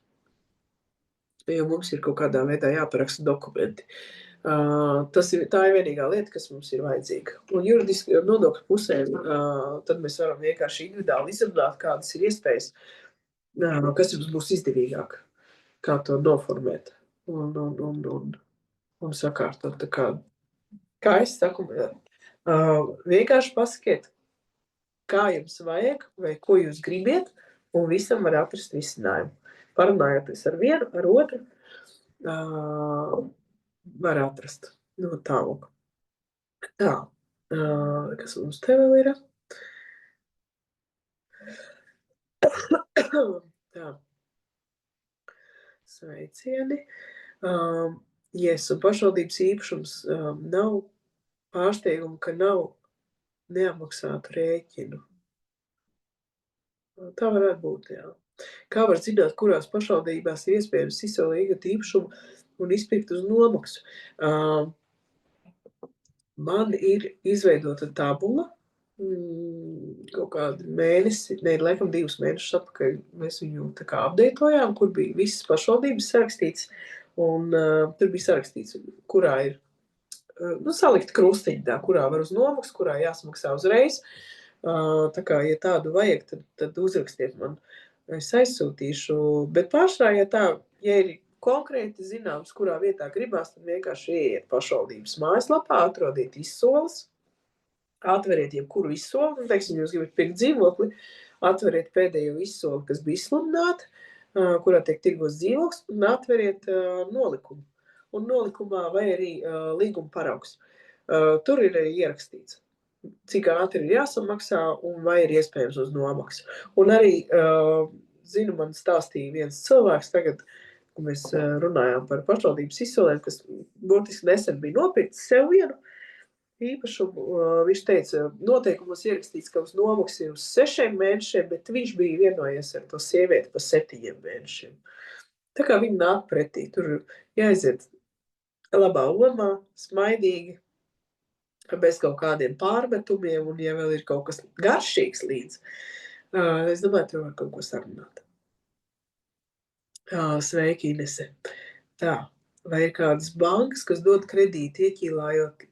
jo mums ir kaut kādā veidā jāparaksta dokumenti. Tā ir vienīgā lieta, kas mums ir vajadzīga. Un juridiski nodokļu pusē, tad mēs varam vienkārši individuāli izrunāt, kādas ir iespējas, kas jums būs izdevīgāk, kā to noformēt un sakārtot. Kā es saku, vienkārši pasakiet, kā jums vajag vai ko jūs gribiet, un visam var atrast risinājumu. Parunājoties ar vienu, ar otru, var atrast no tālāk. Tā, kas mums te vēl ir? Tā. Sveicieni. Yes, un pašvaldības īpašums nav pārsteigumu, ka nav neapmaksātu rēķinu. Tā varētu būt, jā. Kā var zināt, kurās pašvaldībās ir iespējams izsolīt īpašumu un izpirkt uz nomaksu? Man ir izveidota tabula, kaut kādu mēnesi, laikam 2 mēnešus atpakaļ mēs viņu tā kā updatojām, kur bija visas pašvaldības sarakstīts, un tur bija sarakstīts, kurā ir salikt krustiņi, kurā var uz nomaksu, kurā jāsamaksā uzreiz. Tā kā, ja tādu vajag, tad uzrakstiet man, es aizsūtīšu, bet pašā, ja ir konkrēti zināms, kurā vietā gribās, tad vienkārši ieiet pašvaldības mājaslapā, atrodiet izsoles, atveriet jebkuru izsoli, teiksim, jūs gribat pirkt dzīvokli, atveriet pēdējo izsoli, kas bija izsludināta, kurā tiek tirgots dzīvoklis, un atveriet nolikumu. Un nolikumā vai arī līguma paraugs. Tur ir ierakstīts, cik ātri ir jāsamaksā un vai ir iespējams uz nomaksu. Un arī, zinu, man stāstīja viens cilvēks tagad, kad mēs runājām par pašvaldības izsolēm, kas burtiski nesen bija nopircis sev vienu īpašumu. Viņš teica, noteikumos ierakstīts, ka uz nomaksu ir uz 6 mēnešiem, bet viņš bija vienojies ar to sievieti par 7 mēnešiem. Tā kā viņi nāk pretī, tur jāiziet labā omā, smaidīgi, bez kaut kādiem pārmetumiem, un ja vēl ir kaut kas garšīgs līdz, es domāju, tur var kaut ko sarunāt. Sveiki, Inese. Tā, vai ir kādas bankas, kas dod kredīti ieķīlājot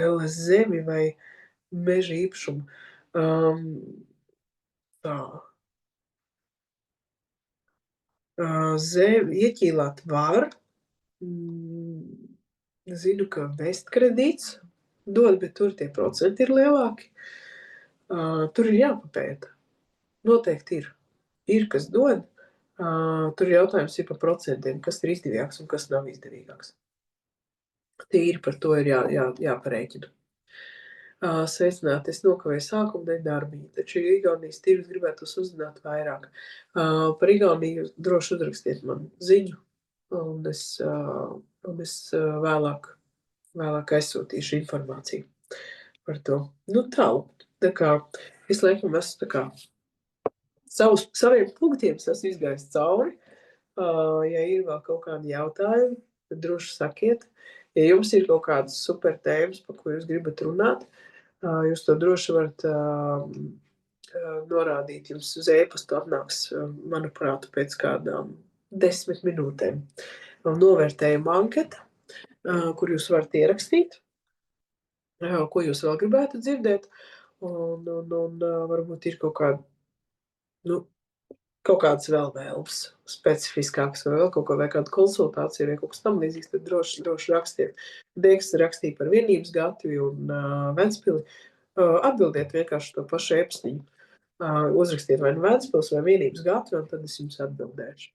LS zemi vai meža īpašumu? Tā. Zemi ieķīlāt var. Zinu, ka Vest kredīts dod, bet tur tie procenti ir lielāki. Tur ir jāpapēta. Noteikti ir. Ir, kas dod. Tur jautājums ir par procentiem, kas ir izdevīgāks un kas nav izdevīgāks. Tīri par to ir jāparēķina. Sveicināti, es nokavēju sākumu dēļ darbiņu, taču Igaunijas tirgus gribētos uzzināt vairāk. Par Igauniju droši uzrakstiet man ziņu, un es vēlāk aizsūtīšu informāciju par to. Nu tālāk, tā kā es laikam esmu tā kā saviem punktiem esmu izgājis cauri. Ja ir vēl kaut kādi jautājumi, tad droši sakiet. Ja jums ir kaut kādas super tēmas, par ko jūs gribat runāt, jūs to droši varat norādīt. Jums uz e-pastu atnāks, manuprāt, pēc kādām 10 minūtēm. Novērtējuma anketa, kur jūs varat ierakstīt, ko jūs vēl gribētu dzirdēt, un varbūt ir kaut kāda, kaut kādas vēl vēlmes specifiskākas, vai vēl kaut ko, vai kāda konsultācija, vai kaut kas tam līdzīgs, tad droši rakstiet. Diegs rakstīja par Vienības gatavi un Ventspili. Atbildiet vienkārši to pašu e-pastiņu. Uzrakstiet vai nu Ventspils vai Vienības gatavi, un tad es jums atbildēšu.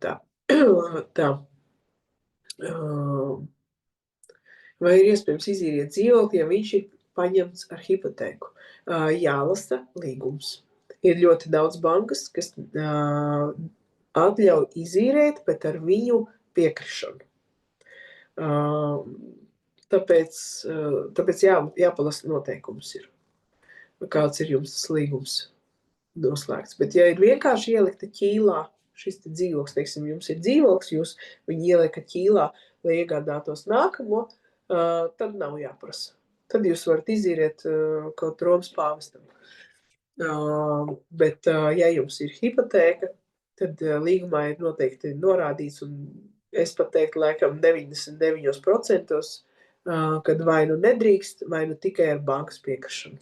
Tā. Tā. Vai ir iespējams izīriet dzīvokli, ja viņš ir paņemts ar hipotēku? Jālasa līgums. Ir ļoti daudz bankas, kas atļauj izīrēt, bet ar viņu piekrišanu. Tāpēc jāpalasa noteikums ir. Kāds ir jums tas līgums noslēgts. Bet ja ir vienkārši ielikta ķīlā šis te dzīvoklis, teiksim, jums ir dzīvoklis, jūs viņu ielieka ķīlā, lai iegādātos nākamo, tad nav jāprasa. Tad jūs varat izīrēt kaut Romas pāvestam. Bet, ja jums ir hipotēka, tad līgumā ir noteikti norādīts, un es pat teiktu, laikam 99%, kad vai nu nedrīkst, vai nu tikai ar bankas piekrišanu.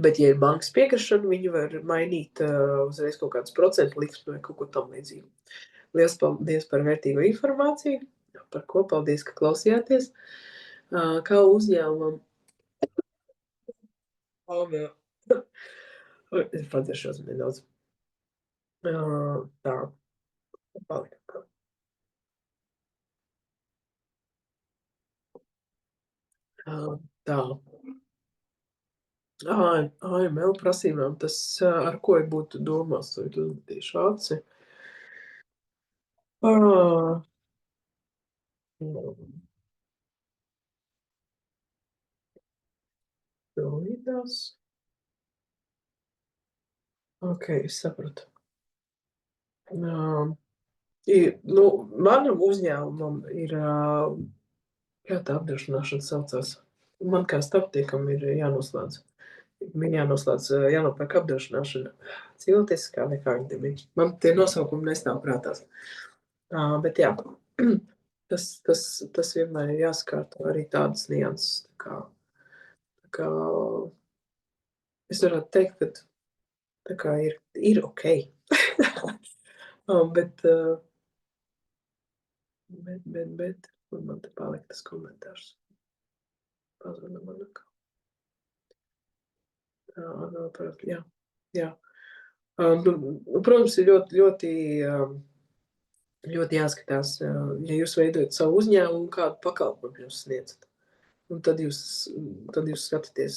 Bet, ja ir bankas piekrišana, viņi var mainīt uzreiz kaut kādas procentu liksmi vai kaut ko tam līdzīgu. Liels paldies par vērtīgo informāciju, par ko paldies, ka klausījāties. Kā uzņēmumam es padzeršos nedaudz. Tā. Palika. Tā. AML prasībām, tas ar ko būtu domās, vai tu uzmetīšu aci? Pilnīdās. Ok, es sapratu. Manam uzņēmumam ir, kā tā apdrošināšana saucās, man kā starptiekam ir jānoslēdz. Viņi jānopērk apdrošināšana. Cilvēciskā vai kā viņi bija. Man tie nosaukumi nestāv prātās. Bet jā, tas vienmēr ir jāskārto arī tādas nianses. Tā kā es varētu teikt, ka tā kā ir ok. Bet, kur man te palika tas komentārs? Pazvana man atkal. Jā, jā. Protams, ir ļoti jāskatās, ja jūs veidojat savu uzņēmumu, kādu pakalpojumu jūs sniedzat. Un tad jūs skatāties,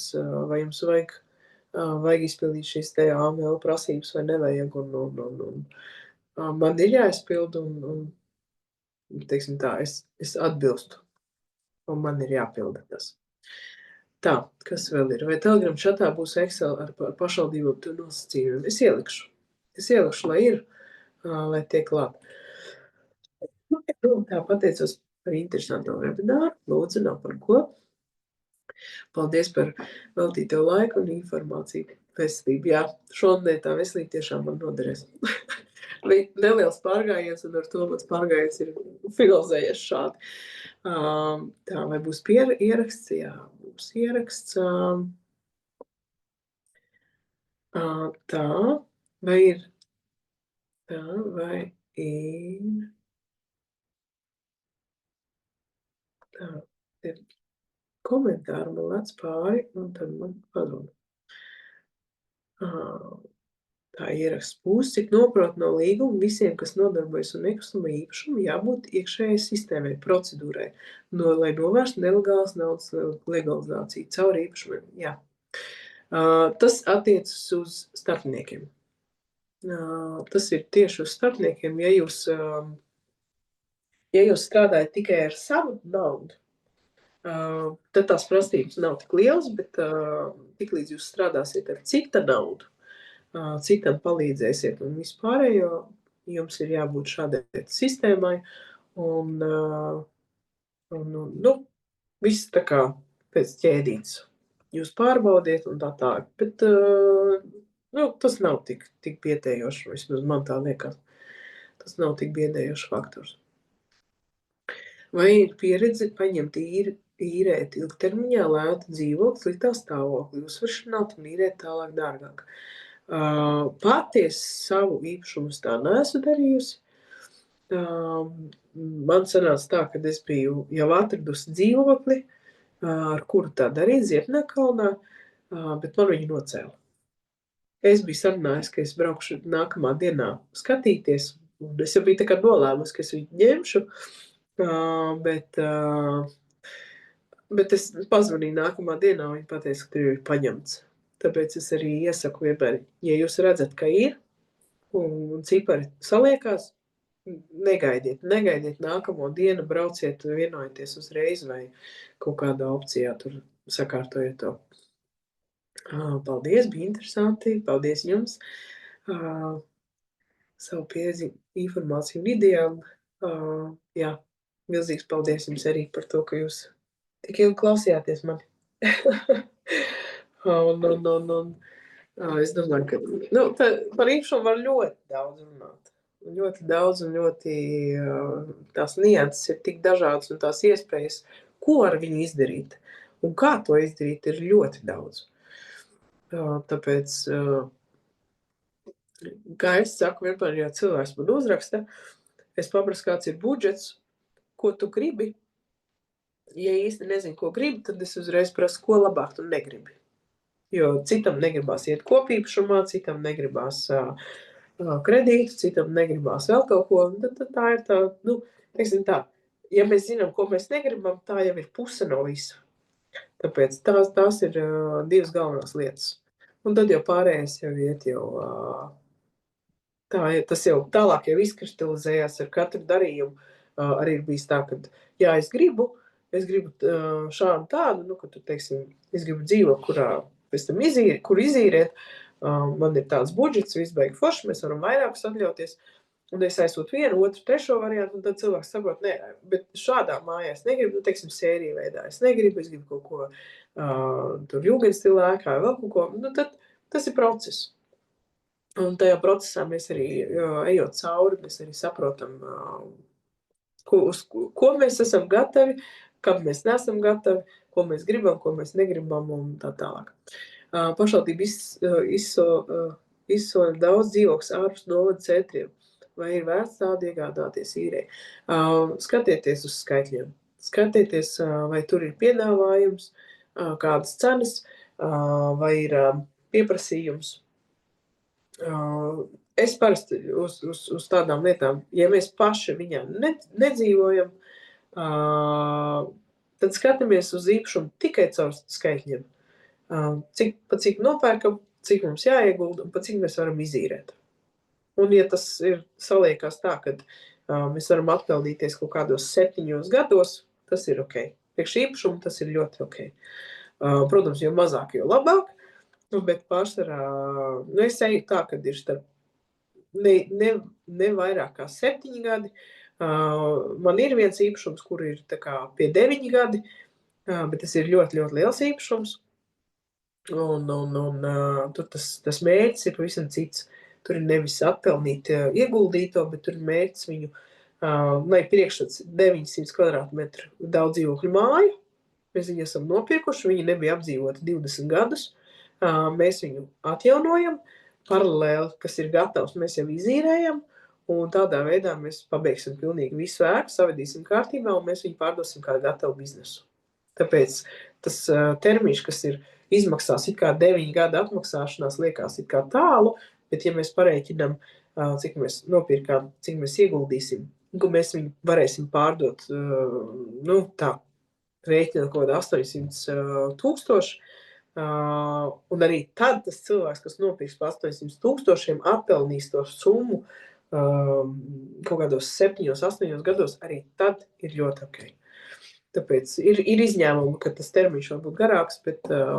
vai jums vajag izpildīt šīs te AML prasības vai nevajag. Man ir jāizpilda teiksim tā, es atbilstu, un man ir jāpilda tas. Tā, kas vēl ir? Vai Telegram chatā būs Excel ar pašvaldību nosacījumiem? Es ielikšu, lai ir, lai tiek klāt. Tā, pateicos par interesanto webināru. Lūdzu, nav par ko. Paldies par veltīto laiku un informāciju. Veselību, jā. Šonadēļ tā veselība tiešām man noderēs. Neliels pārgājiens, un ar to mans pārgājiens ir filozējies šādi. Tā, vai būs ieraksts? Jā, būs ieraksts. Tā, vai ir? Tā, vai ir? Tā, ir komentāri man lec pāri, un tad man padod. Tā ieraksts būs, cik noprot no līguma visiem, kas nodarbojas un nekustamo īpašumu, jābūt iekšējai sistēmai, procedūrai, lai novērstu nelegālas naudas legalizāciju caur īpašumiem. Jā. Tas attiecas uz starpniekiem. Tas ir tieši uz starpniekiem, ja jūs strādājat tikai ar savu naudu, tad tās prasības nav tik lielas, bet tiklīdz jūs strādāsiet ar cita naudu, citam palīdzēsiet un vispārējo, jums ir jābūt šādai sistēmai un viss tā kā pēc ķēdītes. Jūs pārbaudiet un tā tā, bet tas nav tik biedējoši, vismaz man tā liekas. Tas nav tik biedējošs faktors. Vai ir pieredze paņemt īrēt ilgtermiņā lētu dzīvokli sliktā stāvoklī, uzsvaršanāt un īrēt tālāk dārgāk? Paties savu īpašumu tā neesmu darījusi. Man sanāca tā, ka es biju jau atradusi dzīvokli, ar kuru tā darīt Ziepniekalnā, bet man viņu nocēla. Es biju sarunājis, ka es braukšu nākamā dienā skatīties, un es jau biju tā kā nolēmusi, ka es viņu ņemšu, bet es pazvanīju nākamā dienā, un viņi pateica, ka tur jau ir paņemts. Tāpēc es arī iesaku vienmēr, ja jūs redzat, ka ir, un cipari saliekās, negaidiet nākamo dienu, brauciet, vienojieties uzreiz vai kaut kādā opcijā tur sakārtojiet to. Paldies, bija interesanti, paldies jums. Savu pieredzi, informāciju un idejām. Jā, milzīgs paldies jums arī par to, ka jūs tik ilgi klausījāties mani. Es domāju, ka par īpašumu var ļoti daudz runāt. Ļoti daudz un ļoti tās nianses ir tik dažādas un tās iespējas, ko ar viņu izdarīt un kā to izdarīt, ir ļoti daudz. Tāpēc, kā es saku, vienmēr, ja cilvēks man uzraksta, es paprasu, kāds ir budžets, ko tu gribi. Ja īsti nezinu, ko gribi, tad es uzreiz prasu, ko labāk tu negribi. Jo citam negribās iet kopīpašumā, citam negribās kredītu, citam negribās vēl kaut ko. Tad tā ir tā, teiksim tā, ja mēs zinām, ko mēs negribam, tā jau ir puse no visa. Tāpēc tās ir divas galvenās lietas. Un tad jau pārējais jau iet tas jau tālāk jau izkristalizējās ar katru darījumu. Arī ir bijis tā, ka, jā, es gribu šādu tādu, ka tu, teiksim, es gribu dzīvot, kurā pēc tam kur izīrēt, man ir tāds budžets, viss baigi forši, mēs varam vairākus atļauties, un es aizsūtu vienu, otru, trešo variantu, un tad cilvēks saprot, nē, bet šādā mājā es negribu, teiksim, sēriju veidā, es negribu, es gribu kaut ko tur jūgenstilā ēkā, vēl kaut ko, tad tas ir process. Un tajā procesā mēs arī, ejot cauri, mēs arī saprotam, ko mēs esam gatavi, kam mēs neesam gatavi, ko mēs gribam, ko mēs negribam un tā tālāk. Pašvaldība izsoļ daudz dzīvokļus ārpus novada centriem. Vai ir vērts tādu iegādāties īrē? Skatieties uz skaitļiem. Skatieties, vai tur ir piedāvājums, kādas cenas, vai ir pieprasījums. Es parasti uz tādām lietām, ja mēs paši viņā nedzīvojam, tad skatāmies uz īpašumu tikai caur skaitļiem. Cik nopērkam, cik mums jāiegulda un pa cik mēs varam izīrēt. Un ja tas ir saliekās tā, ka mēs varam atpeldīties kaut kādos 7 gados, tas ir ok. Priekš īpašumu tas ir ļoti ok. Protams, jo mazāk, jo labāk, bet pārsvarā, es eju tā, kad ir starp ne vairāk kā 7 gadi. Man ir viens īpašums, kur ir tā kā pie 9 gadi, bet tas ir ļoti, ļoti liels īpašums. Un tur tas mērķis ir pavisam cits. Tur ir nevis atpelnīt ieguldīto, bet tur ir mērķis viņu, lai priekšstats 900 kvadrātmetru daudz dzīvokļu māju. Mēs viņu esam nopirkuši, viņi nebija apdzīvoti 20 gadus. Mēs viņu atjaunojam, paralēli, kas ir gatavs, mēs jau izīrējam, un tādā veidā mēs pabeigsim pilnīgi visu ēku, savedīsim kārtībā, un mēs viņu pārdosim kā gatavu biznesu. Tāpēc tas termiņš, kas ir izmaksās it kā 9 gada atmaksāšanās, liekas it kā tālu, bet ja mēs pareiķinām, cik mēs nopirkām, cik mēs ieguldīsim, un mēs viņu varēsim pārdot, tā, rēķinot kaut kādā 800 000, un arī tad tas cilvēks, kas nopirks par 800 000, atpelnīs to summu kaut kādos 7, 8 gados, arī tad ir ļoti ok. Tāpēc ir izņēmumi, ka tas termiņš var būt garāks, bet